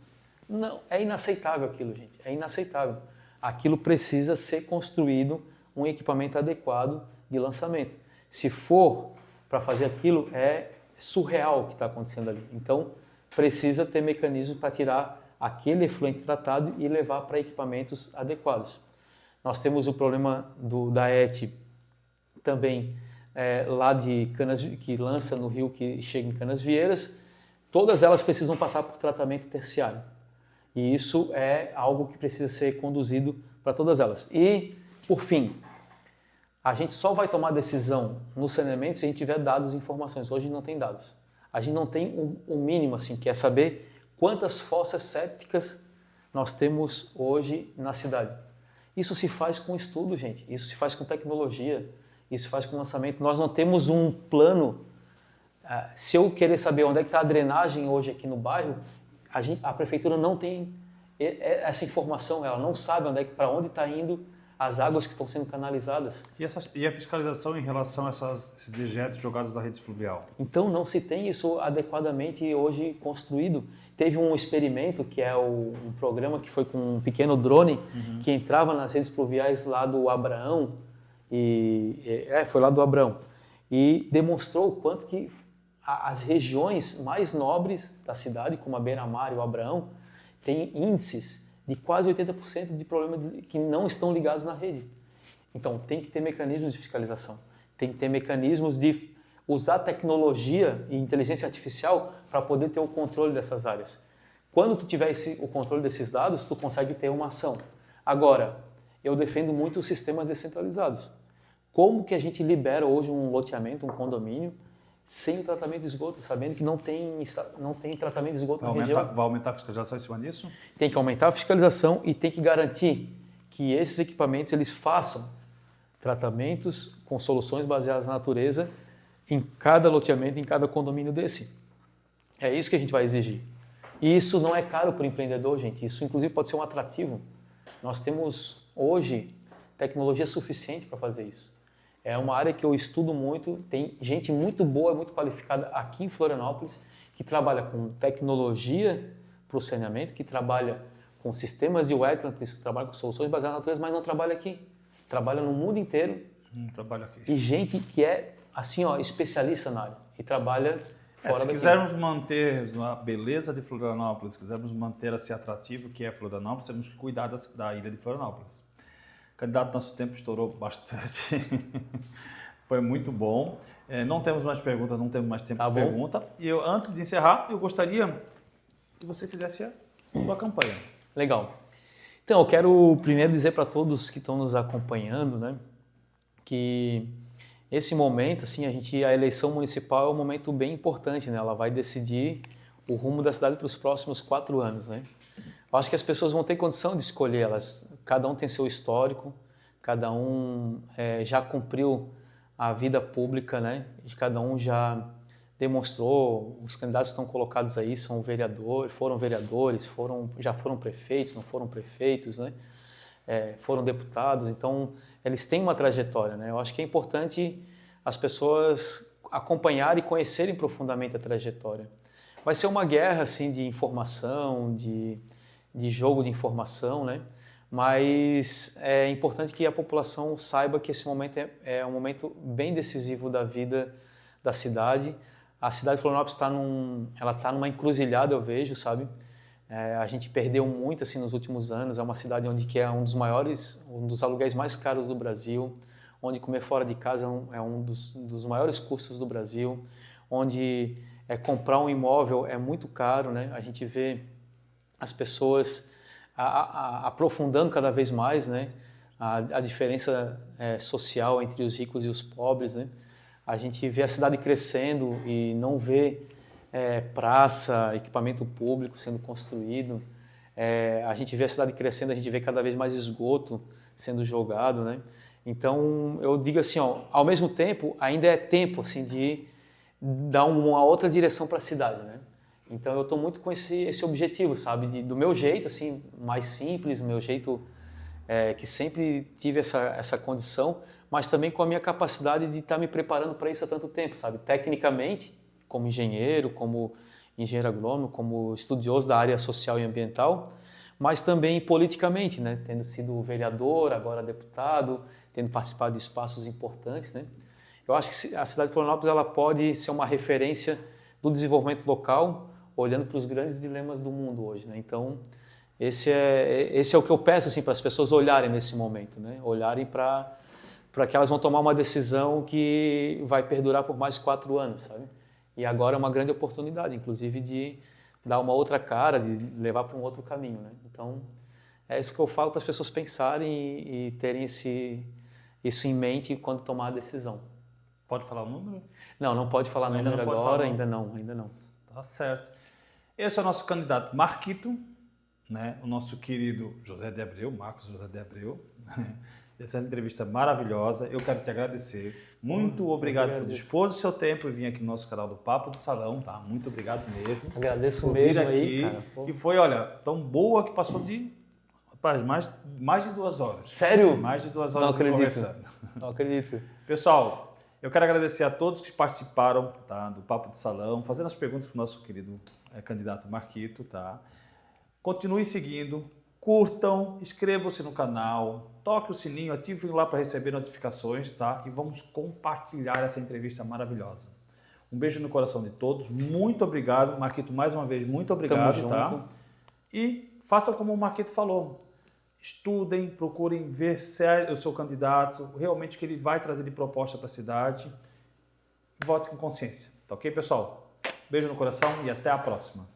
Não, é inaceitável aquilo, gente. É inaceitável. Aquilo precisa ser construído um equipamento adequado de lançamento. Se for para fazer aquilo, é surreal o que está acontecendo ali. Então, precisa ter mecanismos para tirar aquele efluente tratado e levar para equipamentos adequados. Nós temos o problema da ET também lá de Canas, que lança no rio, que chega em Canasvieiras. Todas elas precisam passar por tratamento terciário. E isso é algo que precisa ser conduzido para todas elas. E, por fim, a gente só vai tomar decisão no saneamento se a gente tiver dados e informações. Hoje não tem dados. A gente não tem um mínimo, assim, que é saber quantas fossas sépticas nós temos hoje na cidade. Isso se faz com estudo, gente. Isso se faz com tecnologia. Isso se faz com lançamento. Nós não temos um plano. Se eu querer saber onde é que está a drenagem hoje aqui no bairro, a prefeitura não tem essa informação. Ela não sabe para onde está indo as águas que estão sendo canalizadas. E a fiscalização em relação a esses dejetos jogados da rede fluvial? Então não se tem isso adequadamente hoje construído. Teve um experimento, que é um programa que foi com um pequeno drone, que entrava nas redes fluviais lá do Abraão, foi lá do Abraão, e demonstrou o quanto que as regiões mais nobres da cidade, como a Beira-Mar e o Abraão, têm índices de quase 80% de problemas que não estão ligados na rede. Então tem que ter mecanismos de fiscalização, tem que ter mecanismos de usar tecnologia e inteligência artificial para poder ter o controle dessas áreas. Quando tu tiver o controle desses dados, tu consegue ter uma ação. Agora, eu defendo muito os sistemas descentralizados. Como que a gente libera hoje um loteamento, um condomínio, sem o tratamento de esgoto, sabendo que não tem tratamento de esgoto na região? Vai aumentar a fiscalização em cima disso? Tem que aumentar a fiscalização e tem que garantir que esses equipamentos eles façam tratamentos com soluções baseadas na natureza em cada loteamento, em cada condomínio desse. É isso que a gente vai exigir. E isso não é caro para o empreendedor, gente. Isso, inclusive, pode ser um atrativo. Nós temos, hoje, tecnologia suficiente para fazer isso. É uma área que eu estudo muito. Tem gente muito boa, muito qualificada aqui em Florianópolis, que trabalha com tecnologia para o saneamento, que trabalha com sistemas de wetland, que trabalha com soluções baseadas na natureza, mas não trabalha aqui. Trabalha no mundo inteiro. Trabalha aqui. E gente que é assim, especialista na área e trabalha fora daqui. Se quisermos manter a beleza de Florianópolis, se quisermos manter esse atrativo que é Florianópolis, temos que cuidar da ilha de Florianópolis. Candidato, nosso tempo estourou bastante. Foi muito bom. Não temos mais perguntas, não temos mais tempo para pergunta. E antes de encerrar, eu gostaria que você fizesse a sua campanha. Legal. Então, eu quero primeiro dizer para todos que estão nos acompanhando, né, que esse momento, assim, a eleição municipal é um momento bem importante, né? Ela vai decidir o rumo da cidade para os próximos 4 anos, né? Eu acho que as pessoas vão ter condição de escolher, cada um tem seu histórico, cada um já cumpriu a vida pública, né? Cada um já demonstrou, os candidatos que estão colocados aí são foram vereadores, já foram prefeitos, não foram prefeitos, né? Foram deputados, então eles têm uma trajetória, né? Eu acho que é importante as pessoas acompanharem e conhecerem profundamente a trajetória. Vai ser uma guerra assim de informação, de jogo de informação, né? Mas é importante que a população saiba que esse momento é um momento bem decisivo da vida da cidade. A cidade de Florianópolis está numa encruzilhada, eu vejo, sabe? A gente perdeu muito assim nos últimos anos. É uma cidade onde que é um dos aluguéis mais caros do Brasil, onde comer fora de casa é um dos maiores custos do Brasil, onde comprar um imóvel é muito caro, né? A gente vê as pessoas aprofundando cada vez mais, né, a diferença social entre os ricos e os pobres, né? A gente vê a cidade crescendo e não vê praça, equipamento público sendo construído. A gente vê a cidade crescendo, a gente vê cada vez mais esgoto sendo jogado, né? Então, eu digo assim, ó, ao mesmo tempo, ainda é tempo assim de dar uma outra direção para a cidade, né? Então eu estou muito com esse objetivo, sabe? Do meu jeito, assim, mais simples, do meu jeito que sempre tive essa condição, mas também com a minha capacidade de estar me preparando para isso há tanto tempo, sabe? Tecnicamente, como engenheiro agrônomo, como estudioso da área social e ambiental, mas também politicamente, né? Tendo sido vereador, agora deputado, tendo participado de espaços importantes, né? Eu acho que a cidade de Florianópolis ela pode ser uma referência do desenvolvimento local, olhando para os grandes dilemas do mundo hoje, né? Então, esse é o que eu peço assim, para as pessoas olharem nesse momento, né? Olharem para que elas vão tomar uma decisão que vai perdurar por mais 4 anos, sabe? E agora é uma grande oportunidade, inclusive, de dar uma outra cara, de levar para um outro caminho, né? Então, é isso que eu falo para as pessoas pensarem e terem isso em mente quando tomar a decisão. Pode falar o número? Não pode falar Ainda número não pode agora, falar. ainda não. Tá certo. Esse é o nosso candidato Marquito, né? O nosso querido José de Abreu, Marcos José de Abreu. Essa entrevista maravilhosa. Eu quero te agradecer. Muito obrigado por dispor do seu tempo e vir aqui no nosso canal do Papo do Salão, tá? Muito obrigado mesmo. Agradeço por mesmo vir aí, aqui. cara. Pô. E foi, olha, tão boa que passou rapaz, mais de 2 horas. Sério? Mais de 2 horas Não acredito. conversando. Não acredito. Pessoal, eu quero agradecer a todos que participaram, tá, do Papo de Salão, fazendo as perguntas para o nosso querido candidato Marquito, tá? Continue seguindo, curtam, inscrevam-se no canal, toque o sininho, ativem lá para receber notificações, tá? E vamos compartilhar essa entrevista maravilhosa. Um beijo no coração de todos, muito obrigado, Marquito, mais uma vez, muito obrigado, Tamo tá? junto. E façam como o Marquito falou. Estudem, procurem ver se é o seu candidato, realmente o que ele vai trazer de proposta para a cidade. Vote com consciência. Tá ok, pessoal? Beijo no coração e até a próxima.